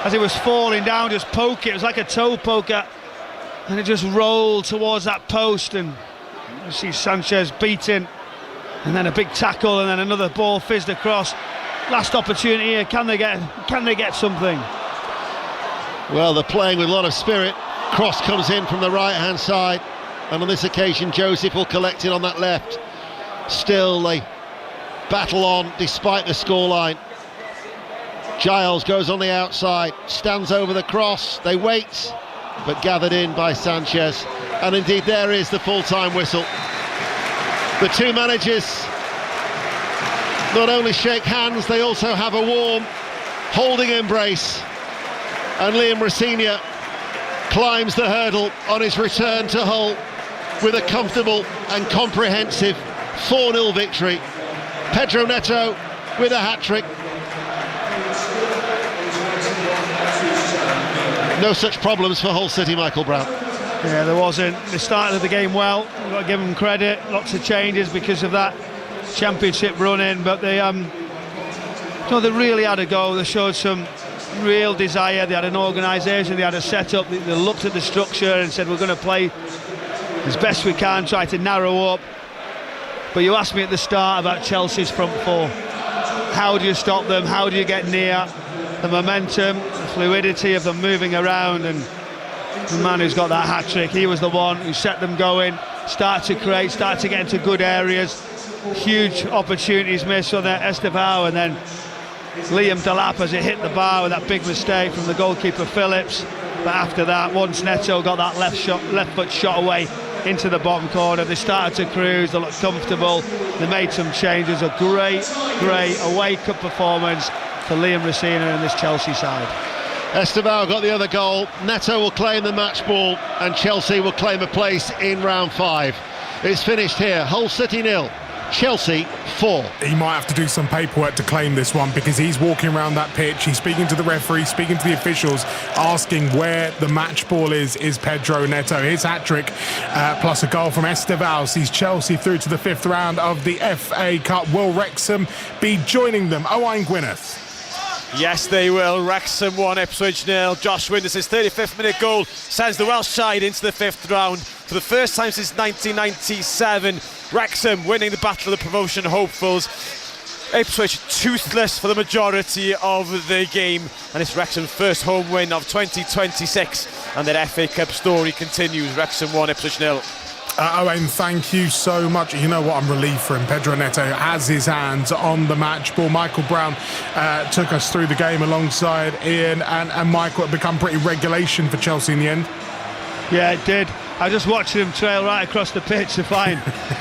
as it was falling down, just poke it. It was like a toe poker, and it just rolled towards that post, and you see Sanchez beaten, and then a big tackle, and then another ball fizzed across. Last opportunity here. Can they get something? Well, they're playing with a lot of spirit. Cross comes in from the right hand side, and on this occasion Joseph will collect it on that left. Still they battle on despite the scoreline. Giles goes on the outside, stands over the cross, they wait, but gathered in by Sanchez, and indeed there is the full-time whistle. The two managers not only shake hands, they also have a warm holding embrace, and Liam Rosenior climbs the hurdle on his return to Hull with a comfortable and comprehensive 4-0 victory. Pedro Neto with a hat-trick. No such problems for Hull City, Michael Brown. Yeah, there wasn't. They started the game well. We've got to give them credit. Lots of changes because of that championship run-in, but they really had a go. They showed some real desire. They had an organisation, they had a setup. They looked at the structure and said, we're going to play as best we can, try to narrow up. But you asked me at the start about Chelsea's front four. How do you stop them? How do you get near? The momentum, the fluidity of them moving around, and the man who's got that hat-trick, he was the one who set them going, start to create, start to get into good areas. Huge opportunities missed on there, Estevao, and then Liam Delap as it hit the bar with that big mistake from the goalkeeper Phillips. But after that, once Neto got that left foot shot away into the bottom corner, they started to cruise, they looked comfortable, they made some changes. A great away cup performance for Liam Rosenior and this Chelsea side. Estevao got the other goal, Neto will claim the match ball, and Chelsea will claim a place in round 5. It's finished here, Hull City 0, Chelsea 4. He might have to do some paperwork to claim this one, because he's walking around that pitch, he's speaking to the referee, speaking to the officials, asking where the match ball is Pedro Neto. His hat-trick plus a goal from Estevao sees Chelsea through to the 5th round of the FA Cup. Will Wrexham be joining them? Owain Gwyneth. Yes, they will. Wrexham 1, Ipswich 0. Josh Windass' 35th minute goal sends the Welsh side into the 5th round. For the first time since 1997, Wrexham winning the battle of the promotion hopefuls. Ipswich toothless for the majority of the game, and it's Wrexham's first home win of 2026, and their FA Cup story continues. Wrexham 1, Ipswich 0. Owain, thank you so much. You know what, I'm relieved for him. Pedro Neto has his hands on the match ball. Michael Brown took us through the game alongside Ian, and Michael, it become pretty regulation for Chelsea in the end. Yeah, it did. I just watched him trail right across the pitch to find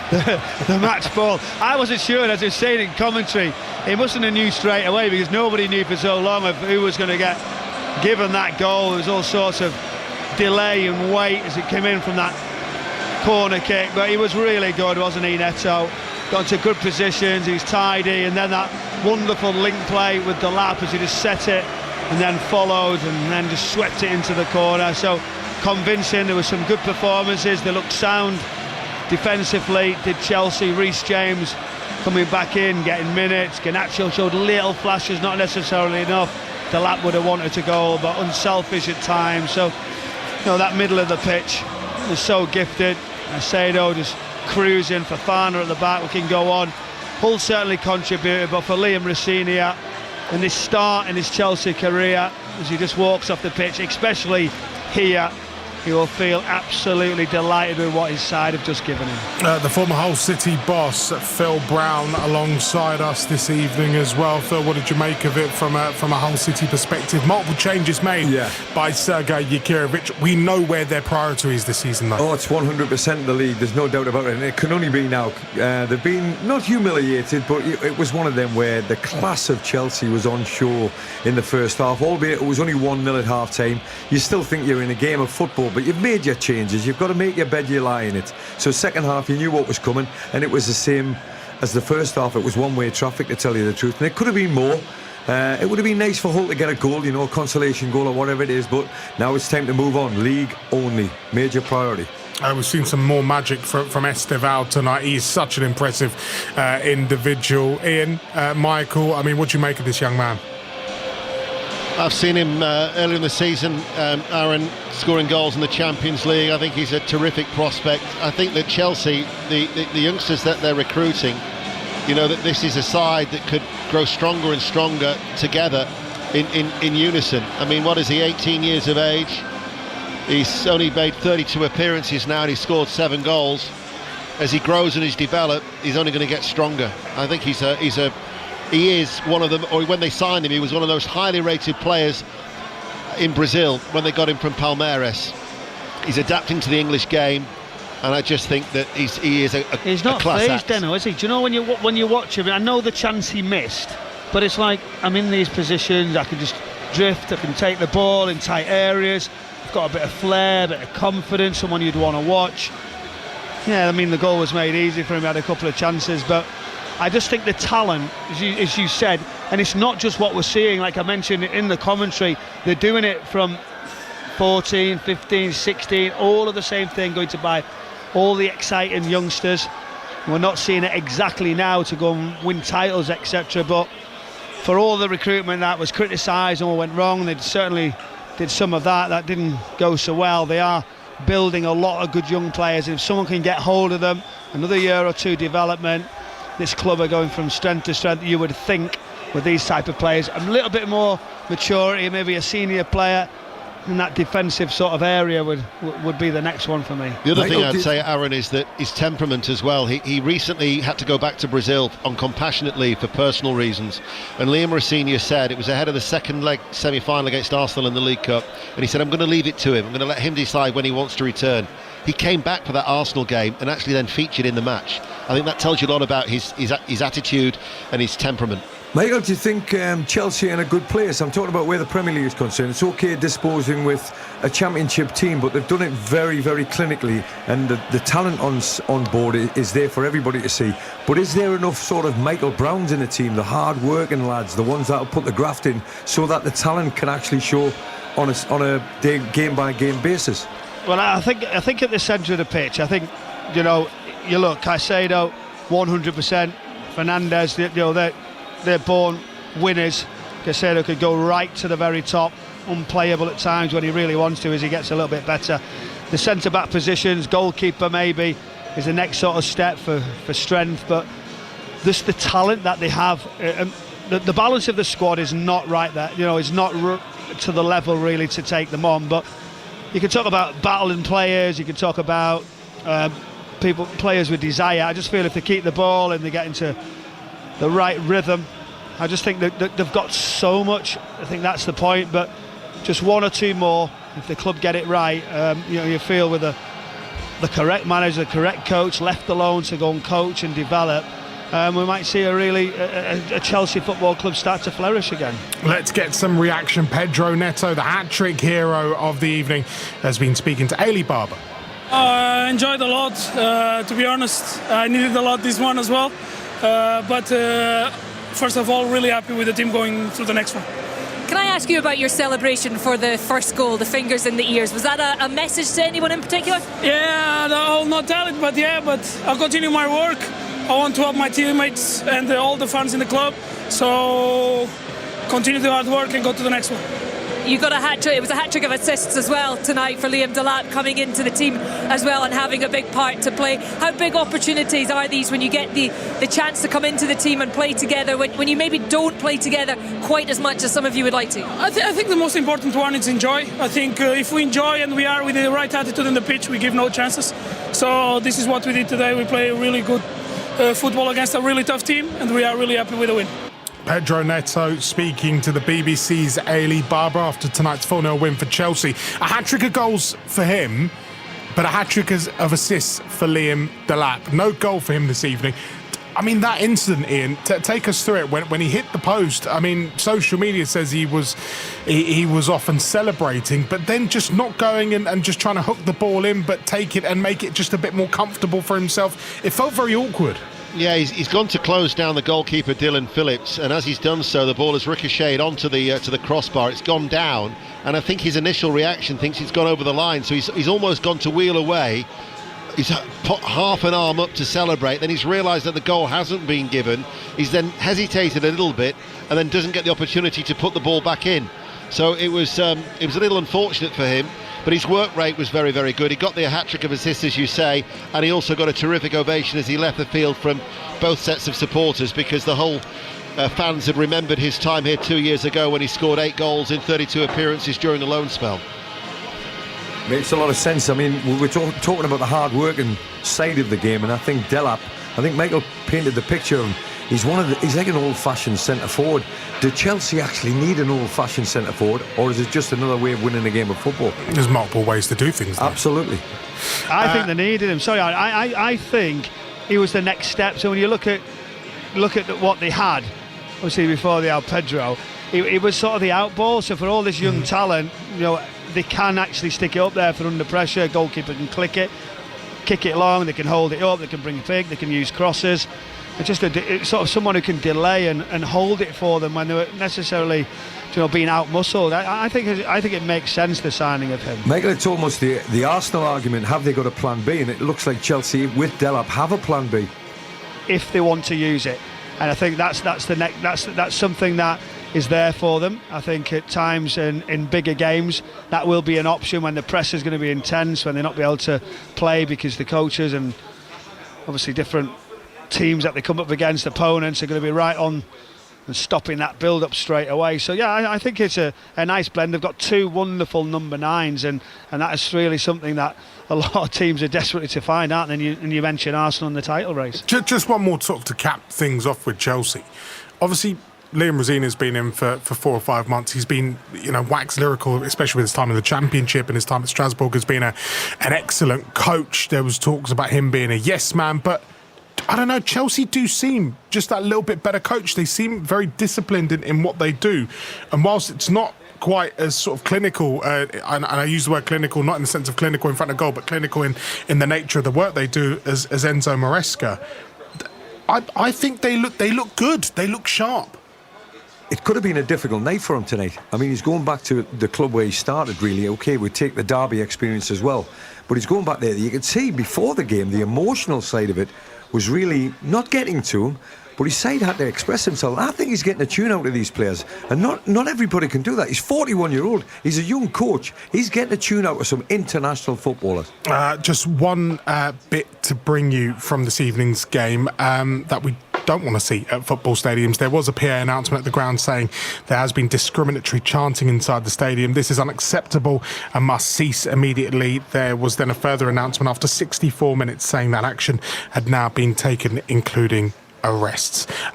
the match ball. I wasn't sure, as I was saying in commentary, he mustn't have knew straight away, because nobody knew for so long of who was going to get given that goal. There was all sorts of delay and wait as it came in from that corner kick, but he was really good, wasn't he, Neto? Got into good positions, he was tidy, and then that wonderful link play with the lap as he just set it and then followed and then just swept it into the corner. So convincing. There were some good performances, they looked sound defensively, did Chelsea. Reece James coming back in, getting minutes. Garnacho showed little flashes, not necessarily enough. The lap would have wanted to goal, but unselfish at times. So, you know, that middle of the pitch was so gifted. Acedo just cruising, Fofana at the back, we can go on. Hull certainly contributed, but for Liam Rosenior in this start in his Chelsea career, as he just walks off the pitch, especially here, he will feel absolutely delighted with what his side have just given him. The former Hull City boss, Phil Brown, alongside us this evening as well. Phil, what did you make of it from a Hull City perspective? Multiple changes made by Sergei Yakirovich. We know where their priority is this season, though. Oh, it's 100% the league. There's no doubt about it. And it can only be now. They've been not humiliated, but it was one of them where the class of Chelsea was on show in the first half. Albeit it was only 1-0 at half-time. You still think you're in a game of football, but you've made your changes. You've got to make your bed, you lie in it. So second half, you knew what was coming, and it was the same as the first half. It was one-way traffic, to tell you the truth, and it could have been more. It would have been nice for Hull to get a goal, you know, a consolation goal or whatever it is, but now it's time to move on. League only, major priority. We've seen some more magic from Esteval tonight. He's such an impressive individual. Ian, Michael, I mean, what do you make of this young man? I've seen him earlier in the season, Aaron, scoring goals in the Champions League. I think he's a terrific prospect. I think that Chelsea, the youngsters that they're recruiting, you know, that this is a side that could grow stronger and stronger together in unison. I mean, what is he, 18 years of age? He's only made 32 appearances now and he's scored 7 goals. As he grows and he's developed, he's only going to get stronger. I think he is one of them, or when they signed him, he was one of those highly rated players in Brazil when they got him from Palmeiras. He's adapting to the English game, and I just think that he is a He's not class phased, act. Deno, is he? Do you know when you watch him? I know the chance he missed, but it's like, I'm in these positions, I can just drift, I can take the ball in tight areas. I've got a bit of flair, a bit of confidence, someone you'd want to watch. Yeah, I mean, the goal was made easy for him. He had a couple of chances, but I just think the talent, as you said, and it's not just what we're seeing, like I mentioned in the commentary, they're doing it from 14, 15, 16, all of the same thing, going to buy all the exciting youngsters. We're not seeing it exactly now to go and win titles, etc., but for all the recruitment that was criticised and what went wrong, they certainly did some of that didn't go so well. They are building a lot of good young players, and if someone can get hold of them, another year or two development, this club are going from strength to strength, you would think, with these type of players. A little bit more maturity, maybe a senior player in that defensive sort of area would be the next one for me. The other thing I'd say, Aaron, is that his temperament as well. He recently had to go back to Brazil on compassionate leave for personal reasons, and Liam Rosenior said it was ahead of the second leg semi-final against Arsenal in the League Cup, and he said, I'm going to leave it to him, I'm going to let him decide when he wants to return. He came back for that Arsenal game and actually then featured in the match. I think that tells you a lot about his attitude and his temperament. Michael, do you think Chelsea are in a good place? I'm talking about where the Premier League is concerned. It's okay disposing with a championship team, but they've done it very, very clinically, and the talent on board is there for everybody to see. But is there enough sort of Michael Browns in the team, the hard-working lads, the ones that will put the graft in, so that the talent can actually show on a game-by-game basis? Well, I think at the centre of the pitch, I think, you know, you look, Caicedo, 100%, Fernandes, they're born winners. Caicedo could go right to the very top, unplayable at times when he really wants to, as he gets a little bit better. The centre-back positions, goalkeeper maybe, is the next sort of step for strength, but just the talent that they have, the balance of the squad is not right there, you know, it's not to the level really to take them on, but you can talk about battling players, you can talk about players with desire. I just feel if they keep the ball and they get into the right rhythm, I just think that they've got so much. I think that's the point, but just one or two more, if the club get it right, you know, you feel with the correct manager, the correct coach, left alone to go and coach and develop, we might see a Chelsea Football Club start to flourish again. Let's get some reaction. Pedro Neto, the hat-trick hero of the evening, has been speaking to Ailey Barber. I enjoyed a lot, to be honest. I needed a lot this one as well. But first of all, really happy with the team going through the next one. Can I ask you about your celebration for the first goal, the fingers in the ears? Was that a message to anyone in particular? Yeah, I'll not tell it, but I'll continue my work. I want to help my teammates and all the fans in the club. So continue the hard work and go to the next one. You got a hat-trick. It was a hat-trick of assists as well tonight for Liam Delap, coming into the team as well and having a big part to play. How big opportunities are these when you get the chance to come into the team and play together, when you maybe don't play together quite as much as some of you would like to? I think the most important one is enjoy. I think if we enjoy and we are with the right attitude on the pitch, we give no chances. So this is what we did today. We play really good football against a really tough team, and we are really happy with the win. Pedro Neto speaking to the BBC's Ailey Barber after tonight's 4-0 win for Chelsea. A hat-trick of goals for him, but a hat-trick of assists for Liam Delap. No goal for him this evening. I mean, that incident, Ian, take us through it. When he hit the post, I mean, social media says he was often celebrating, but then just not going and just trying to hook the ball in, but take it and make it just a bit more comfortable for himself. It felt very awkward. Yeah, he's gone to close down the goalkeeper Dylan Phillips, and as he's done so, the ball has ricocheted onto the to the crossbar. It's gone down, and I think his initial reaction thinks it's gone over the line, so he's almost gone to wheel away. He's put half an arm up to celebrate, then he's realised that the goal hasn't been given. He's then hesitated a little bit, and then doesn't get the opportunity to put the ball back in. So it was a little unfortunate for him. But his work rate was very, very good. He got the hat-trick of assists, as you say, and he also got a terrific ovation as he left the field from both sets of supporters, because the whole fans had remembered his time here 2 years ago when he scored 8 goals in 32 appearances during the loan spell. Makes a lot of sense. I mean, we're talking about the hard-working side of the game, and I think Michael painted the picture of him. He's like an old-fashioned centre forward. Do Chelsea actually need an old-fashioned centre forward, or is it just another way of winning a game of football? There's multiple ways to do things, though. Absolutely. I think they needed him. Sorry, I think he was the next step. So when you look at what they had, obviously before they had Pedro, it was sort of the outball. So for all this young talent, they can actually stick it up there for under pressure. Goalkeeper can kick it long, they can hold it up, they can bring it big, they can use crosses. It's just sort of someone who can delay and hold it for them when they were necessarily, being out-muscled. I think it makes sense, the signing of him. Michael, it's almost the Arsenal argument. Have they got a plan B? And it looks like Chelsea with Delap have a plan B if they want to use it. And I think that's something that is there for them. I think at times in bigger games that will be an option when the press is going to be intense, when they're not be able to play because the coaches and obviously different teams that they come up against, opponents, are going to be right on and stopping that build-up straight away. So yeah, I think it's a nice blend. They've got 2 wonderful number 9s, and that is really something that a lot of teams are desperately to find out. And you mentioned Arsenal in the title race. Just one more sort of to cap things off with Chelsea. Obviously, Liam Rosina's been in for 4 or 5 months. He's been, wax lyrical, especially with his time in the Championship and his time at Strasbourg, has been an excellent coach. There was talks about him being a yes man, but I don't know, Chelsea do seem just that little bit better coach. They seem very disciplined in what they do. And whilst it's not quite as sort of clinical, and I use the word clinical not in the sense of clinical in front of goal, but clinical in the nature of the work they do as Enzo Maresca, I think they look good. They look sharp. It could have been a difficult night for him tonight. I mean, he's going back to the club where he started, really. OK, we take the Derby experience as well, but he's going back there. You could see before the game, the emotional side of it was really not getting to him, but his side had to express himself. I think he's getting a tune out of these players, and not everybody can do that. He's 41-year-old. He's a young coach. He's getting a tune out of some international footballers. Just one bit to bring you from this evening's game that we don't want to see at football stadiums. There was a PA announcement at the ground saying there has been discriminatory chanting inside the stadium. This is unacceptable and must cease immediately. There was then a further announcement after 64 minutes saying that action had now been taken, including arrests.